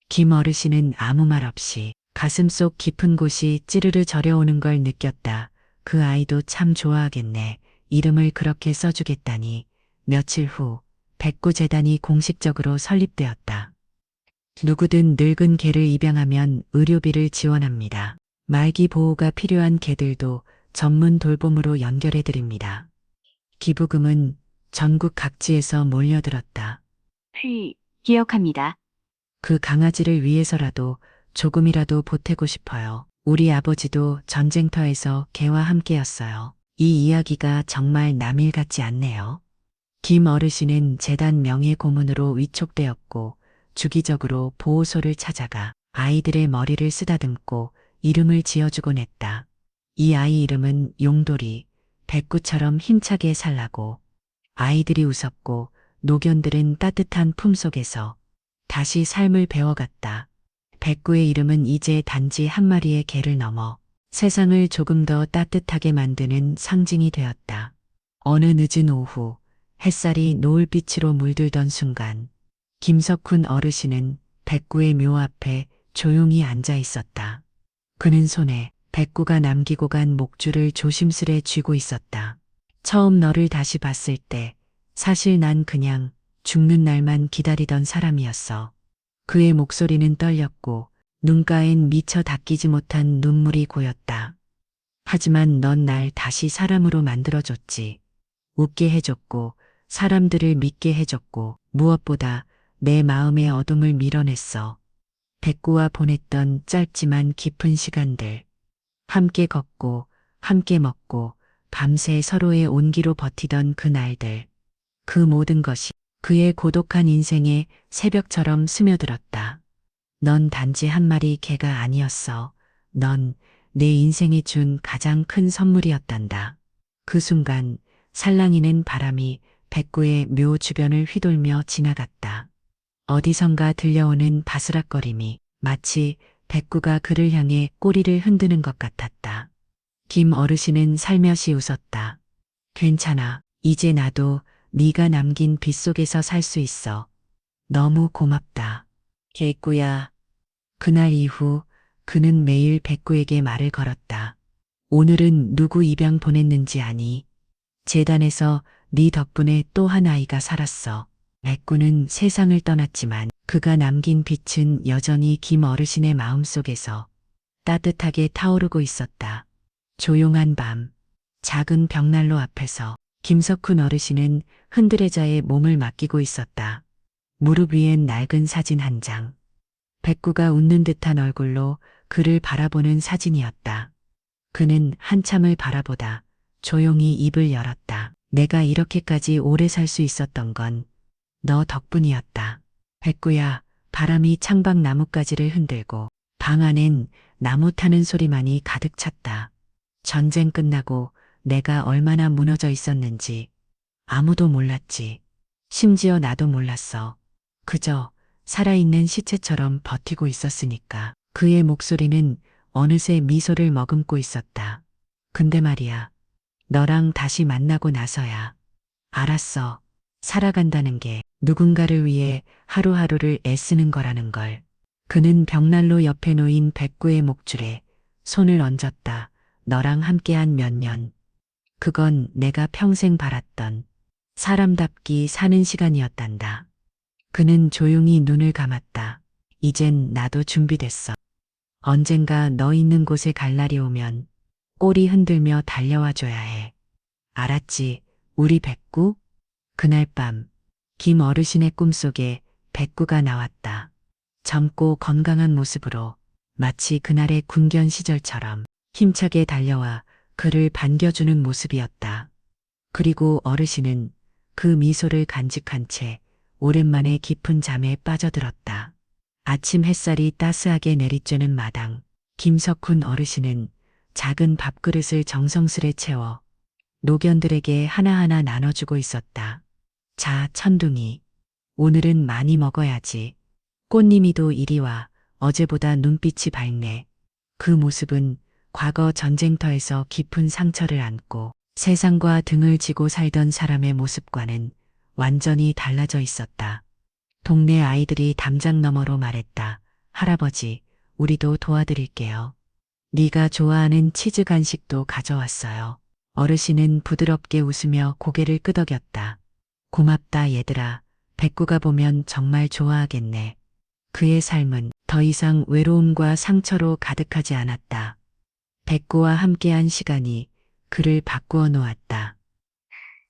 김 어르신은 아무 말 없이 가슴속 깊은 곳이 찌르르 저려오는 걸 느꼈다. 그 아이도 참 좋아하겠네. 이름을 그렇게 써주겠다니. 며칠 후 백구재단이 공식적으로 설립되었다. 누구든 늙은 개를 입양하면 의료비를 지원합니다. 말기 보호가 필요한 개들도 전문 돌봄으로 연결해드립니다. 기부금은 전국 각지에서 몰려들었다. 기억합니다. 그 강아지를 위해서라도 조금이라도 보태고 싶어요. 우리 아버지도 전쟁터에서 개와 함께였어요. 이 이야기가 정말 남일 같지 않네요. 김 어르신은 재단 명예 고문으로 위촉되었고 주기적으로 보호소를 찾아가 아이들의 머리를 쓰다듬고 이름을 지어주곤 했다. 이 아이 이름은 용돌이, 백구처럼 힘차게 살라고. 아이들이 웃었고 노견들은 따뜻한 품속에서 다시 삶을 배워갔다. 백구의 이름은 이제 단지 한 마리의 개를 넘어 세상을 조금 더 따뜻하게 만드는 상징이 되었다. 어느 늦은 오후 햇살이 노을빛으로 물들던 순간 김석훈 어르신은 백구의 묘 앞에 조용히 앉아 있었다. 그는 손에 백구가 남기고 간 목줄을 조심스레 쥐고 있었다. 처음 너를 다시 봤을 때 사실 난 그냥 죽는 날만 기다리던 사람이었어. 그의 목소리는 떨렸고 눈가엔 미처 닦이지 못한 눈물이 고였다. 하지만 넌 날 다시 사람으로 만들어줬지. 웃게 해줬고 사람들을 믿게 해줬고 무엇보다 내 마음의 어둠을 밀어냈어. 백구와 보냈던 짧지만 깊은 시간들. 함께 걷고 함께 먹고 밤새 서로의 온기로 버티던 그 날들. 그 모든 것이 그의 고독한 인생에 새벽처럼 스며들었다. 넌 단지 한 마리 개가 아니었어. 넌 내 인생이 준 가장 큰 선물이었단다. 그 순간 살랑이는 바람이 백구의 묘 주변을 휘돌며 지나갔다. 어디선가 들려오는 바스락거림이 마치 백구가 그를 향해 꼬리를 흔드는 것 같았다. 김 어르신은 살며시 웃었다. 괜찮아. 이제 나도 네가 남긴 빛 속에서 살 수 있어. 너무 고맙다. 개꾸야. 그날 이후 그는 매일 백구에게 말을 걸었다. 오늘은 누구 입양 보냈는지 아니? 재단에서 네 덕분에 또 한 아이가 살았어. 백구는 세상을 떠났지만 그가 남긴 빛은 여전히 김 어르신의 마음속에서 따뜻하게 타오르고 있었다. 조용한 밤, 작은 벽난로 앞에서 김석훈 어르신은 흔들의자에 몸을 맡기고 있었다. 무릎 위엔 낡은 사진 한 장. 백구가 웃는 듯한 얼굴로 그를 바라보는 사진이었다. 그는 한참을 바라보다 조용히 입을 열었다. 내가 이렇게까지 오래 살 수 있었던 건 너 덕분이었다. 백구야, 바람이 창밖 나뭇가지를 흔들고 방 안엔 나무 타는 소리만이 가득 찼다. 전쟁 끝나고 내가 얼마나 무너져 있었는지 아무도 몰랐지. 심지어 나도 몰랐어. 그저 살아있는 시체처럼 버티고 있었으니까. 그의 목소리는 어느새 미소를 머금고 있었다. 근데 말이야, 너랑 다시 만나고 나서야 알았어. 살아간다는 게 누군가를 위해 하루하루를 애쓰는 거라는 걸. 그는 벽난로 옆에 놓인 백구의 목줄에 손을 얹었다. 너랑 함께한 몇 년. 그건 내가 평생 바랐던 사람답기 사는 시간이었단다. 그는 조용히 눈을 감았다. 이젠 나도 준비됐어. 언젠가 너 있는 곳에 갈 날이 오면 꼬리 흔들며 달려와 줘야 해. 알았지, 우리 백구? 그날 밤, 김 어르신의 꿈속에 백구가 나왔다. 젊고 건강한 모습으로 마치 그날의 군견 시절처럼 힘차게 달려와 그를 반겨주는 모습이었다. 그리고 어르신은 그 미소를 간직한 채 오랜만에 깊은 잠에 빠져들었다. 아침 햇살이 따스하게 내리쬐는 마당. 김석훈 어르신은 작은 밥그릇을 정성스레 채워 노견들에게 하나하나 나눠주고 있었다. 자, 천둥이. 오늘은 많이 먹어야지. 꽃님이도 이리 와. 어제보다 눈빛이 밝네. 그 모습은 과거 전쟁터에서 깊은 상처를 안고 세상과 등을 지고 살던 사람의 모습과는 완전히 달라져 있었다. 동네 아이들이 담장 너머로 말했다. 할아버지, 우리도 도와드릴게요. 네가 좋아하는 치즈 간식도 가져왔어요. 어르신은 부드럽게 웃으며 고개를 끄덕였다. 고맙다 얘들아. 백구가 보면 정말 좋아하겠네. 그의 삶은 더 이상 외로움과 상처로 가득하지 않았다. 백구와 함께한 시간이 그를 바꾸어 놓았다.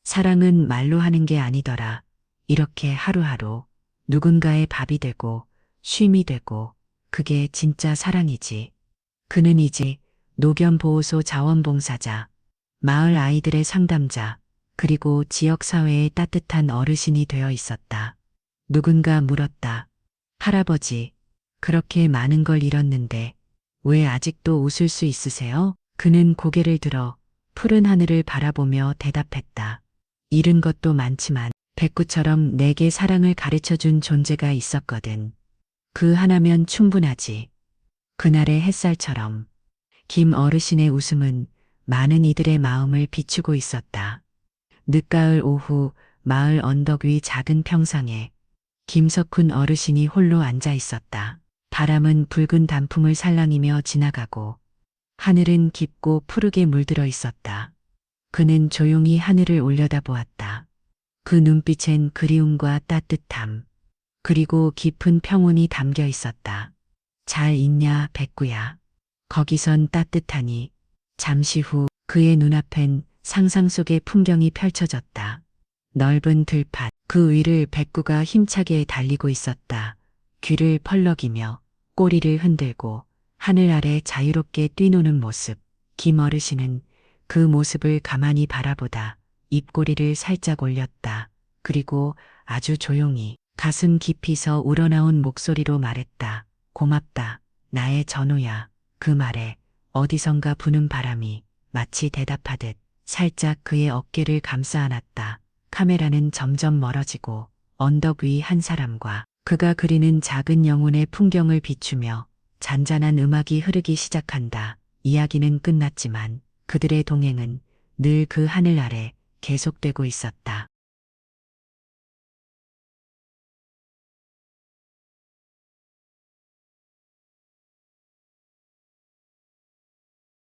사랑은 말로 하는 게 아니더라. 이렇게 하루하루 누군가의 밥이 되고 쉼이 되고 그게 진짜 사랑이지. 그는 이제 노견보호소 자원봉사자, 마을 아이들의 상담자, 그리고 지역사회의 따뜻한 어르신이 되어 있었다. 누군가 물었다. 할아버지, 그렇게 많은 걸 잃었는데 왜 아직도 웃을 수 있으세요? 그는 고개를 들어 푸른 하늘을 바라보며 대답했다. 잃은 것도 많지만 백구처럼 내게 사랑을 가르쳐준 존재가 있었거든. 그 하나면 충분하지. 그날의 햇살처럼 김 어르신의 웃음은 많은 이들의 마음을 비추고 있었다. 늦가을 오후 마을 언덕 위 작은 평상에 김석훈 어르신이 홀로 앉아 있었다. 바람은 붉은 단풍을 살랑이며 지나가고 하늘은 깊고 푸르게 물들어 있었다. 그는 조용히 하늘을 올려다보았다. 그 눈빛엔 그리움과 따뜻함, 그리고 깊은 평온이 담겨 있었다. 잘 있냐, 백구야. 거기선 따뜻하니. 잠시 후 그의 눈앞엔 상상 속의 풍경이 펼쳐졌다. 넓은 들판, 그 위를 백구가 힘차게 달리고 있었다. 귀를 펄럭이며 꼬리를 흔들고 하늘 아래 자유롭게 뛰노는 모습. 김 어르신은 그 모습을 가만히 바라보다 입꼬리를 살짝 올렸다. 그리고 아주 조용히 가슴 깊이서 우러나온 목소리로 말했다. 고맙다. 나의 전우야. 그 말에 어디선가 부는 바람이 마치 대답하듯 살짝 그의 어깨를 감싸 안았다. 카메라는 점점 멀어지고 언덕 위 한 사람과 그가 그리는 작은 영혼의 풍경을 비추며 잔잔한 음악이 흐르기 시작한다. 이야기는 끝났지만 그들의 동행은 늘 그 하늘 아래 계속되고 있었다.